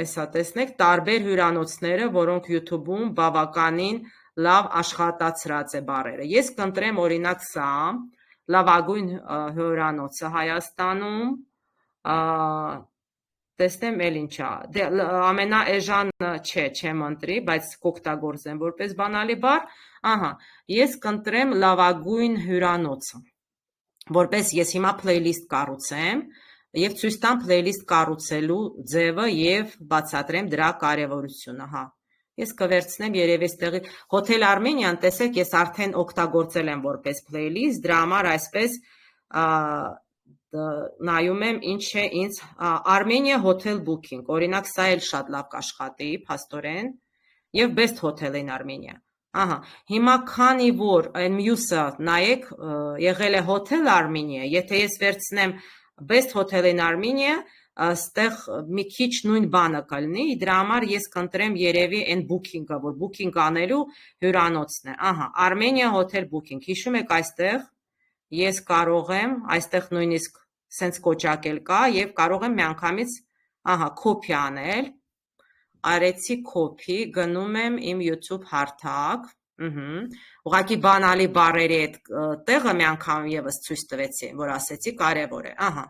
էսա տեսնեք, տարբեր հյուրանոցները, որոնք YouTube-ում բավականին լավ աշխատացրած է բառերը, ես կընտրեմ օրինակ սա, լավագույն հյուրանոցը Հայաստանում, տեսնեմ էլ ինչա, ամենաէժան չեմ ընտրի, բայց կօգտագործեմ որպես բանալի բառ, ահա, ես կընտրեմ լավագույն հյուրանոցը, որպես ես հիմա playlist կառուցեմ և ցույց տամ playlist կառուցելու ձևը և բացատրեմ դրա կարևորությունը, հա, ես կվերցնեմ երևի ստեղի, Hotel Armenian, տեսեք, ես արդեն օգտագործել եմ որպես playlist, դրա համար այսպես նայում եմ ինչ է ինձ, Armenia Hotel Booking, օրինակ սա էլ շատ լավ կաշխատի, փաստորեն, և Best Hotel in Armenia, ահա, հիմա քանի որ այն մյուսը նայեք եղել է Hotel Armenia, եթե ես վերցնեմ Best Hotel in Armenia, ստեղ մի քիչ նույն բանը կլինի, դրա համար ես կընտրեմ երևի այն booking-ը, որ booking անելու հյուրանոցն է, ահա, Armenia Hotel Booking, հիշում եք այստեղ, ես կարող եմ, այստեղ նույնիսկ սենց կոճակել կա և կարող եմ միանգամից, ահա, copy անել, արեցի copy, գնում եմ իմ YouTube հարթակ, ուղղակի բանալի բառերի այդ տեղը մի անգամ ևս ցույց տվեցի, որ ասեցի կարևոր է, ահա,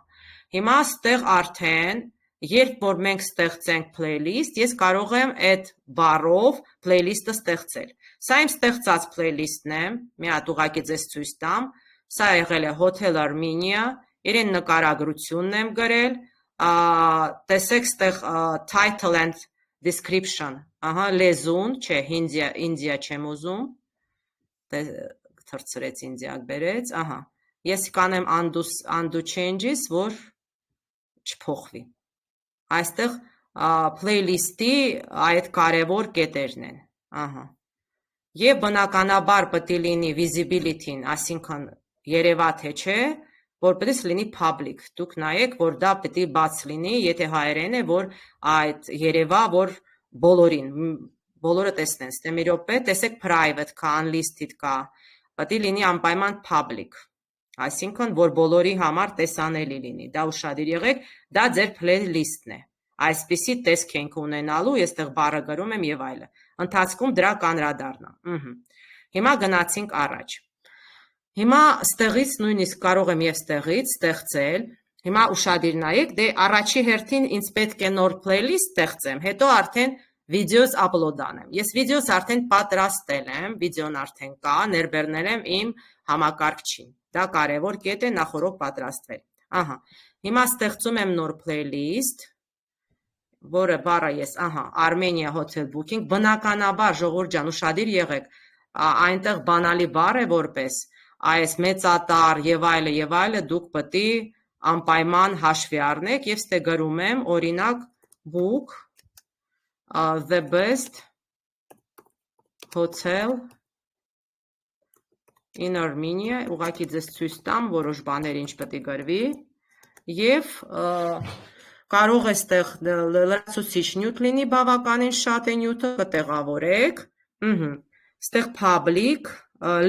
հիմա ստեղ արդեն, երբ որ մենք ստեղծենք playlist, ես կարող եմ այդ բառով playlist-ը ստեղծել, սա իմ ստեղծած playlist-ն է, մի հատ ուղղակի ձեզ ցույց տամ, սա եղել է Hotel Armenia, իրեն նկարագրությունն եմ գրել, տեսեք ստեղ title and description, ահա, լեզուն, չէ, Ինդիա չեմ ուզում, թրծրեց Ինդիակ բերեց, ահա, ես կանեմ undo changes, որ չփոխվի, այստեղ playlist-ի այդ կարևոր կետերն են, ահա, և բնականաբար պետք է լինի visibility-ն, այսինքն երևա թե չէ, որ պետք է լինի public, դուք նայեք, որ դա պետք է բաց լինի, եթե հայերեն է, որ այդ երևա, որ բոլորին, բոլորը տեսնեն, ստե մի րոպե, տեսեք private կա, unlisted կա, պետք է լինի անպայման public, այսինքն, որ բոլորի համար տեսանելի լինի, դա ուշադիր եղեք, դա ձեր playlist-ն է, այսպիսի տեսք ենք ունենալու, ես տեղ բառը գրում եմ և այլը, ընթացքում դրա կանրադառնամ, հիմա գնացինք առաջ, հիմա ստեղից նույնիսկ կարող եմ և ստեղից ստեղծել, հիմա ուշադիր նայեք, դե առաջի հերթին ինձ պետք է նոր playlist ստեղծեմ, հետո արդեն videos upload անեմ, ես videos արդեն պատրաստել եմ, վիդեոն արդեն կա, ներբեռնել եմ իմ համակարգչին, դա կարևոր կետ է նախորդ պատրաստվել, ահա, հիմա ստեղծում եմ նոր playlist, որը բառը ես, ահա, Armenia Hotel Booking, բնականաբար ժողովուրդ ջան, ուշադիր եղեք, այնտեղ բանալի բառ է որպես, այս մեծատառ և այլը դուք պետք է անպայման հաշվի առնեք և ստե գրում եմ, օրինակ, book, the best hotel in Armenia, ուղղակի ձեզ ցույց տամ որոշ բաներ ինչ պետք է գրվի, և կարող է ստեղ լրացուցիչ նյութ լինի, բավականին շատ է նյութը, կտեղավորեք, ստեղ public,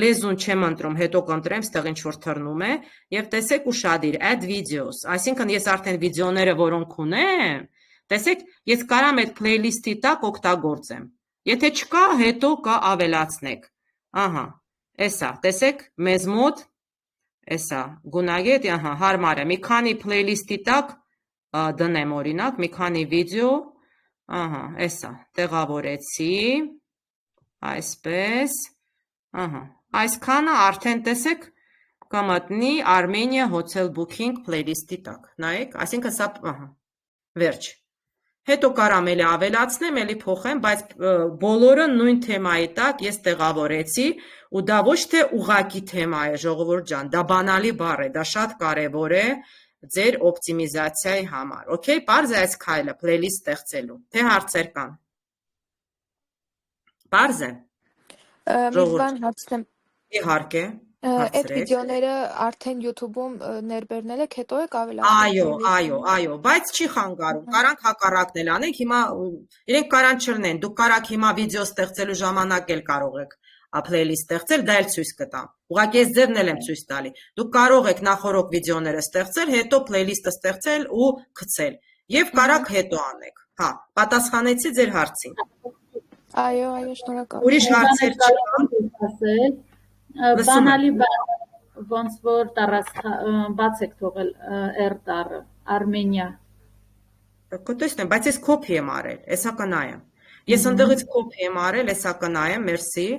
լեզուն չեմ ընտրում, հետո կընտրեմ, ստեղ ինչ-որ թռնում է, և տեսեք ուշադիր, add videos, այսինքն ես արդեն վիդեոները, որոնք ունեմ, տեսեք, ես կարամ այդ playlist-ի տակ օգտագործեմ, եթե չկա, հետո կա ավելացնեք, էսա, տեսեք, մեզ մոտ, էսա, գունագետ, հարմար է, մի քանի playlist-ի տակ դնեմ օրինակ, մի քանի վիդեո, էսա, տեղավորեցի, այսպես, այսքանը արդեն տեսեք կմտնի Armenia Hotel Booking playlist-ի տակ, նայեք, այսինքն սա, վերջ, հետո կարամ էլի ավելացնեմ, էլի փոխեմ, բայց բոլորը նույն թեմայի տակ ես տեղավորեցի ու դա ոչ թե ուղղակի թեմա է, ժողովուրդ ջան, դա բանալի բառ է, դա շատ կարևոր է ձեր օպտիմիզացիայի համար, օքեյ, պարզ է այս քայլը, playlist ստեղծելու, թե հարցեր կան, պարզ է, մի բան հարցնեմ, իհարկե, այդ վիդեոները արդեն YouTube-ում ներբեռնել եք, հետո եք ավելացնել, այո, բայց չի խանգարում, կարանք հակառակն էլ անենք, հիմա իրենք կարան չլնեն, դուք կարաք հիմա վիդեո ստեղծելու ժամանակ էլ կարող եք playlist ստեղծել, դա էլ ցույց կտամ, ուղղակի ես ձևն էլ եմ ցույց տալի, դուք կարող եք նախորդ վիդեոները ստեղծել, հետո playlist-ը ստեղծել ու գցել, և կարաք հետո անեք, պատասխանեցի ձեր հարցին, այո, շնորհակալ, ուրիշ հարցեր չկան, բանալի ոնց որ բաց եք թողել տառը, Armenia, կտեսնեմ, բայց ես copy եմ արել, էսա կնայեմ, ես ընդեղից copy եմ արել, էսա կնայեմ, մերսի,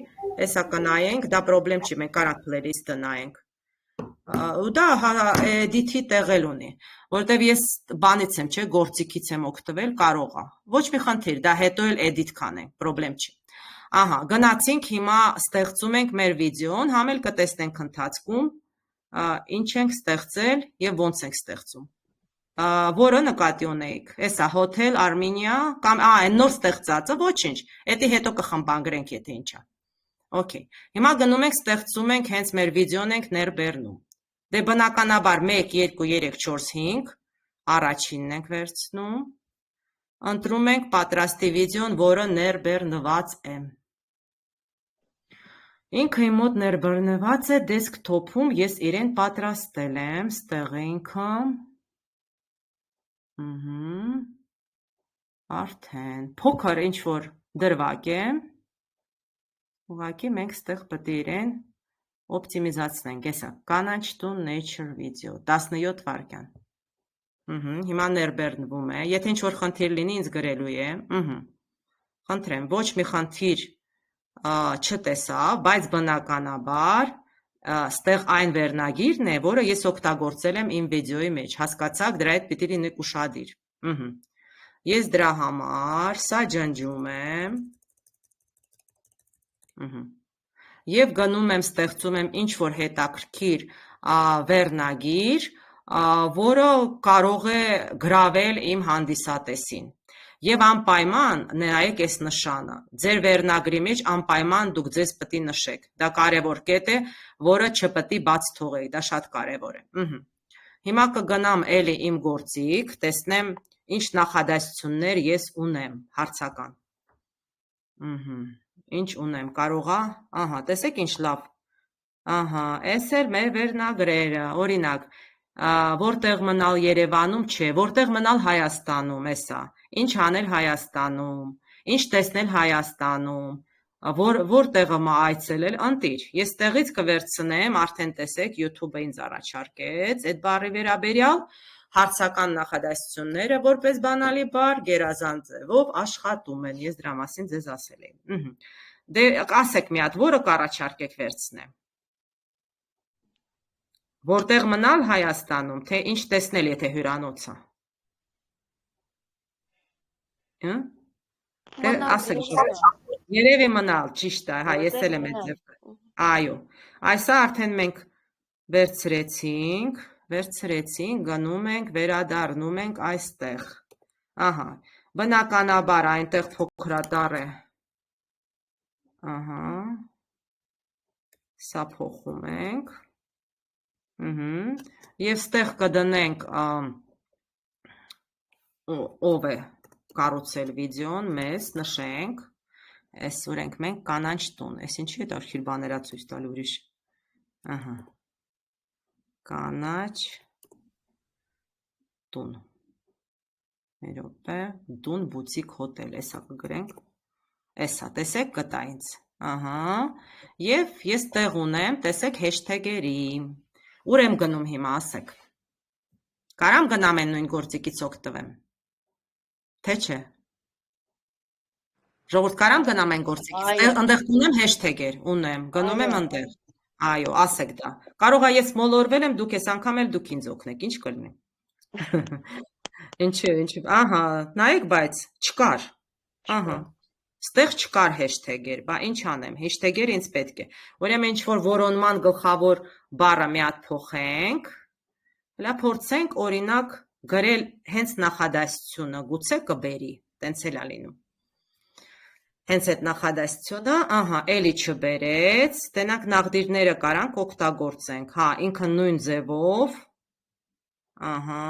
էսա կնայենք, դա պրոբլեմ չի, մենք կարանք playlist-ը նայենք, ու դա edit-ի տեղել ունի, որտև ես բանից եմ, չէ, գործիքից եմ օգտվել, կարող է, ոչ մի խնդիր, դա հետո էլ edit կանենք, պրոբլեմ չի, գնացինք հիմա ստեղծում ենք մեր վիդեոն, համ էլ կտեսնենք ընթացքում, ինչ ենք ստեղծել և ոնց ենք ստեղծում, որը նկատի ունեիք, էսա Hotel Armenia, կամ նոր ստեղծածը, ոչինչ, էդի հետո կխմբագրենք, եթե ինչա, օքեյ, հիմա գնում ենք ստեղծում ենք, հենց մեր վիդեոն ենք ներբեռնում, դե բնականաբար 1, 2, 3, 4, 5, առաջինն ենք վերցնում, ընտրում ենք պատրաստի վիդեոն, որը ներբեռնված է, ինքը իմ մոտ ներբեռնված է դեսքթոփում, ես իրեն պատրաստել եմ, ստեղ ինքը, արդեն, փոքր ինչ-որ դրվագ է, ուղղակի մենք ստեղ պետք է իրեն օպտիմիզացնենք, եսա, կանաչ տուն nature video, 17 վայրկյան, հիմա ներբեռնվում է, եթե ինչ-որ խնդիր լինի, ինձ գրելու է, խնդրեմ, ոչ մի խնդիր չտեսա, բայց բնականաբար, ստեղ այն վերնագիրն է, որը ես օգտագործել եմ իմ վիդեոյի մեջ, հասկացաք, դրա հետ պիտի լինեք ուշադիր, ես դրա համար, սա ջնջում եմ, և գնում եմ, ստեղծում եմ ինչ-որ հետաքրքիր վերնագիր, որը կարող է գրավել իմ հանդիսատեսին, և անպայման նայեք այս նշանը, ձեր վերնագրի մեջ անպայման դուք ձեզ պետք է նշեք, դա կարևոր կետ է, որը չպետք է բաց թողեք, դա շատ կարևոր է, հիմա կգնամ էլի իմ գործիք, տեսնեմ ինչ նախադասություններ ես ունեմ, հարցական, ինչ ունեմ, կարող է, տեսեք ինչ լավ, այս էլ մեր վերնագրերը, օրինակ, որտեղ մնալ Երևանում չէ, որտեղ մնալ Հայաստանում, էսա, ինչ անել Հայաստանում, ինչ տեսնել Հայաստանում, որտեղը այցելել, ընտիր, ես տեղից կվերցնեմ, արդեն տեսեք, YouTube-ը ինձ առաջարկեց, այդ բառի վերաբերյալ, հարցական նախադասությունները, որպես բանալի բառ, գերազանց ձևով աշխատում են, ես դրա մասին ձեզ ասել եմ, դե ասեք մի հատ, որը կառաջարկեք վերցնեմ, որտեղ մնալ Հայաստանում, թե ինչ տեսնել, եթե հյուրանոցը, երևի մնալ, ճիշտ է, ես էլ եմ այդ ձև, այո, այսա արդեն մենք վերցրեցինք, գնում ենք, վերադառնում ենք այստեղ, բնականաբար այնտեղ փոքրատառ է, սա փոխում ենք, և ստեղ կդնենք ով է կառուցել վիդեոն, մեզ նշենք, այսօր ենք մենք կանանչ տուն, այս ինչի է տարքիր բաներա ցույց տալ ուրիշ, ահա, կանաչ տուն, մեր ոպե, դուն բուցիկ հոտել, այսա կգրենք, այսա, տեսեք կտա ինձ, ահա, և ես տեղ ունեմ, տեսեք հեշթեգերի, ուր եմ գնում հիմա, ասեք, կարամ գնամ են նույն գործիկից օգտվեմ, թե չէ, ժողովուրդ կարամ գնամ են գործիկից, ընդեղ ունեմ հեշթեգեր, ունեմ, գնում եմ ընդեղ, այո, ասեք դա, կարող է ես մոլորվել եմ, դուք ես անգամ էլ դուք ինձ օգնեք, ինչ կլինի, ինչի, ահա, նայեք, բայց չկար, ահա, ստեղ չկար հեշթեգեր, բա ինչ անեմ, հեշթեգեր ինձ պետք է, ուրեմն ինչ-որ որոնման գլխավոր բառը մի հատ փոխենք, հլա փորձենք օրինակ գրել հենց նախադասությունը, գուցե կբերի, տենց էլ է լինում, հենց այդ նախադասությունը, ահա, էլի չբերեց, տենակ նաղդիրները կարանք օգտագործենք, հա, ինքը նույն ձևով, ահա,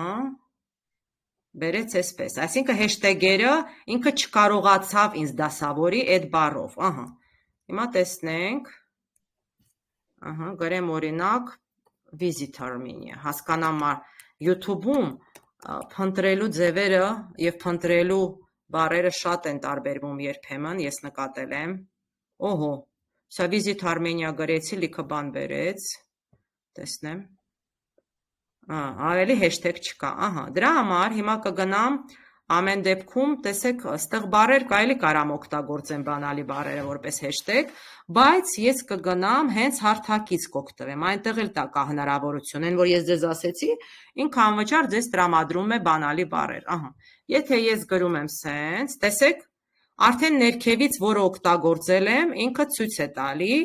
բերեց այսպես, այսինքն հեշթեգերը ինքը չկարողացավ ինձ դասավորի այդ բառով, ահա, հիմա տեսնենք, ահա, գրեմ օրինակ Visit Armenia, հասկանամ YouTube-ում փնտրելու ձևերը և փնտրելու բառերը շատ են տարբերվում երբեմն, ես նկատել եմ, օհո, սա Visit Armenia գրեցի, լիքը բան բերեց, տեսնեմ, ավելի հեշթեգ չկա, ահա, դրա համար հիմա կգնամ ամեն դեպքում, տեսեք, ստեղ բառեր կարելի կարամ օգտագործեմ բանալի բառերը որպես հեշթեգ, բայց ես կգնամ հենց հարթակից կօգտվեմ, այնտեղ էլ կա հնարավորություն, այն որ ես ձեզ ասեցի, ինքը անվճար ձեզ տրամադրում է բանալի բառեր, ահա, եթե ես գրում եմ սենց, տեսեք, արդեն ներքևից, որը օգտագործել եմ, ինքը ցույց է տալի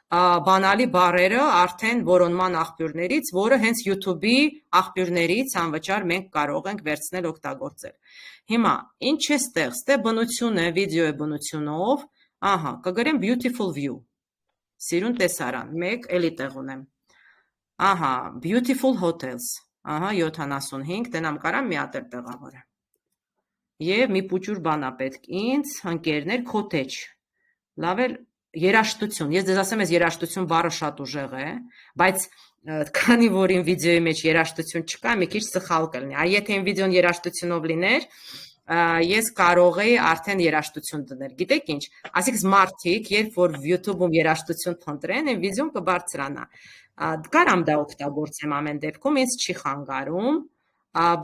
բանալի բառերը արդեն որոնման աղբյուրներից, որը հենց YouTube-ի աղբյուրներից անվճար մենք կարող ենք վերցնել օգտագործել։ Հիմա, ինչ է ստեղ, ստեղ բնություն է, վիդեո է բնությունով, ահա, կգրեմ beautiful view, սիրուն տեսարան, մեկ էլի տեղ ունեմ, ահա, beautiful hotels, ահա, 75, տենամ կարամ մի հատ էլ տեղավորը, և մի պուճուր բանա պետք ինձ, ընկերներ, cottage, լավ էլ երաշտություն, ես ձեզ ասեմ, ես երաշտություն բառը շատ ուժեղ է, բայց քանի որ իմ վիդեոյի մեջ երաշտություն չկա, մի քիչ սխալ կլինի, եթե իմ վիդեոն երաշտությունով լիներ, ես կարող էի արդեն երաշտություն դնել, գիտեք ինչ, ասիկս մարդիկ, երբ որ YouTube-ում երաշտություն փնտրեն, իմ վիդեոն կբարձրանա, կարամ դա օգտագործեմ ամեն դեպքում, ինձ չի խանգարում,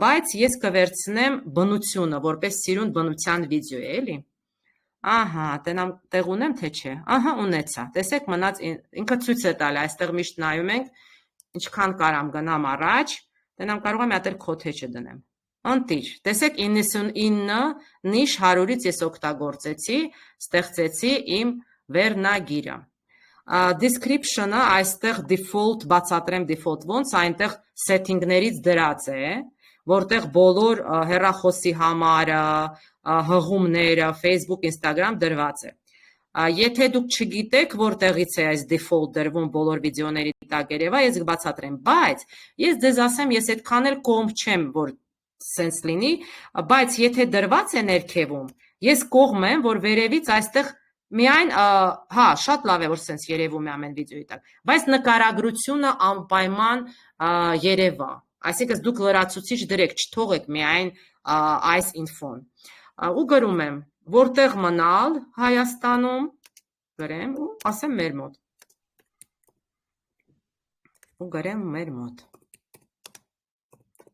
բայց ես կվերցնեմ բնությունը, որպես սիրուն բնության վիդեո է, էլի, ահա, տեղ ունեմ, թե չէ, ահա, ունեցա, տեսեք մնաց, ինքը ցույց է տալի, այստեղ միշտ նայում ենք, ինչքան կարամ գնամ առաջ, տենամ կարող եմ ատել cottage-ը դնեմ, ընտիր, տեսեք 99 նիշ 100-ից ես օգտագործեցի, ստեղծեցի իմ վերնագիրը, description-ը այստեղ default, բացատրեմ default ոնց, այնտեղ setting-ներից դրած է, որտեղ բոլոր հեռախոսի համարը, հղումները, Facebook, Instagram դրված է։ Եթե դուք չգիտեք, որտեղից է այս default դրվում բոլոր վիդեոների տակ երևա, ես կբացատրեմ, բայց ես ձեզ ասեմ, ես այդքան էլ կողմ չեմ, որ սենց լինի, բայց եթե դրված է ներքևում, ես կողմ եմ, որ վերևից այստեղ միայն, հա, շատ լավ է, որ սենց երևում է ամեն վիդեոյի տակ, բայց նկարագրությունը անպայման երևա, այսինքն դուք լրացուցիչ դրեք, չթողեք միայն այս ինֆոն, ու գրում եմ, որտեղ մնալ Հայաստանում, գրեմ ու ասեմ մեր մոտ, ու գրեմ մեր մոտ,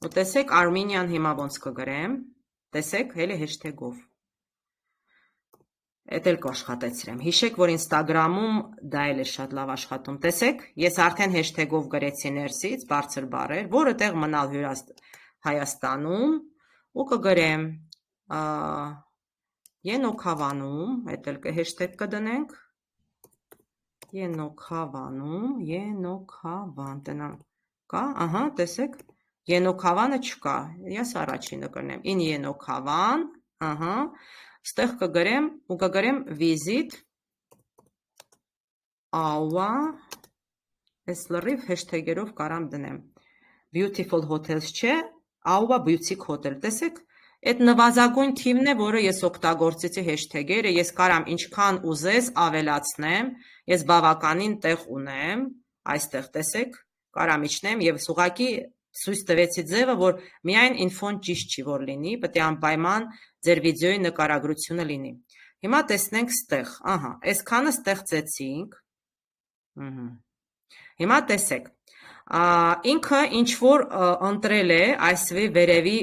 ու տեսեք Armenian հիմա ոնց կգրեմ, տեսեք հելի հեշթեգով, էդ էլ կաշխատեցրեմ, հիշեք, որ Instagram-ում դա էլ է շատ լավ աշխատում, տեսեք, ես արդեն հեշթեգով գրեցի ներսից, բարձր բառեր, որը տեղ մնալ Հայաստանում, ու կգրեմ Ենոքավանում, էդ էլ հեշթեգ կդնենք, Ենոքավան, տնամ կա, ահա, տեսեք, Ենոքավանը չկա, ես առաջինը կրնեմ, in Ենոքավան, ահա, ստեղ կգրեմ ու կգրեմ visit our, այս լրիվ հեշթեգերով կարամ դնեմ, beautiful hotels չէ, our boutique hotel, տեսեք, Այդ նվազագույն թիվն է, որը ես օգտագործեցի hashtag-երը, ես կարամ ինչքան ուզես ավելացնեմ, ես բավականին տեղ ունեմ, այստեղ տեսեք, կարամ իջնեմ եւ ուղղակի ցույց տվեցի ձևը, որ միայն ինֆոն ճիշտ չի որ լինի, պետք է անպայման ձեր վիդեոյի նկարագրությունը լինի։ Հիմա տեսնենք ստեղ, ահա, այսքանը ստեղծեցինք։ Հիմա տեսեք, ինքը ինչ որ ընտրել է այսվի վերևի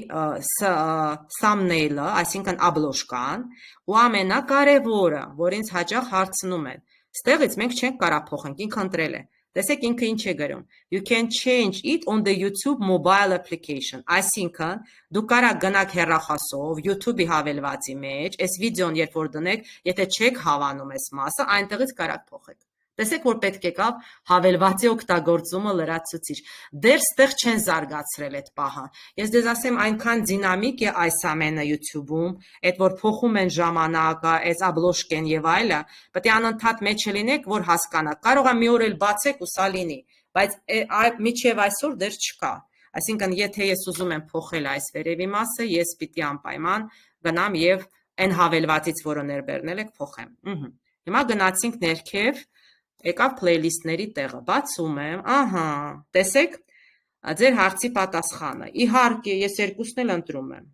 thumbnail-ը, այսինքն աբլոշկան, ու ամենակարևորը, որ ինձ հաճախ հարցնում են, ստեղից մենք չենք կարող փոխենք, ինքը ընտրել է։ Տեսեք ինքը ինչ է գրում. You can change it on the YouTube mobile application. Այսինքն, դու կարող գնաք հեռախոսով YouTube-ի հավելվածի մեջ, այս վիդեոն երբ որ դնեք, եթե չեք հավանում այս մասը, այնտեղից կարող փոխեք։ Տեսեք, որ պետք է կավ հավելվածի օգտագործումը լրացուցիչ։ Դեռ ստեղ չեն զարգացրել այդ պահը։ Ես դες ասեմ, այնքան դինամիկ է այս ամենը YouTube-ում, այդ որ փոխում են ժամանակը, այս աբլոշկեն եւ այլը, պետք է անընդհատ մեջը լինեք, որ հասկանաք։ Կարող է մի օր էլ բացեք ու սա լինի, բայց միջև այսօր դեռ չկա։ Այսինքն, եթե ես ուզում եմ փոխել այս վերևի մասը, ես պիտի անպայման գնամ եւ այն հավելվածից, որը ներբեռնել եք, փոխեմ։ Հիմա գնացինք ներքև Եկավ playlist-ների տեղը, բացում եմ, ահա, տեսեք, ձեր հարցի պատասխանը, իհարկե, ես երկուսն էլ ընտրում եմ,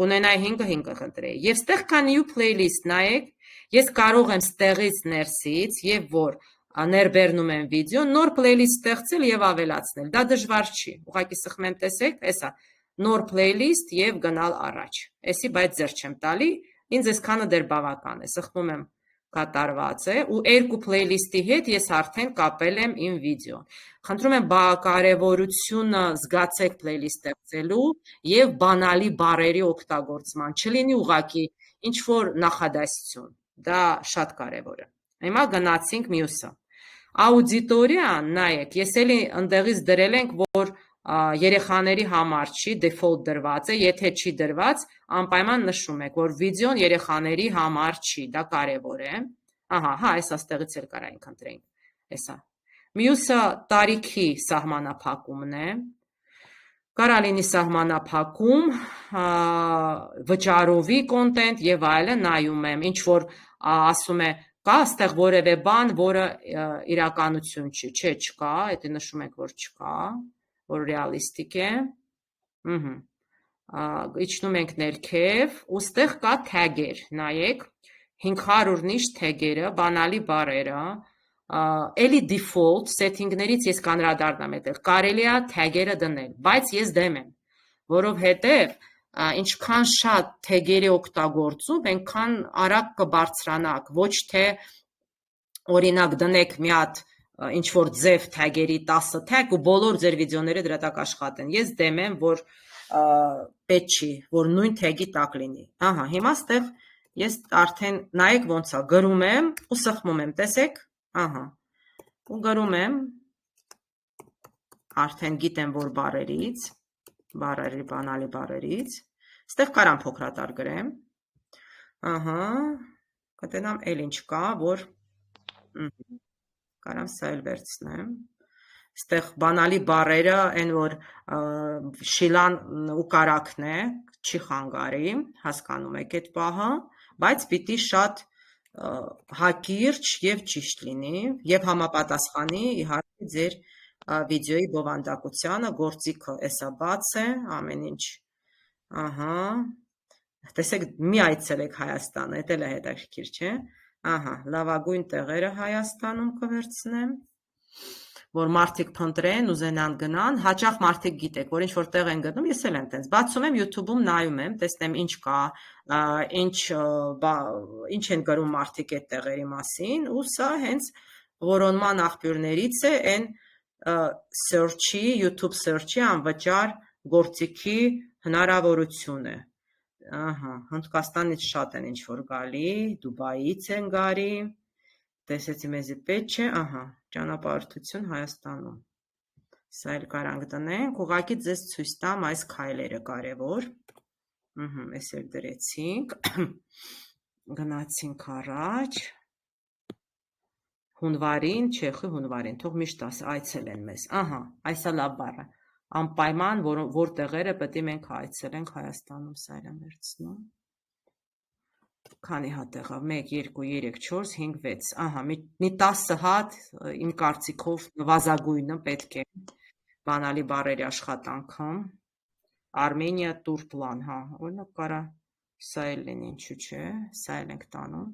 ունենայի 5-5 ընտրեի, և ստեղ կա new playlist, նայեք, ես կարող եմ ստեղից ներսից, և որ ներբեռնում եմ վիդեո, նոր playlist ստեղծել և ավելացնել, դա դժվար չի, ուղղակի սխմեմ, տեսեք, էսա, նոր playlist և գնալ առաջ, էսի, բայց ձեր չեմ տալի, ինձ այսքանը դեր բավական է, սխմում եմ կատարված է ու երկու playlist-ի հետ ես արդեն կապել եմ իմ վիդեոն։ Խնդրում եմ կարևորությունը զգացեք playlist ստեղծելու եւ բանալի բառերի օգտագործման, չլինի ուղակի ինչ որ նախադասություն։ Դա շատ կարևոր է։ Հիմա գնացինք մյուսը։ Աուդիտորիան, նայեք, ես էլի ընդեղից դրել ենք, որ երեխաների համար չի, default դրված է, եթե չի դրված, անպայման նշում եք, որ վիդեոն երեխաների համար չի, դա կարևոր է, ահա, հա, այսա ստեղից էլ կարայինք ընտրենք, այսա, մյուսը տարիքի սահմանափակումն է, կարա լինի սահմանափակում, վճարովի կոնտենտ և այլը նայում եմ, ինչ որ ասում է, կա ստեղ որևէ բան, որը իրականություն չի, չէ, չկա, եթե նշում եք, որ չկա, որ ռեալիստիկ է, իջնում ենք ներքև, ու ստեղ կա թեգեր, նայեք, 500-նիշ թեգերը, բանալի բարերը, էլի default setting-ներից ես կանրադառնամ այդտեղ, կարելի է թեգերը դնել, բայց ես դեմ եմ, որովհետև ինչքան շատ թեգերի օգտագործում, այնքան արագ կբարձրանաք, ոչ թե օրինակ դնեք մի հատ ինչ որ ձև թեգերի 10 թեգ ու բոլոր ձեր վիդեոները դրա տակ աշխատեն։ Ես դեմ եմ, որ պետք չի, որ նույն թեգի տակ լինի։ Ահա, հիմա ստեղ ես արդեն նայեք ոնց է, գրում եմ ու սխմում եմ, տեսեք, ահա, ու գրում եմ, արդեն գիտեմ, որ բառերից, բանալի բառերից, ստեղ կարամ փոքրատար գրեմ, ահա, կտենամ էլ ինչ կա, որ կարամ սա էլ վերցնեմ, ստեղ բանալի բառերը, այն որ շիլան ու կարակն է, չի խանգարի, հասկանում եք այդ պահը, բայց պիտի շատ հակիրճ և ճիշտ լինի և համապատասխանի իհարկե ձեր վիդեոյի բովանդակությանը, գործիքը էսա բաց է, ամեն ինչ, ահա, տեսեք մի այցելեք Հայաստանը, էդ էլ է հետաքրքիր չէ, ահա, լավագույն տեղերը Հայաստանում կվերցնեմ, որ մարդիկ փնտրեն, ուզենան գնան, հաճախ մարդիկ գիտեք, որ ինչ որ տեղ են գնում, ես էլ եմ տենց, բացում եմ YouTube-ում, նայում եմ, տեսնեմ ինչ կա, ինչ են գրում մարդիկ այդ տեղերի մասին, ու սա հենց որոնման աղբյուրներից է այն search-ի, YouTube search-ի անվճար գործիքի հնարավորությունը, ահա, Հնդկաստանից շատ են ինչ որ գալի, Դուբայից են գալի, տեսեցի մեզի պետք չէ, ահա, ճանապարհորդություն Հայաստանում, սա էլ կարանք դնենք, ուղղակի ձեզ ցույց տամ այս քայլերը կարևոր, այս էլ դրեցինք, գնացինք առաջ, հունվարին, չեխի հունվարին, թող միշտ այցել են մեզ, ահա, այսա լավ բառը, անպայման որ տեղերը պետք է մենք այցելենք Հայաստանում, սա եմ վերցնում։ Քանի հատ եղավ 1 2 3 4 5 6 ահա մի 10 հատ իմ կարծիքով նվազագույնը պետք է բանալի բառերի աշխատանքում Armenia tour plan, հա, օրինակ կարա սա էլ լինի, ինչու՞ չէ, սա էլ ենք տանում։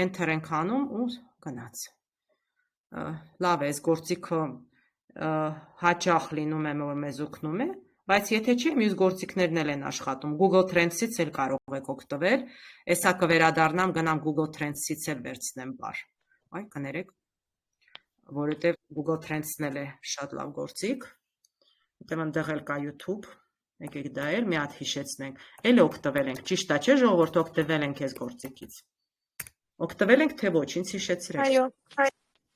Enter ենք անում ու գնաց։ Լավ է, այս գործիքը հաճախ լինում է, որ մեզ օգնում է, բայց եթե չէ, մյուս գործիքներն էլ են աշխատում։ Google Trends-ից էլ կարող եք օգտվել։ Էսա կվերադառնամ, գնամ Google Trends-ից էլ վերցնեմ բառ։ Այ կներեք, որովհետև Google Trends-ն էլ է շատ լավ գործիք։ Դեռ ընդեղ էլ կա YouTube, եկեք դա էլ մի հատ հիշեցնենք։ Էլ օգտվել ենք, ճիշտ է, չէ՞ ժողովուրդ, օգտվել ենք այս գործիքից։ Օգտվել ենք թե ոչ, ինձ հիշեցրեք։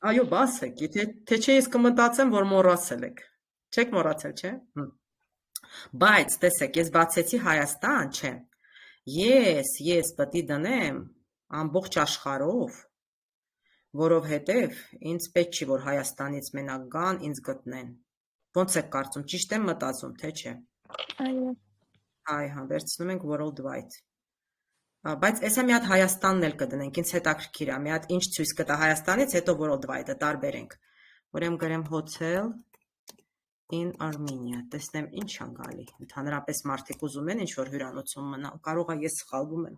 Այո, բասեք, թե չէ ես կմտածեմ, որ մոռացել եք։ Չեք մոռացել, չէ՞։ Բայց, տեսեք, ես բացեցի Հայաստան, չէ։ Ես պետք է դնեմ ամբողջ աշխարհով, որովհետև ինձ պետք չի, որ Հայաստանից մենակ գան, ինձ գտնեն։ Ոնց եք կարծում, ճիշտ եմ մտածում, թե չէ։ Այո, վերցնում ենք worldwide։ Բայց այսա մի հատ Հայաստանն էլ կդնենք, ինձ հետաքրքիր է, մի հատ ինչ ցույց կտա Հայաստանից, հետո worldwide-ը տարբերենք։ Ուրեմն գրեմ hotel in Armenia, տեսնեմ ինչ ան գալի։ Ընդհանրապես մարդիկ ուզում են ինչ-որ հյուրանոցում մնալ, կարող է ես սխալվում եմ։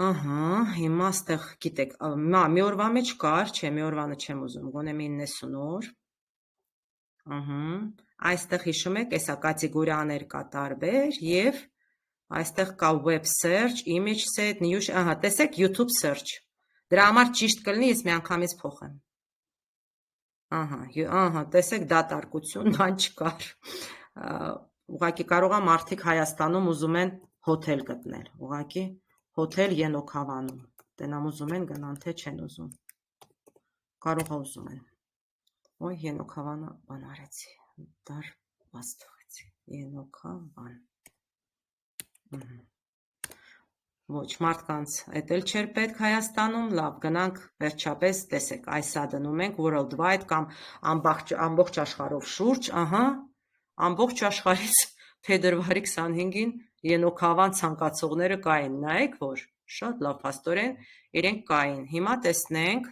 Ահա, հիմա այստեղ գիտեք, մի օրվա մեջ կար, չէ, մի օրվանը չեմ ուզում, գոնե մի 90 օր։ Ահա, այստեղ հիշում եք, էսա կատեգորիաներ կա տարբեր եւ այստեղ կա web search, image set, news, ահա, տեսեք YouTube search։ Դրա համար ճիշտ կլինի, ես միանգամից փոխեմ։ Ահա, տեսեք դատարկություն, բան չկար։ Ուղղակի կարող է մարդիկ Հայաստանում ուզում են հոթել գտնել, ուղղակի հոթել Ենոք Հավանում։ Տենամ ուզում են գնան, թե չեն ուզում։ Կարող է ուզում են։ Ոյ Ենոք Հավանը բան արեցի, դար բաց թողեցի։ Ենոք Հավան։ Ոչ, մարդկանց էդ էլ չէր պետք Հայաստանում, լավ, գնանք վերջապես, տեսեք, այսա դնում ենք worldwide կամ ամբողջ աշխարհով շուրջ, ահա, ամբողջ աշխարհից փետրվարի 25-ին Ենոք Հավան ցանկացողները կային, նայեք, որ շատ լավ փաստորեն իրենք կային։ Հիմա տեսնենք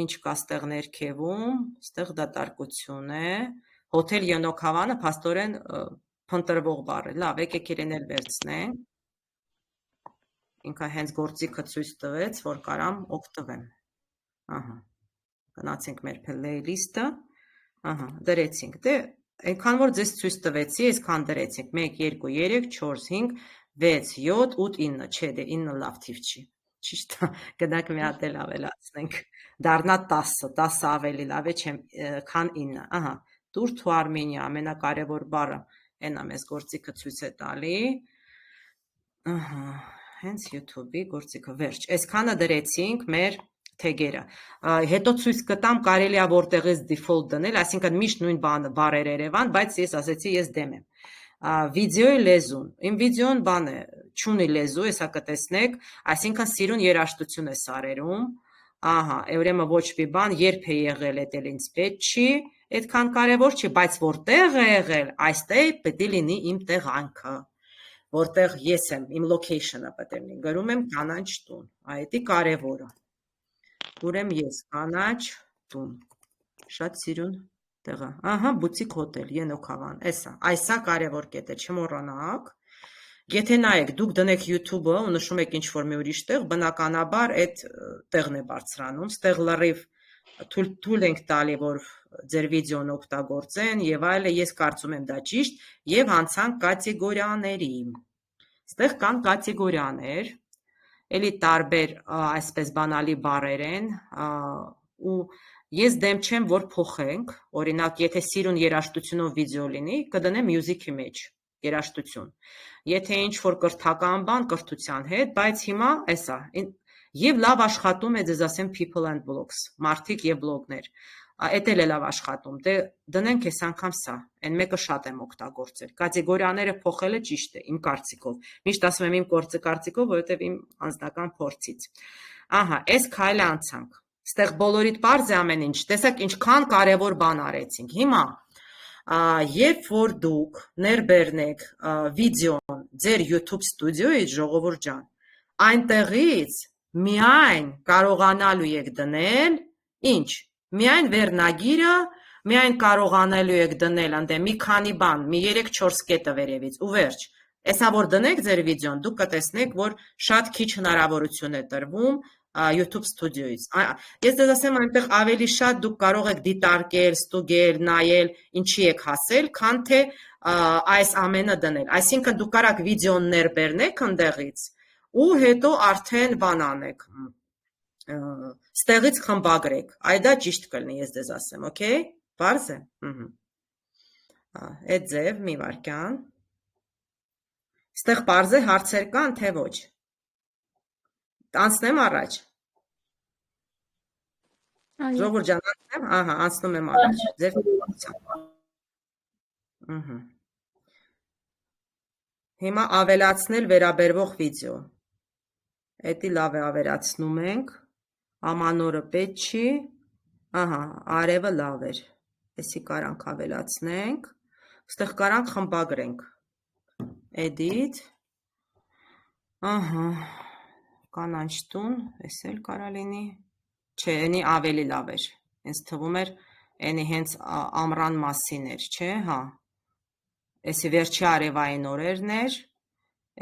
ինչ կա ստեղ ներքևում, ստեղ դատարկություն է, հոթել Ենոք Հավանը փաստորեն փնտրվող բառ է, լավ, եկեք իրեն էլ վերցնենք։ Ինքը հենց գործիքը ցույց տվեց, որ կարամ օգտվեմ։ Ահա։ Գնացինք մեր playlist-ը։ Ահա, դրեցինք։ Դե այնքան որ ձեզ ցույց տվեցի, այսքան դրեցինք 1 2 3 4 5 6 7 8 9, չէ, դե 9 լավ թիվ չի։ Ճիշտ է, գնանք մի հատ էլ ավելացնենք։ Դառնա 10 ավելի լավ է, քան 9։ Ահա, Tour to Armenia, ամենակարևոր բառը, այնա մեզ գործիքը ցույց է տալի։ Ահա, հենց YouTube-ի գործիքը վերջ։ Այսքանը դրեցինք մեր թեգերը։ Հետո ցույց կտամ կարելի է որտեղից default դնել, այսինքն միշտ նույն բառեր Երևան, բայց ես ասեցի ես դեմ եմ։ Վիդեոյի լեզուն։ Իմ վիդեոն բան է, չունի լեզու, հեսա կտեսնեք, այսինքն սիրուն երաժշտություն է սարերում։ Ահա, ուրեմն ոչ մի բան, երբ է եղել, էդ էլ ինձ պետք չի, այդքան կարևոր չի, բայց որտեղ է եղել, այստեղ պետք է լինի իմ տեղանքը։ Որտեղ ես եմ, իմ location-ը պետք է լինի, գրում եմ կանաչ տուն, այդ է կարևորը։ Ուրեմն ես կանաչ տուն, շատ սիրուն տեղը, ահա բուտիկ հոթել, Ենոք Հավան, այսա կարևոր կետ է, չմոռանաք, եթե նայեք, դուք դնեք YouTube-ը ու նշում եք ինչ-որ մի ուրիշ տեղ, բնականաբար այդ տեղն է բարձրանում, ստեղ լրիվ թույլ ենք տալի, որ ձեր վիդեոն օգտագործեն եւ այլը, ես կարծում եմ դա ճիշտ եւ հանցանք կատեգորիաների։ Ստեղ կան կատեգորիաներ, էլի տարբեր այսպես բանալի բառեր են ու ես դեմ չեմ որ փոխենք, օրինակ եթե սիրուն երաժշտությունով վիդեո լինի, կդնեմ music-ի մեջ երաժշտություն։ Եթե ինչ որ կրթական բան կրթության հետ, բայց հիմա էսա եւ լավ աշխատում է ձեզ ասեմ people and blogs, մարդիկ եւ բլոգներ։ Էդ էլ է լավ աշխատում, դե դնենք այս անգամ սա, այն մեկը շատ եմ օգտագործել, կատեգորիաները փոխելը ճիշտ է, իմ կարծիքով, միշտ ասում եմ իմ կարծիքով, որովհետև իմ անձնական փորձից, ահա, այս քայլը անցանք, Ստեղ բոլորիդ պարզ է ամեն ինչ, տեսեք ինչքան կարևոր բան արեցինք։ Հիմա, երբ որ դուք ներբեռնեք վիդեոն ձեր YouTube ստուդիոյից, ժողովուրդ ջան, այնտեղից միայն կարողանալու եք դնել, ինչ, միայն վերնագիրը, միայն կարողանալու եք դնել այնտեղ մի քանի բան, մի 3-4 կետը վերևից ու վերջ։ Այսա որ դնեք ձեր վիդեոն, դուք կտեսնեք, որ շատ քիչ հնարավորություն է տրվում YouTube ստուդիոից։ Ես դες ասեմ, այնտեղ ավելի շատ դուք կարող եք դիտարկել, ստուգել, նայել, ինչի եք հասել, քան թե այս ամենը դնել։ Այսինքն դուք կարաք վիդեոն ներբեռնեք այնտեղից ու հետո արդեն բան անեք, ստեղից խմբագրեք։ Այ դա ճիշտ կլինի, ես դες ասեմ, օքեյ։ Պարզ է։ Այդ ձև մի վարքյան։ Ստեղ պարզ է հարցեր կան, թե ոչ։ Անցնեմ առաջ։ Ժողովուրդ ջան, անցնեմ, ահա, անցնում եմ առաջ։ Ձեր Հիմա ավելացնել վերաբերվող վիդեո։ Էդի լավ է ավելացնում ենք։ Ամանորը պետք չի։ Ահա, արևը լավ էր։ Էսի կարանք ավելացնենք։ Ստեղ կարանք խմբագրենք։ Edit, ահա, կանանչ տուն, էս էլ կարա լինի, չէ, ենի ավելի լավ էր, հենց թվում էր, ենի հենց ամռան մասին էր, չէ, հա, էսի վերջի արևային օրերն էր,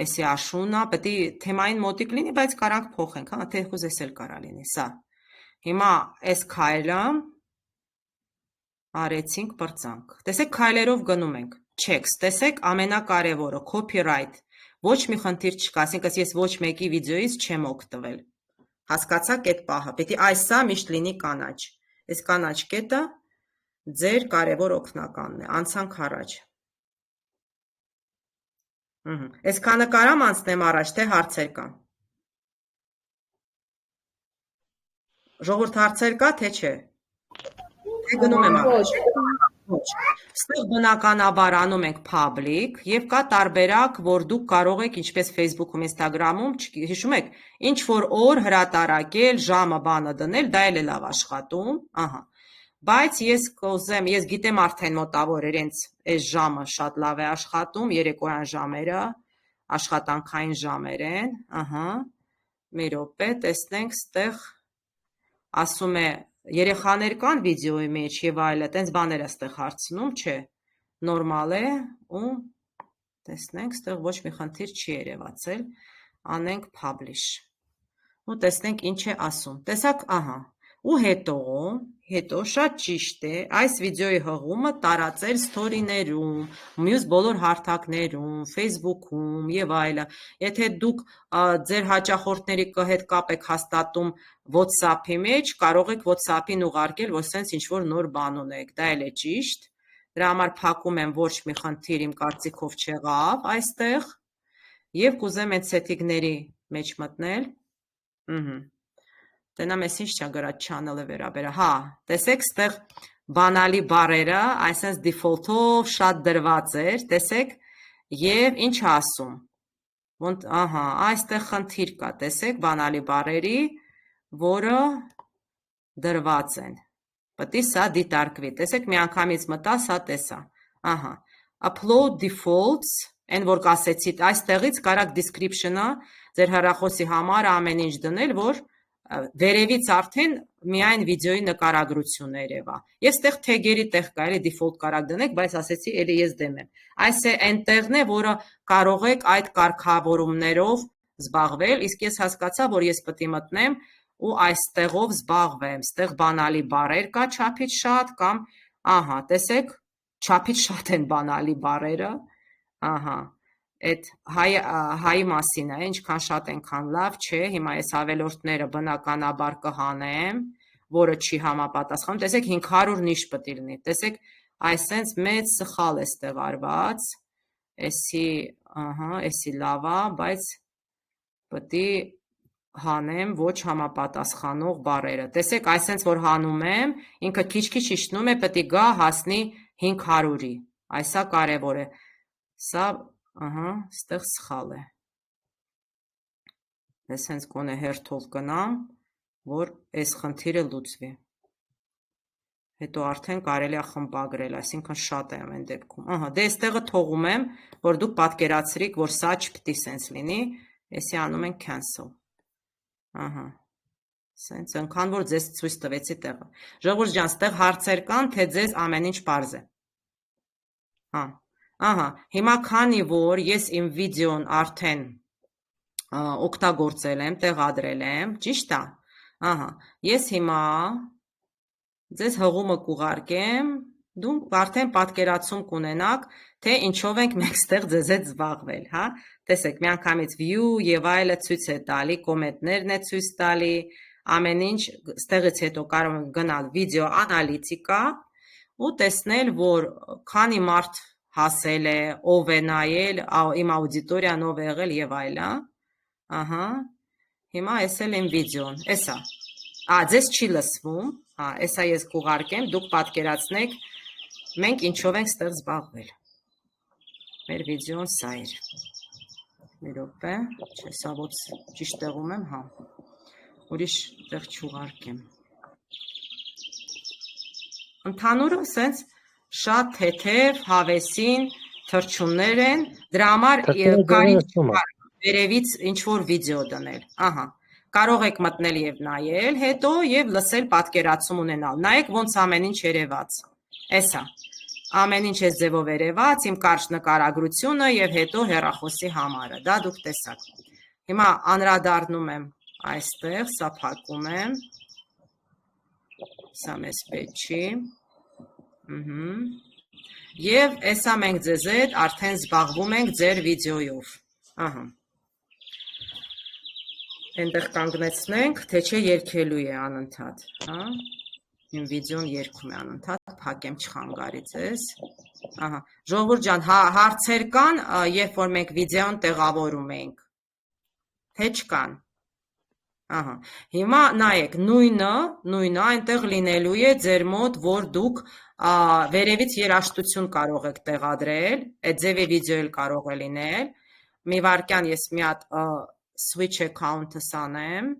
էսի աշունա, պետի թեմային մոտիկ լինի, բայց կարանք փոխենք, հա, թեխուզ էս էլ կարա լինի, սա, հիմա էս քայլը, արեցինք պրծանք, տեսեք քայլերով գնում ենք, Չեքս, տեսեք ամենակարևորը, copyright, ոչ մի խնդիր չկա, ասինքն ես ոչ մեկի վիդեոից չեմ օգտվել, հասկացաք այդ պահը, պետք է այսա միշտ լինի կանաչ, այս կանաչ կետը ձեր կարևոր օգնականն է, անցանք առաջ, այսքանը կարամ անցնեմ առաջ, թե հարցեր կան, ժողովուրդ հարցեր կա, թե չէ, թե գնում եմ առաջ, Ստեղ բնականաբար անում ենք public և կա տարբերակ, որ դուք կարող եք ինչպես Facebook-ում, Instagram-ում, հիշում եք, ինչ որ օր հրատարակել, ժամը բանը դնել, դա էլ է լավ աշխատում, ահա, բայց ես կուզեմ, ես գիտեմ արդեն մոտավոր իրենց այս ժամը շատ լավ է աշխատում, երեկոյան ժամերը, աշխատանքային ժամեր են, ահա, մի րոպե, տեսնենք, ստեղ ասում է Երեխաներ կան վիդեոյի մեջ և այլը, տենց բաներ է ստեղ հարցնում, չէ, նորմալ է ու տեսնենք, ստեղ ոչ մի խնդիր չի երևացել, անենք publish ու տեսնենք ինչ է ասում, տեսակ, ահա, ու հետո շատ ճիշտ է այս վիդեոյի հղումը տարածել ստորիներում, մյուս բոլոր հարթակներում, Facebook-ում և այլը, եթե դուք ձեր հաճախորդների հետ կապ եք հաստատում WhatsApp-ի մեջ, կարող եք WhatsApp-ին ուղարկել, որ սենց ինչ-որ նոր բան ունեք, դա էլ է ճիշտ, դրա համար փակում եմ ոչ մի խնդիր իմ կարծիքով չեղավ այստեղ և կուզեմ այդ սեթինգների մեջ մտնել, Տենամ ես ինչ չա գրած channel-ը վերաբերա, հա, տեսեք ստեղ բանալի բարերը, այսենց default-ով շատ դրված էր, տեսեք, և ինչ ասում, ահա, այստեղ խնդիր կա, տեսեք, բանալի բարերի, որը դրված են, պետք է սա դիտարկվի, տեսեք, մի անգամից մտա, սա տեսա, ահա, upload defaults, այն որ կասեցիտ, այստեղից կարաք description-ը, ձեր հեռախոսի համար ամեն ինչ դնել, որ վերևից արդեն միայն վիդեոյի նկարագրություն երևա, և ստեղ թեգերի տեղ կա, էլի default կարակ դնեք, բայց ասեցի, էլի ես դեմ եմ, այս է այնտեղն է, որը կարող եք այդ կարգավորումներով զբաղվել, իսկ ես հասկացա, որ ես պետք է մտնեմ ու այստեղով զբաղվեմ, ստեղ բանալի բարեր կա չափից շատ կամ, ահա, տեսեք, չափից շատ են բանալի բարերը, ահա, Այդ հայի մասին է, ինչքան շատ ենքան լավ չէ, հիմա ես ավելորդները բնականաբար կհանեմ, որը չի համապատասխանում, տեսեք 500 նիշ պետք է լինի, տեսեք այսենց մեծ սխալ է ստեղ արված, էսի լավ է, բայց պետք է հանեմ ոչ համապատասխանող բարերը, տեսեք այսենց որ հանում եմ, ինքը քիչ-քիչ իջնում է, պետք է գա հասնի 500-ի, այսա կարևոր է, սա Ահա, ստեղ սխալ է, ես հենց կոնե հերթով կնամ, որ այս խնդիրը լուծվի։ Հետո արդեն կարելի է խմբագրել, այսինքն շատ է ամեն դեպքում։ Ահա, դե այստեղը թողում եմ, որ դուք պատկերացրիք, որ սա չպիտի սենց լինի, այսի անում ենք cancel։ Ահա։ Սենց ընքան որ ձեզ ցույց տվեցի տեղը։ Ժողովուրդ ջան, ստեղ հարցեր կան, թե ձեզ ամեն ինչ պարզ է։ Հա։ Ահա, հիմա քանի որ ես իմ վիդեոն արդեն օգտագործել եմ, տեղադրել եմ, ճիշտ է։ Ահա, ես հիմա ձեզ հղումը կուղարկեմ, դուք արդեն պատկերացում կունենաք, թե ինչով ենք մենք ստեղ ձեզ հետ զբաղվել, հա։ Տեսեք, միանգամից view եւ այլը ցույց է տալի, կոմենտներն է ցույց տալի, ամեն ինչ ստեղից հետո կարող ենք գնալ վիդեո անալիտիկա ու տեսնել, որ քանի մարդ հասել է, ով է նայել, իմ աուդիտորիան ով է եղել եւ այլն, ահա։ Հիմա էս էլ իմ վիդեոն, էսա։ Ձեզ չի լսվում, էսա ես կուղարկեմ, դուք պատկերացնեք, մենք ինչով ենք ստեղ զբաղվել։ Մեր վիդեոն սա էր։ Մի րոպե, չէ, սա ոչ ճիշտ տեղում եմ, հա։ Ուրիշ տեղ չուղարկեմ։ Ընդհանուրը սենց շատ թեթև, հավեսին թռչուններ են, դրա համար կարիք վերևից ինչ-որ վիդեո դնել, ահա։ Կարող եք մտնել եւ նայել, հետո եւ լսել պատկերացում ունենալ։ Նայեք ոնց ամեն ինչ երևաց։ Էսա։ Ամեն ինչ էս ձևով երևաց, իմ կարճ նկարագրությունը եւ հետո հեռախոսի համարը։ Դա դուք տեսաք։ Հիմա անդրադառնում եմ այստեղ, սա փակում եմ։ Սա մեզ պետք չի։ Եվ էսա մենք ձեզ հետ արդեն զբաղվում ենք ձեր վիդեոյով։ Ահա։ Այնտեղ կանգնեցնենք, թե չէ երգելու է անընդհատ, հա։ Իմ վիդեոն երգում է անընդհատ, փակեմ չխանգարի ձեզ։ Ահա, ժողովուրդ ջան, հարցեր կան, երբ որ մենք վիդեոն տեղավորում ենք, թե չկան։ Ահա, հիմա նայեք, նույնը այնտեղ լինելու է ձեր մոտ, որ դուք վերևից երաժշտություն կարող եք տեղադրել, այդ ձևի վիդեո էլ կարող է լինել։ Մի վարքյան ես մի հատ switch account-ս անեմ,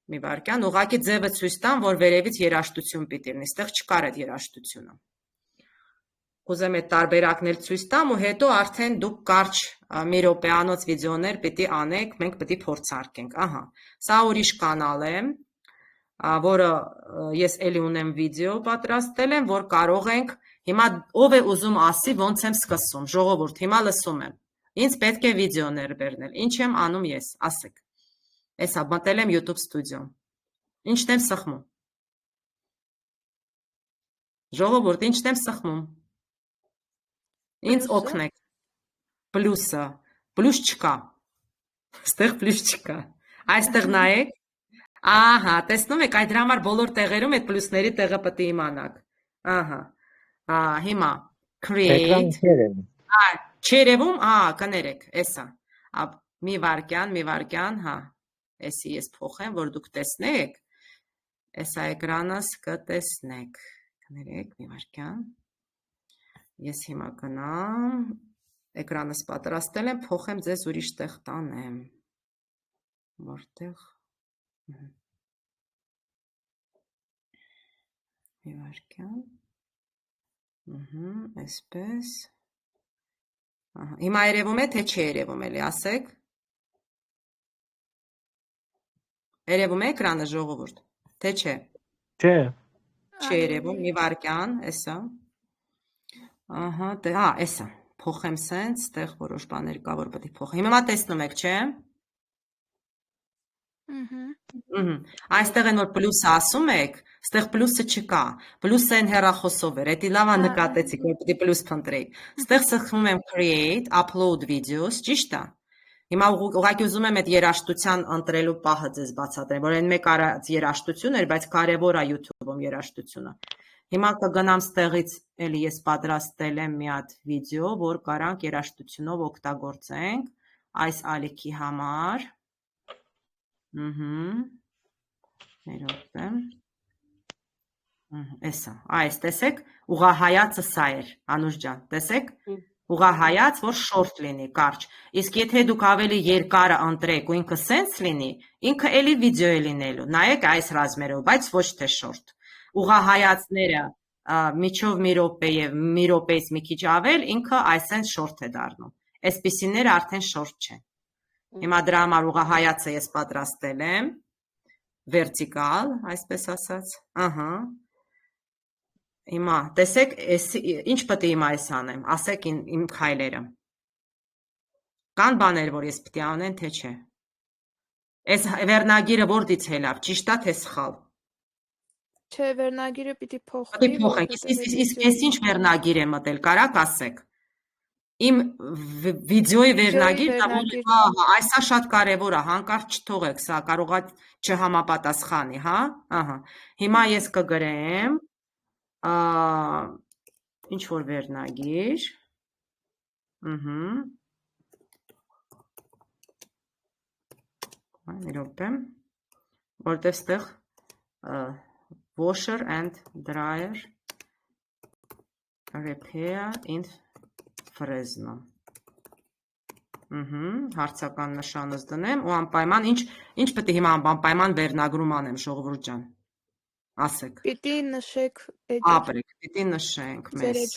մի վարքյան, ուղղակի ձևը ցույց տամ, որ վերևից երաժշտություն պիտի լինի, այստեղ չկար այդ երաժշտությունը։ Կուզեմ այդ տարբերակն էլ ցույց տամ ու հետո արդեն դուք կարճ մի րոպեանոց վիդեոներ պիտի անեք, մենք պիտի փորձարկենք, ահա։ Սա ուրիշ կանալ է, որը ես էլի ունեմ վիդեո պատրաստել եմ, որ կարող ենք, հիմա ով է ուզում ասի, ոնց եմ սկսում, ժողովուրդ, հիմա լսում եմ։ Ինձ պետք է վիդեոներ բերնել, ինչ եմ անում ես, ասեք, էսա մտել եմ YouTube ստուդիո, ինչն եմ սխմում, ժողովուրդ, ինչն եմ սխմում, ինձ օգնեք, պլյուսը, պլյուս չկա, ստեղ պլյուս չկա, այստեղ նայեք, ահա, տեսնում եք, այդ դրա համար բոլոր տեղերում այդ պլյուսների տեղը պետք է իմանաք, ահա, հիմա, create, Չերևում, կներեք, էսա, մի վարքյան, հա, էսի ես փոխեմ, որ դուք տեսնեք, էսա էկրանս կտեսնեք, կներեք, մի վարքյան, ես հիմա կնամ, էկրանս պատրաստել եմ, փոխեմ ձեզ ուրիշ տեղ տանեմ, որտեղ, մի վարքյան, այսպես, հիմա երևում է, թե չի երևում էլի, ասեք, երևում է էկրանը ժողովուրդ, թե չէ, չի երևում, մի վարքյան, էսա, ահա, էսա, փոխեմ սենց, տեղ որոշ բաներ կա, որ պետք է փոխեմ, հիմա տեսնում եք, չէ, Այստեղ են որ պլյուսը ասում եք, ստեղ պլյուսը չկա, պլյուսը են հեռախոսով էր, էդի լավ նկատեցիք, որ պիտի պլյուս փնտրեիք, ստեղ սխմում եմ create, upload videos, ճիշտ է, հիմա ուղղակի ուզում եմ այդ երաժշտության ընտրելու պահը ձեզ բացատրեմ, որ այն մեկ արած երաժշտություն էր, բայց կարևոր է YouTube-ում երաժշտությունը, հիմա կգնամ ստեղից, էլի ես պատրաստել եմ մի հատ վիդեո, որ կարանք երաժշտությունով օգտագործենք, այս ալիքի համար, ներոք եմ, էսա, այս տեսեք, ուղահայացը սա էր, Անուշ ջան, տեսեք, ուղղահայաց, որ short լինի, կարճ։ Իսկ եթե դուք ավելի երկարը ընտրեք ու ինքը sense լինի, ինքը էլի վիդեո է լինելու։ Նայեք այս ռազմերով, բայց ոչ թե short։ Ուղղահայացները միջով մի րոպե եւ մի րոպեից մի քիչ ավել, ինքը այսենց short է դառնում։ Այսպիսիները արդեն short չեն։ Հիմա դրա համար ուղղահայացը ես պատրաստել եմ, vertical, այսպես ասած, Հիմա, տեսեք, ինչ պետք է հիմա ես անեմ, ասեք իմ քայլերը։ Կան բաներ, որ ես պետք է անեմ, թե չէ։ Այս վերնագիրը որտից է լավ, ճիշտ է թե սխալ։ Չէ, վերնագիրը պիտի փոխվի։ Պիտի փոխենք, իսկ ես ինչ վերնագիր եմ մտել, կարաք ասեք։ Իմ վիդեոյի վերնագիրը, այսա շատ կարևոր է, հանկարծ չթողեք, սա կարող է չհամապատասխանի, հա։ Հիմա ես կգրեմ ինչ որ վերնագիր, որտեղ ստեղ washer and dryer repair in Fresno. Հարցական նշանս դնեմ ու անպայման ինչ պետք է հիմա անպայման վերնագրում անեմ, ժողովուրդ ջան։ Ասեք։ Պիտի նշեք ապրեք, պիտի նշենք մեզ։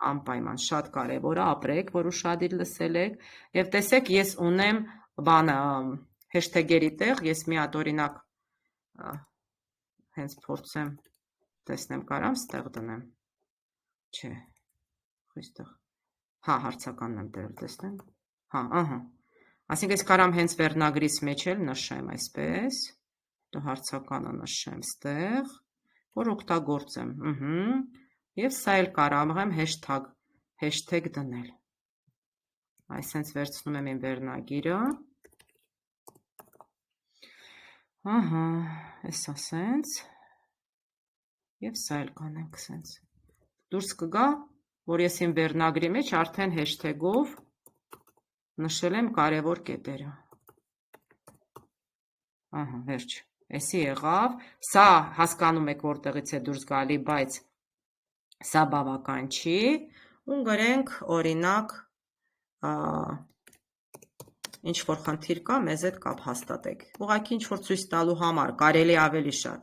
Անպայման շատ կարևոր է, ապրեք, որ ուշադիր լսել եք եւ տեսեք, ես ունեմ բանը hashtag-երի տեղ, ես մի հատ օրինակ հենց փորձեմ տեսնեմ, կարամ ստեղ դնեմ։ Չէ։ Այստեղ։ Հա, հարցականն եմ դրել, տեսնեմ։ Հա, Այսինքն ես կարամ հենց վերնագրից մեջ էլ նշեմ այսպես, հարցականը նշեմ ստեղ, որ օգտագործեմ, և սա էլ կարամ եմ hashtag դնել, այսենց վերցնում եմ իմ վերնագիրը, ես ասենց, և սա էլ կանենք սենց, դուրս կգա, որ ես իմ վերնագրի մեջ արդեն hashtag-ով նշել եմ կարևոր կետերը, վերջ, Էսի եղավ, սա հասկանում եք որտեղից է դուրս գալի, բայց սա բավական չի, ու գրենք օրինակ ինչ որ խնդիր կա, մեզ հետ կապ հաստատեք, ուղղակի ինչ որ ցույց տալու համար, կարելի ավելի շատ,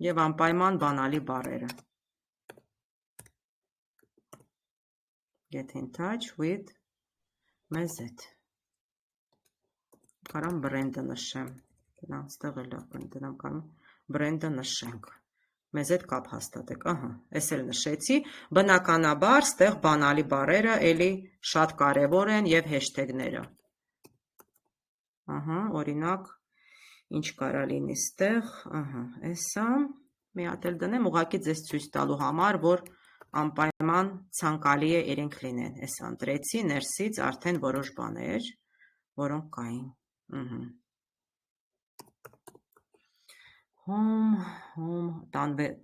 և անպայման բանալի բառերը, get in touch with մեզ հետ, Կարամ բրենդը նշեմ, ստեղ էլ դրամ կարամ բրենդը նշենք, մեզ հետ կապ հաստատեք, ես էլ նշեցի, բնականաբար ստեղ բանալի բառերը էլի շատ կարևոր են և hashtag-ները, օրինակ, ինչ կարա լինի ստեղ, էսա, մի հատ էլ դնեմ, ուղղակի ձեզ ցույց տալու համար, որ անպայման ցանկալի է իրենք լինեն, ես ընտրեցի, ներսից արդեն որոշ բաներ, որոնք կային,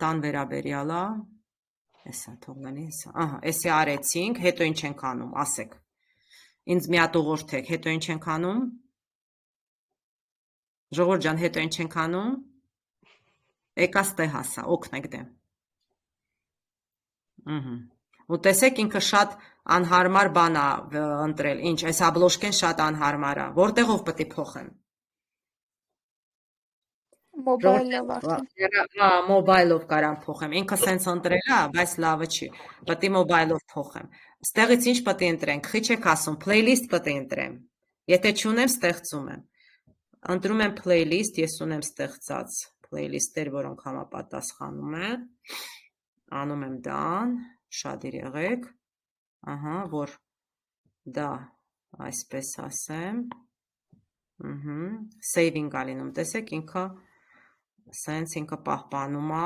տան վերաբերյալա, եսա թողնելի, եսի արեցինք, հետո ինչ ենք անում, ասեք, ինձ մի հատ ուղղորդեք, հետո ինչ ենք անում, ժողովուրդ ջան, հետո ինչ ենք անում, եկա ստեղ հասա, օգնեք դեմ, ու տեսեք ինքը շատ անհարմար բան է ընտրել, ինչ, այս աբլոշկեն շատ անհարմար է, որտեղով պետք է փոխեմ, Մոբայլով կարամ փոխեմ, ինքը սենց ընտրել է, բայց լավը չի, պետք է մոբայլով փոխեմ, ստեղից ինչ պետք է ընտրենք, խիչ եք ասում, playlist պետք է ընտրեմ, եթե չունեմ, ստեղծում եմ, ընտրում եմ playlist, ես ունեմ ստեղծած playlist-եր, որոնք համապատասխանում են, անում եմ դան, շադիր եղեք, որ դա այսպես ասեմ, saving ալինում, տեսեք ինքը, սենց ինքը պահպանում է,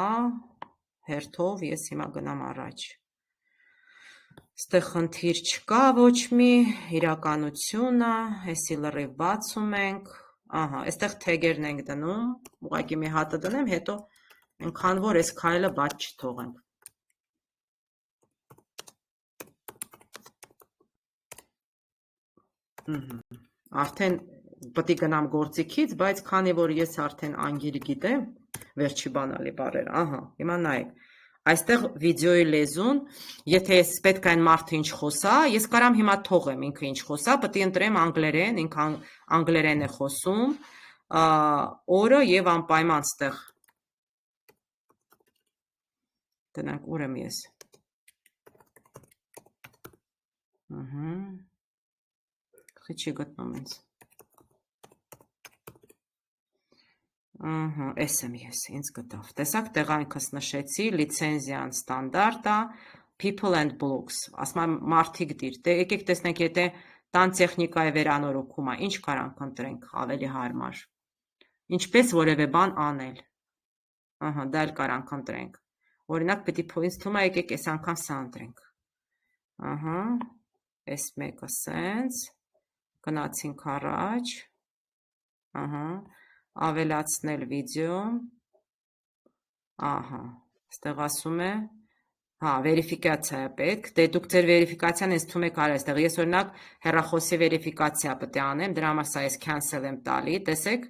հերթով ես հիմա գնամ առաջ, ստեղ խնդիր չկա ոչ մի, իրականությունը, հեսի լրիվ բացում ենք, այստեղ թեգերն ենք դնում, ուղղակի մի հատը դնեմ, հետո այնքան որ այս քայլը բաց չթողենք, արդեն պետք է գնամ գործիքից, բայց քանի որ ես արդեն անգիր գիտեմ, վերջի բանալի բառերը, հիմա նայեք, այստեղ վիդեոյի լեզուն, եթե ես պետք է այն մարդը ինչ խոսա, ես կարամ հիմա թողեմ ինքը ինչ խոսա, պետք է ընտրեմ անգլերեն, ինքը անգլերեն է խոսում, օրը եւ անպայման ստեղ դրանք ուր եմ ես։ Չի գտնում ինձ։ Էս եմ ես, ինձ գտավ։ Տեսակ տեղանքս նշեցի, լիցենզիան ստանդարտա, people and blocks, ասում եմ մարդիկ դիր, եկեք տեսնենք, եթե տան տեխնիկայի վերանորոգում է, ինչ կարանք ընտրենք ավելի հարմար, ինչպես որևէ բան անել, դա էլ կարանք ընտրենք, օրինակ պետք է ինձ թվում է եկեք այս անգամ սա ընտրենք, այս մեկը սենց, գնացինք առաջ, ավելացնել վիդեո, ստեղ ասում է, վերիֆիկացիա է պետք, դե դուք ձեր վերիֆիկացիան ինձ թվում եք արել այստեղ, ես օրինակ հեռախոսի վերիֆիկացիա պետք է անեմ, դրա համար սա ես cancel եմ տալի, տեսեք,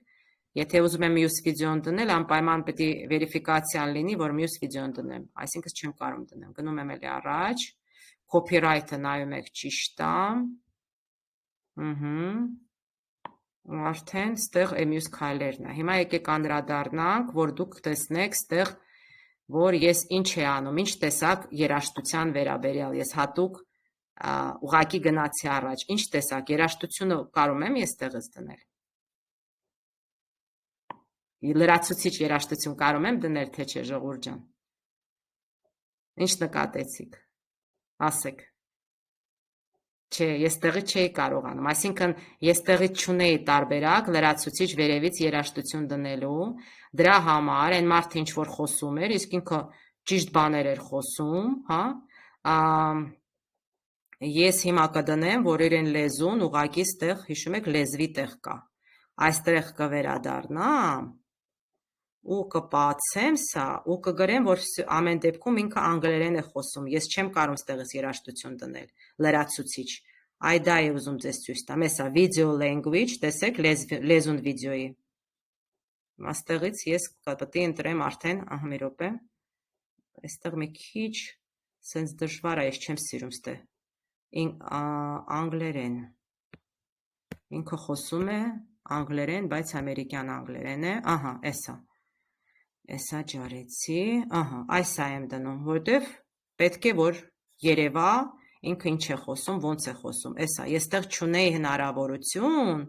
եթե ուզում եմ մյուս վիդեոն դնել, անպայման պետք է վերիֆիկացիան լինի, որ մյուս վիդեոն դնեմ, այսինքն չեմ կարող դնեմ, գնում եմ էլի առաջ, copyright-ը նայում եք ճիշտ է, արդեն ստեղ մյուս քայլերն է, հիմա եկեք անդրադառնանք, որ դուք տեսնեք ստեղ, որ ես ինչ է անում, ինչ տեսակ երաժշտության վերաբերյալ, ես հատուկ ուղղակի գնացի առաջ, ինչ տեսակ երաժշտությունը կարող եմ ես տեղից դնել, լրացուցիչ երաժշտություն կարող եմ դնել, թե չէ ժողովուրդ ջան, ինչ նկատեցիք, ասեք, չէ, ես տեղից չէի կարող անում, այսինքն ես տեղից չունեի տարբերակ լրացուցիչ վերևից երաժշտություն դնելու, դրա համար այն մարդը ինչ որ խոսում էր, իսկ ինքը ճիշտ բաներ էր խոսում, ես հիմա կդնեմ, որ իրեն լեզուն ուղղակի ստեղ, հիշում եք, լեզվի տեղ կա, այստեղ կվերադառնամ ու կպացեմ սա ու կգրեմ, որ ամեն դեպքում ինքը անգլերեն է խոսում, ես չեմ կարող ստեղից երաժշտություն դնել, լրացուցիչ, այ դա է ուզում ձեզ ցույց տամ, էսա video language, տեսեք լեզուն վիդեոյի, աստեղից ես պետք է ընտրեմ արդեն, մի րոպե, այստեղ մի քիչ սենց դժվար է, ես չեմ սիրում ստեղ, անգլերեն, ինքը խոսում է անգլերեն, բայց ամերիկյան անգլերեն է, էսա ջարեցի, այսա եմ դնում, որտև պետք է որ երևա, ինքը ինչ է խոսում, ոնց է խոսում, էսա, ես տեղ չունեի հնարավորություն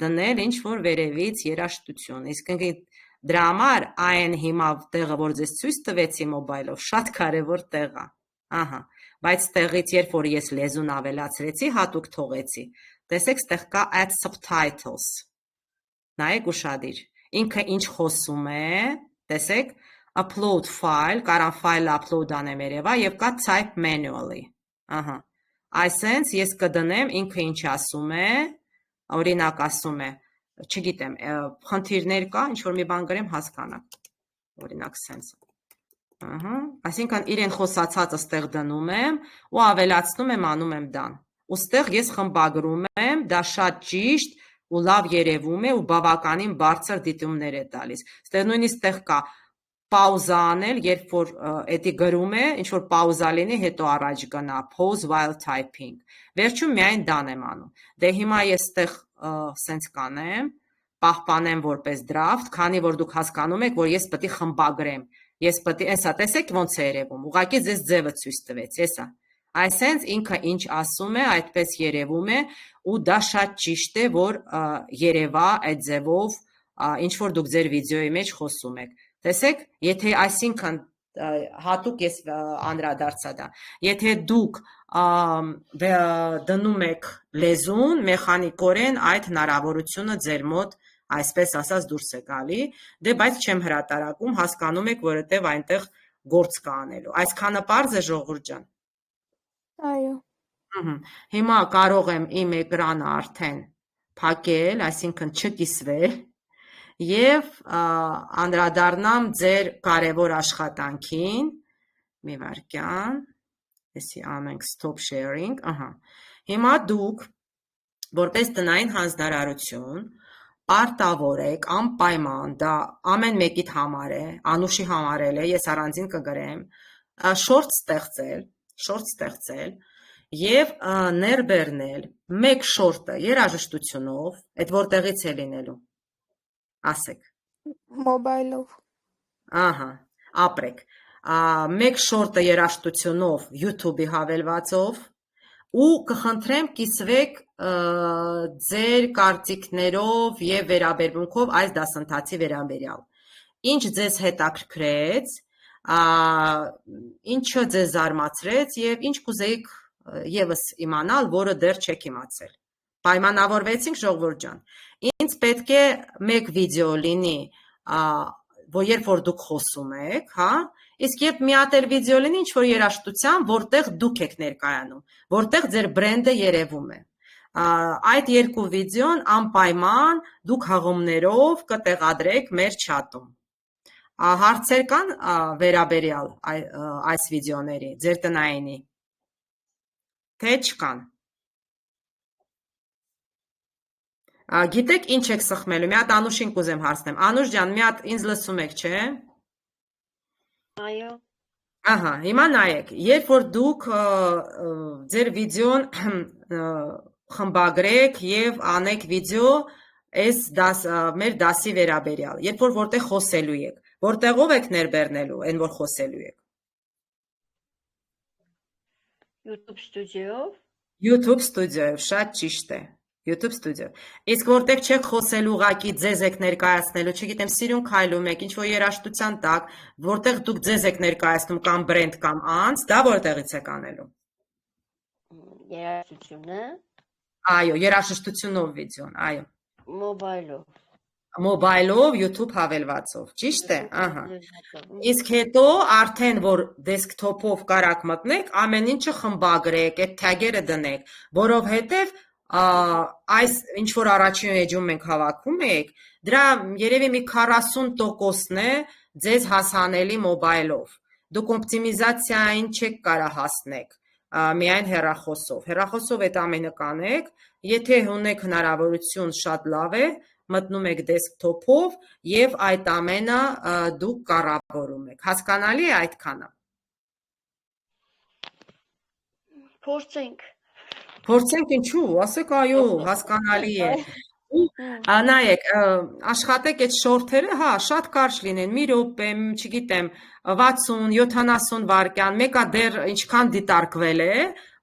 դնել ինչ որ վերևից երաժշտություն, իսկ դրա համար այն հիմա տեղը, որ ձեզ ցույց տվեցի մոբայլով, շատ կարևոր տեղ է, բայց տեղից երբ որ ես լեզուն ավելացրեցի, հատուկ թողեցի, տեսեք ստեղ կա add subtitles, նայեք ուշադիր, ինքը ինչ խոսում է, տեսեք, upload file, կարան file upload անեմ երևա և կա type manually, այսենց ես կդնեմ, ինքը ինչ ասում է, օրինակ ասում է, չգիտեմ, խնդիրներ կա, ինչ որ մի բան գրեմ հասկանաք, օրինակ սենց, այսինքն իրեն խոսացածը ստեղ դնում եմ ու ավելացնում եմ, անում եմ դան, ու ստեղ ես խմբագրում եմ, դա շատ ճիշտ ու լավ երևում է ու բավականին բարձր դիտումներ է տալիս, ստեղ նույնիսկ ստեղ կա պաուզա անել, երբ որ էդի գրում է, ինչ որ պաուզա լինի, հետո առաջ գնա, pause while typing, վերջում միայն դան եմ անում, դե հիմա ես ստեղ սենց կանեմ, պահպանեմ որպես draft, քանի որ դուք հասկանում եք, որ ես պետք է խմբագրեմ, ես պետք է, էսա, տեսեք ոնց է երևում, ուղղակի ձեզ ձևը ցույց տվեց, էսա, այսենց ինքը ինչ ասում է, այդպես երևում է, ու դա շատ ճիշտ է, որ երևա այդ ձևով, ինչ որ դուք ձեր վիդեոյի մեջ խոսում եք, տեսեք, եթե այսինքն հատուկ ես անդրադարձա դա, եթե դուք դնում եք լեզուն, մեխանիկորեն այդ հնարավորությունը ձեր մոտ այսպես ասած դուրս է գալի, դե բայց չեմ հրատարակում, հասկանում եք, որովհետև այնտեղ գործ կա անելու, այսքանը պարզ է ժողովուրդ ջան, այո, հիմա կարող եմ իմ էկրանը արդեն փակել, այսինքն չկիսվել, և անդրադառնամ ձեր կարևոր աշխատանքին, մի վայրկյան, եսի անենք stop sharing, հիմա դուք, որպես տնային հանձնարարություն, պարտավոր եք, անպայման, դա ամեն մեկիդ համար է, Անուշի համար էլ է, ես առանձին կգրեմ, շորտ ստեղծել եւ ներբեռնել մեկ շորտը երաժշտությունով, այդ որտեղից է լինելու։ Ասեք։ Մոբայլով։ Ահա, ապրեք։ Մեկ շորտը երաժշտությունով YouTube-ի հավելվածով ու կխնդրեմ կիսվեք ձեր կարծիքներով եւ վերաբերմունքով այս դասընթացի վերաբերյալ։ Ինչ ձեզ հետաքրքրեց, ինչը ձեզ զարմացրեց եւ ինչ կուզեիք եւս իմանալ, որը դեռ չեք իմացել։ Պայմանավորվեցինք, ժողովուրդ ջան։ Ինձ պետք է մեկ վիդեո լինի, որ երբ որ դուք խոսում եք, հա, իսկ երբ մի հատ էլ վիդեո լինի, ինչ որ երաժշտության, որտեղ դուք եք ներկայանում, որտեղ ձեր բրենդը երևում է։ Այդ երկու վիդեոն անպայման դուք հղումներով կտեղադրեք մեր չաթում։ Հարցեր կան վերաբերյալ այս վիդեոների, ձեր տնայինի, թե չկան։ Գիտեք ինչ եք սխմելու, մի հատ Անուշին կուզեմ հարցնեմ։ Անուշ ջան, մի հատ ինձ լսում եք, չէ՞։ Այո։ Ահա, հիմա նայեք, երբ որ դուք ձեր վիդեոն խմբագրեք եւ անեք վիդեո մեր դասի վերաբերյալ, երբ որ որտեղ խոսելու եք, որտեղով եք ներբեռնելու, այն որ խոսելու եք։ YouTube ստուդիոյով։ YouTube ստուդիոյով, շատ ճիշտ է։ YouTube ստուդիո։ Իսկ որտեղ չեք խոսելու ուղակի ձեզ եք ներկայացնելու, չգիտեմ, սիրուն քայլում եք, ինչ որ երաժշտության տակ, որտեղ դուք ձեզ եք ներկայացնում կամ բրենդ կամ անձ, դա որտեղից եք անելու։ Երաժշտությունը։ Այո, երաժշտությունով վիդեոն, այո։ Մոբայլով YouTube հավելվածով, ճիշտ է, ահա։ Իսկ հետո արդեն որ դեսքթոփով կարաք մտնեք, ամեն ինչը խմբագրեք, այդ թագերը դնեք, որովհետև այս ինչ որ առաջին էջում մենք հավաքում ենք, դրա երևի մի 40%-ն է ձեզ հասանելի մոբայլով։ Դուք օպտիմիզացիային չեք կարող հասնեք միայն հեռախոսով։ Հեռախոսով այդ ամենը կանեք, եթե ունեք հնարավորություն շատ լավ է, մտնում եք դեսքթոփով եւ այդ ամենը դուք կառավարում եք։ Հասկանալի է այդքանը։ Փորձենք ինչու, ասեք այո, հասկանալի է։ Նայեք, աշխատեք այդ շորթերը, հա, շատ կարճ լինեն, մի րոպե, չգիտեմ, 60-70 վայրկյան, մեկը դեռ ինչքան դիտարկվել է,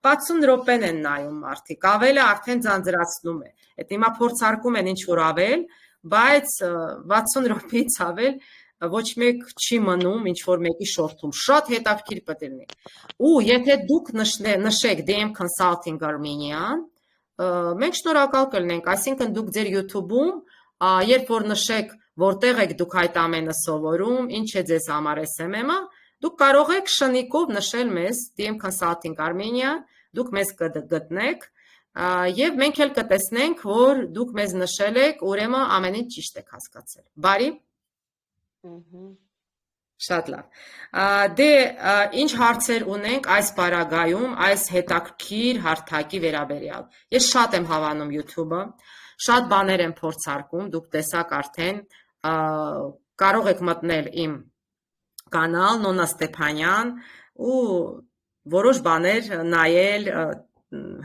60 րոպեն են նայում մարդիկ, ավելը արդեն ձանձրացնում է։ Այդ հիմա փորձարկում են ինչ որ ավել, բայց 60 րոպեից ավել ոչ մեկ չի մնում ինչ որ մեկի շորթում, շատ հետաքրքիր պետք է լինի։ Ու եթե դուք նշեք DM Consulting Armenian, մենք շնորհակալ կլինենք, այսինքն դուք ձեր YouTube-ում, երբ որ նշեք որտեղ եք դուք այդ ամենը սովորում, ինչ է ձեզ համար SMM-ը, դուք կարող եք շնիկով նշել մեզ DM Consulting Armenia, դուք մեզ կգտնեք եւ մենք էլ կտեսնենք, որ դուք մեզ նշել եք, ուրեմն ամեն ինչ ճիշտ եք հասկացել։ Բարի։ Շատ լավ։ Դե ինչ հարցեր ունենք այս պարագայում, այս հետաքրքիր հարթակի վերաբերյալ։ Ես շատ եմ հավանում YouTube-ը, շատ բաներ եմ փորձարկում, դուք տեսաք արդեն, կարող եք մտնել իմ կանալ Նոնա Ստեփանյան ու որոշ բաներ նայել,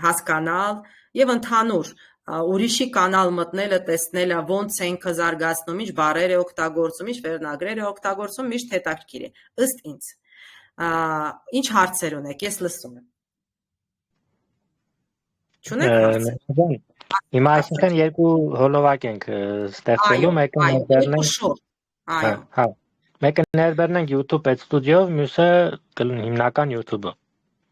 հասկանալ եւ ընդհանուր ուրիշի կանալ մտնելը, տեսնելը, ոնց է ինքը զարգացնում, ինչ բառեր է օգտագործում, ինչ վերնագրեր է օգտագործում, միշտ հետաքրքիր է, ըստ ինձ։ Ինչ հարցեր ունեք, ես լսում եմ։ Չունեք հարցեր։ Հիմա այսինքն երկու հոլովակ ենք ստեղծելու, մեկը ներբեռնենք։ Այո։ Մեկը ներբեռնենք YouTube Ad Studio-ով, մյուսը հիմնական YouTube-ը։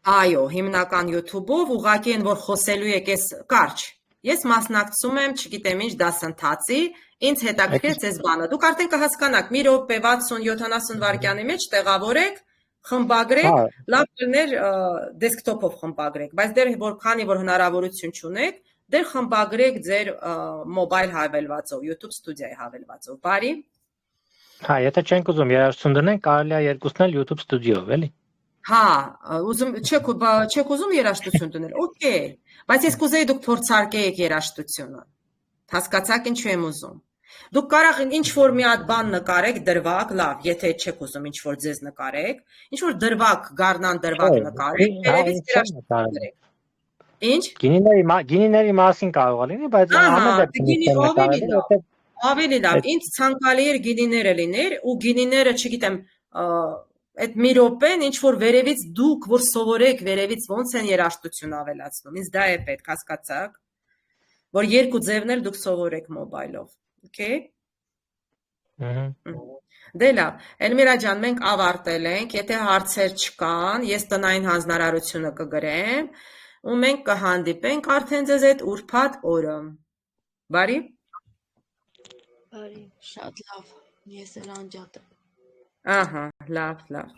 Այո, հիմնական YouTube-ով, ուղղակի են որ խոսելու եք ես կարճ։ Ես մասնակցում եմ, չգիտեմ ինչ դասընթացի, ինձ հետաքրքիր ձեզ բանը։ Դուք արդեն կհասկանաք, մի րոպե 60-70 վայրկյանի մեջ տեղավորեք, խմբագրեք, լավ կլներ դեսքթոփով խմբագրեք, բայց դեռ որքանի որ հնարավորություն չունեք, դեռ խմբագրեք ձեր մոբայլ հավելվածով, YouTube Studio-ի հավելվածով։ Բարի։ Հա, եթե չենք ուզում երաժշտություն դնենք, կարելի է երկուսն էլ YouTube Studio-ով, էլի։ Հա, չեք ուզում երաժշտություն դնել, օքեյ, բայց ես կուզեի դուք փորձարկեիք երաժշտությունը, հասկացաք ինչու եմ ուզում, Դուք կարող եք ինչ-որ մի հատ բան նկարեք, դրվակ, լավ, եթե չեք ուզում ինչ-որ ձեզ նկարեք, ինչ-որ դրվակ, գառնան դրվակ նկարեք, երևից երաշտությունեք։ Ինչ? Գինիների մասին կարող է լինի, բայց ավելի լավ, ինձ ցանկալի էր գինիները լիներ, ու գինիները, չգիտեմ, այդ մի րոպեն ինչ-որ վերևից դուք, որ սովորեք վերևից ոնց են երաշտություն ավելացնում, ինձ դա է պետք, հասկացաք, որ երկու ձևն էլ դուք սովորեք մոբայլով, okay? Դե լավ, Էլմիրա ջան, մենք ավարտել ենք, եթե հարցեր չկան, ես տնային հանձնարարությունը կգրեմ, ու մենք կհանդիպենք արդեն ձեզ այդ ուրբաթ օրը, բարի? Բարի, շատ լավ, ես էլ անջատ եմ։ Ահա, լավ, լավ։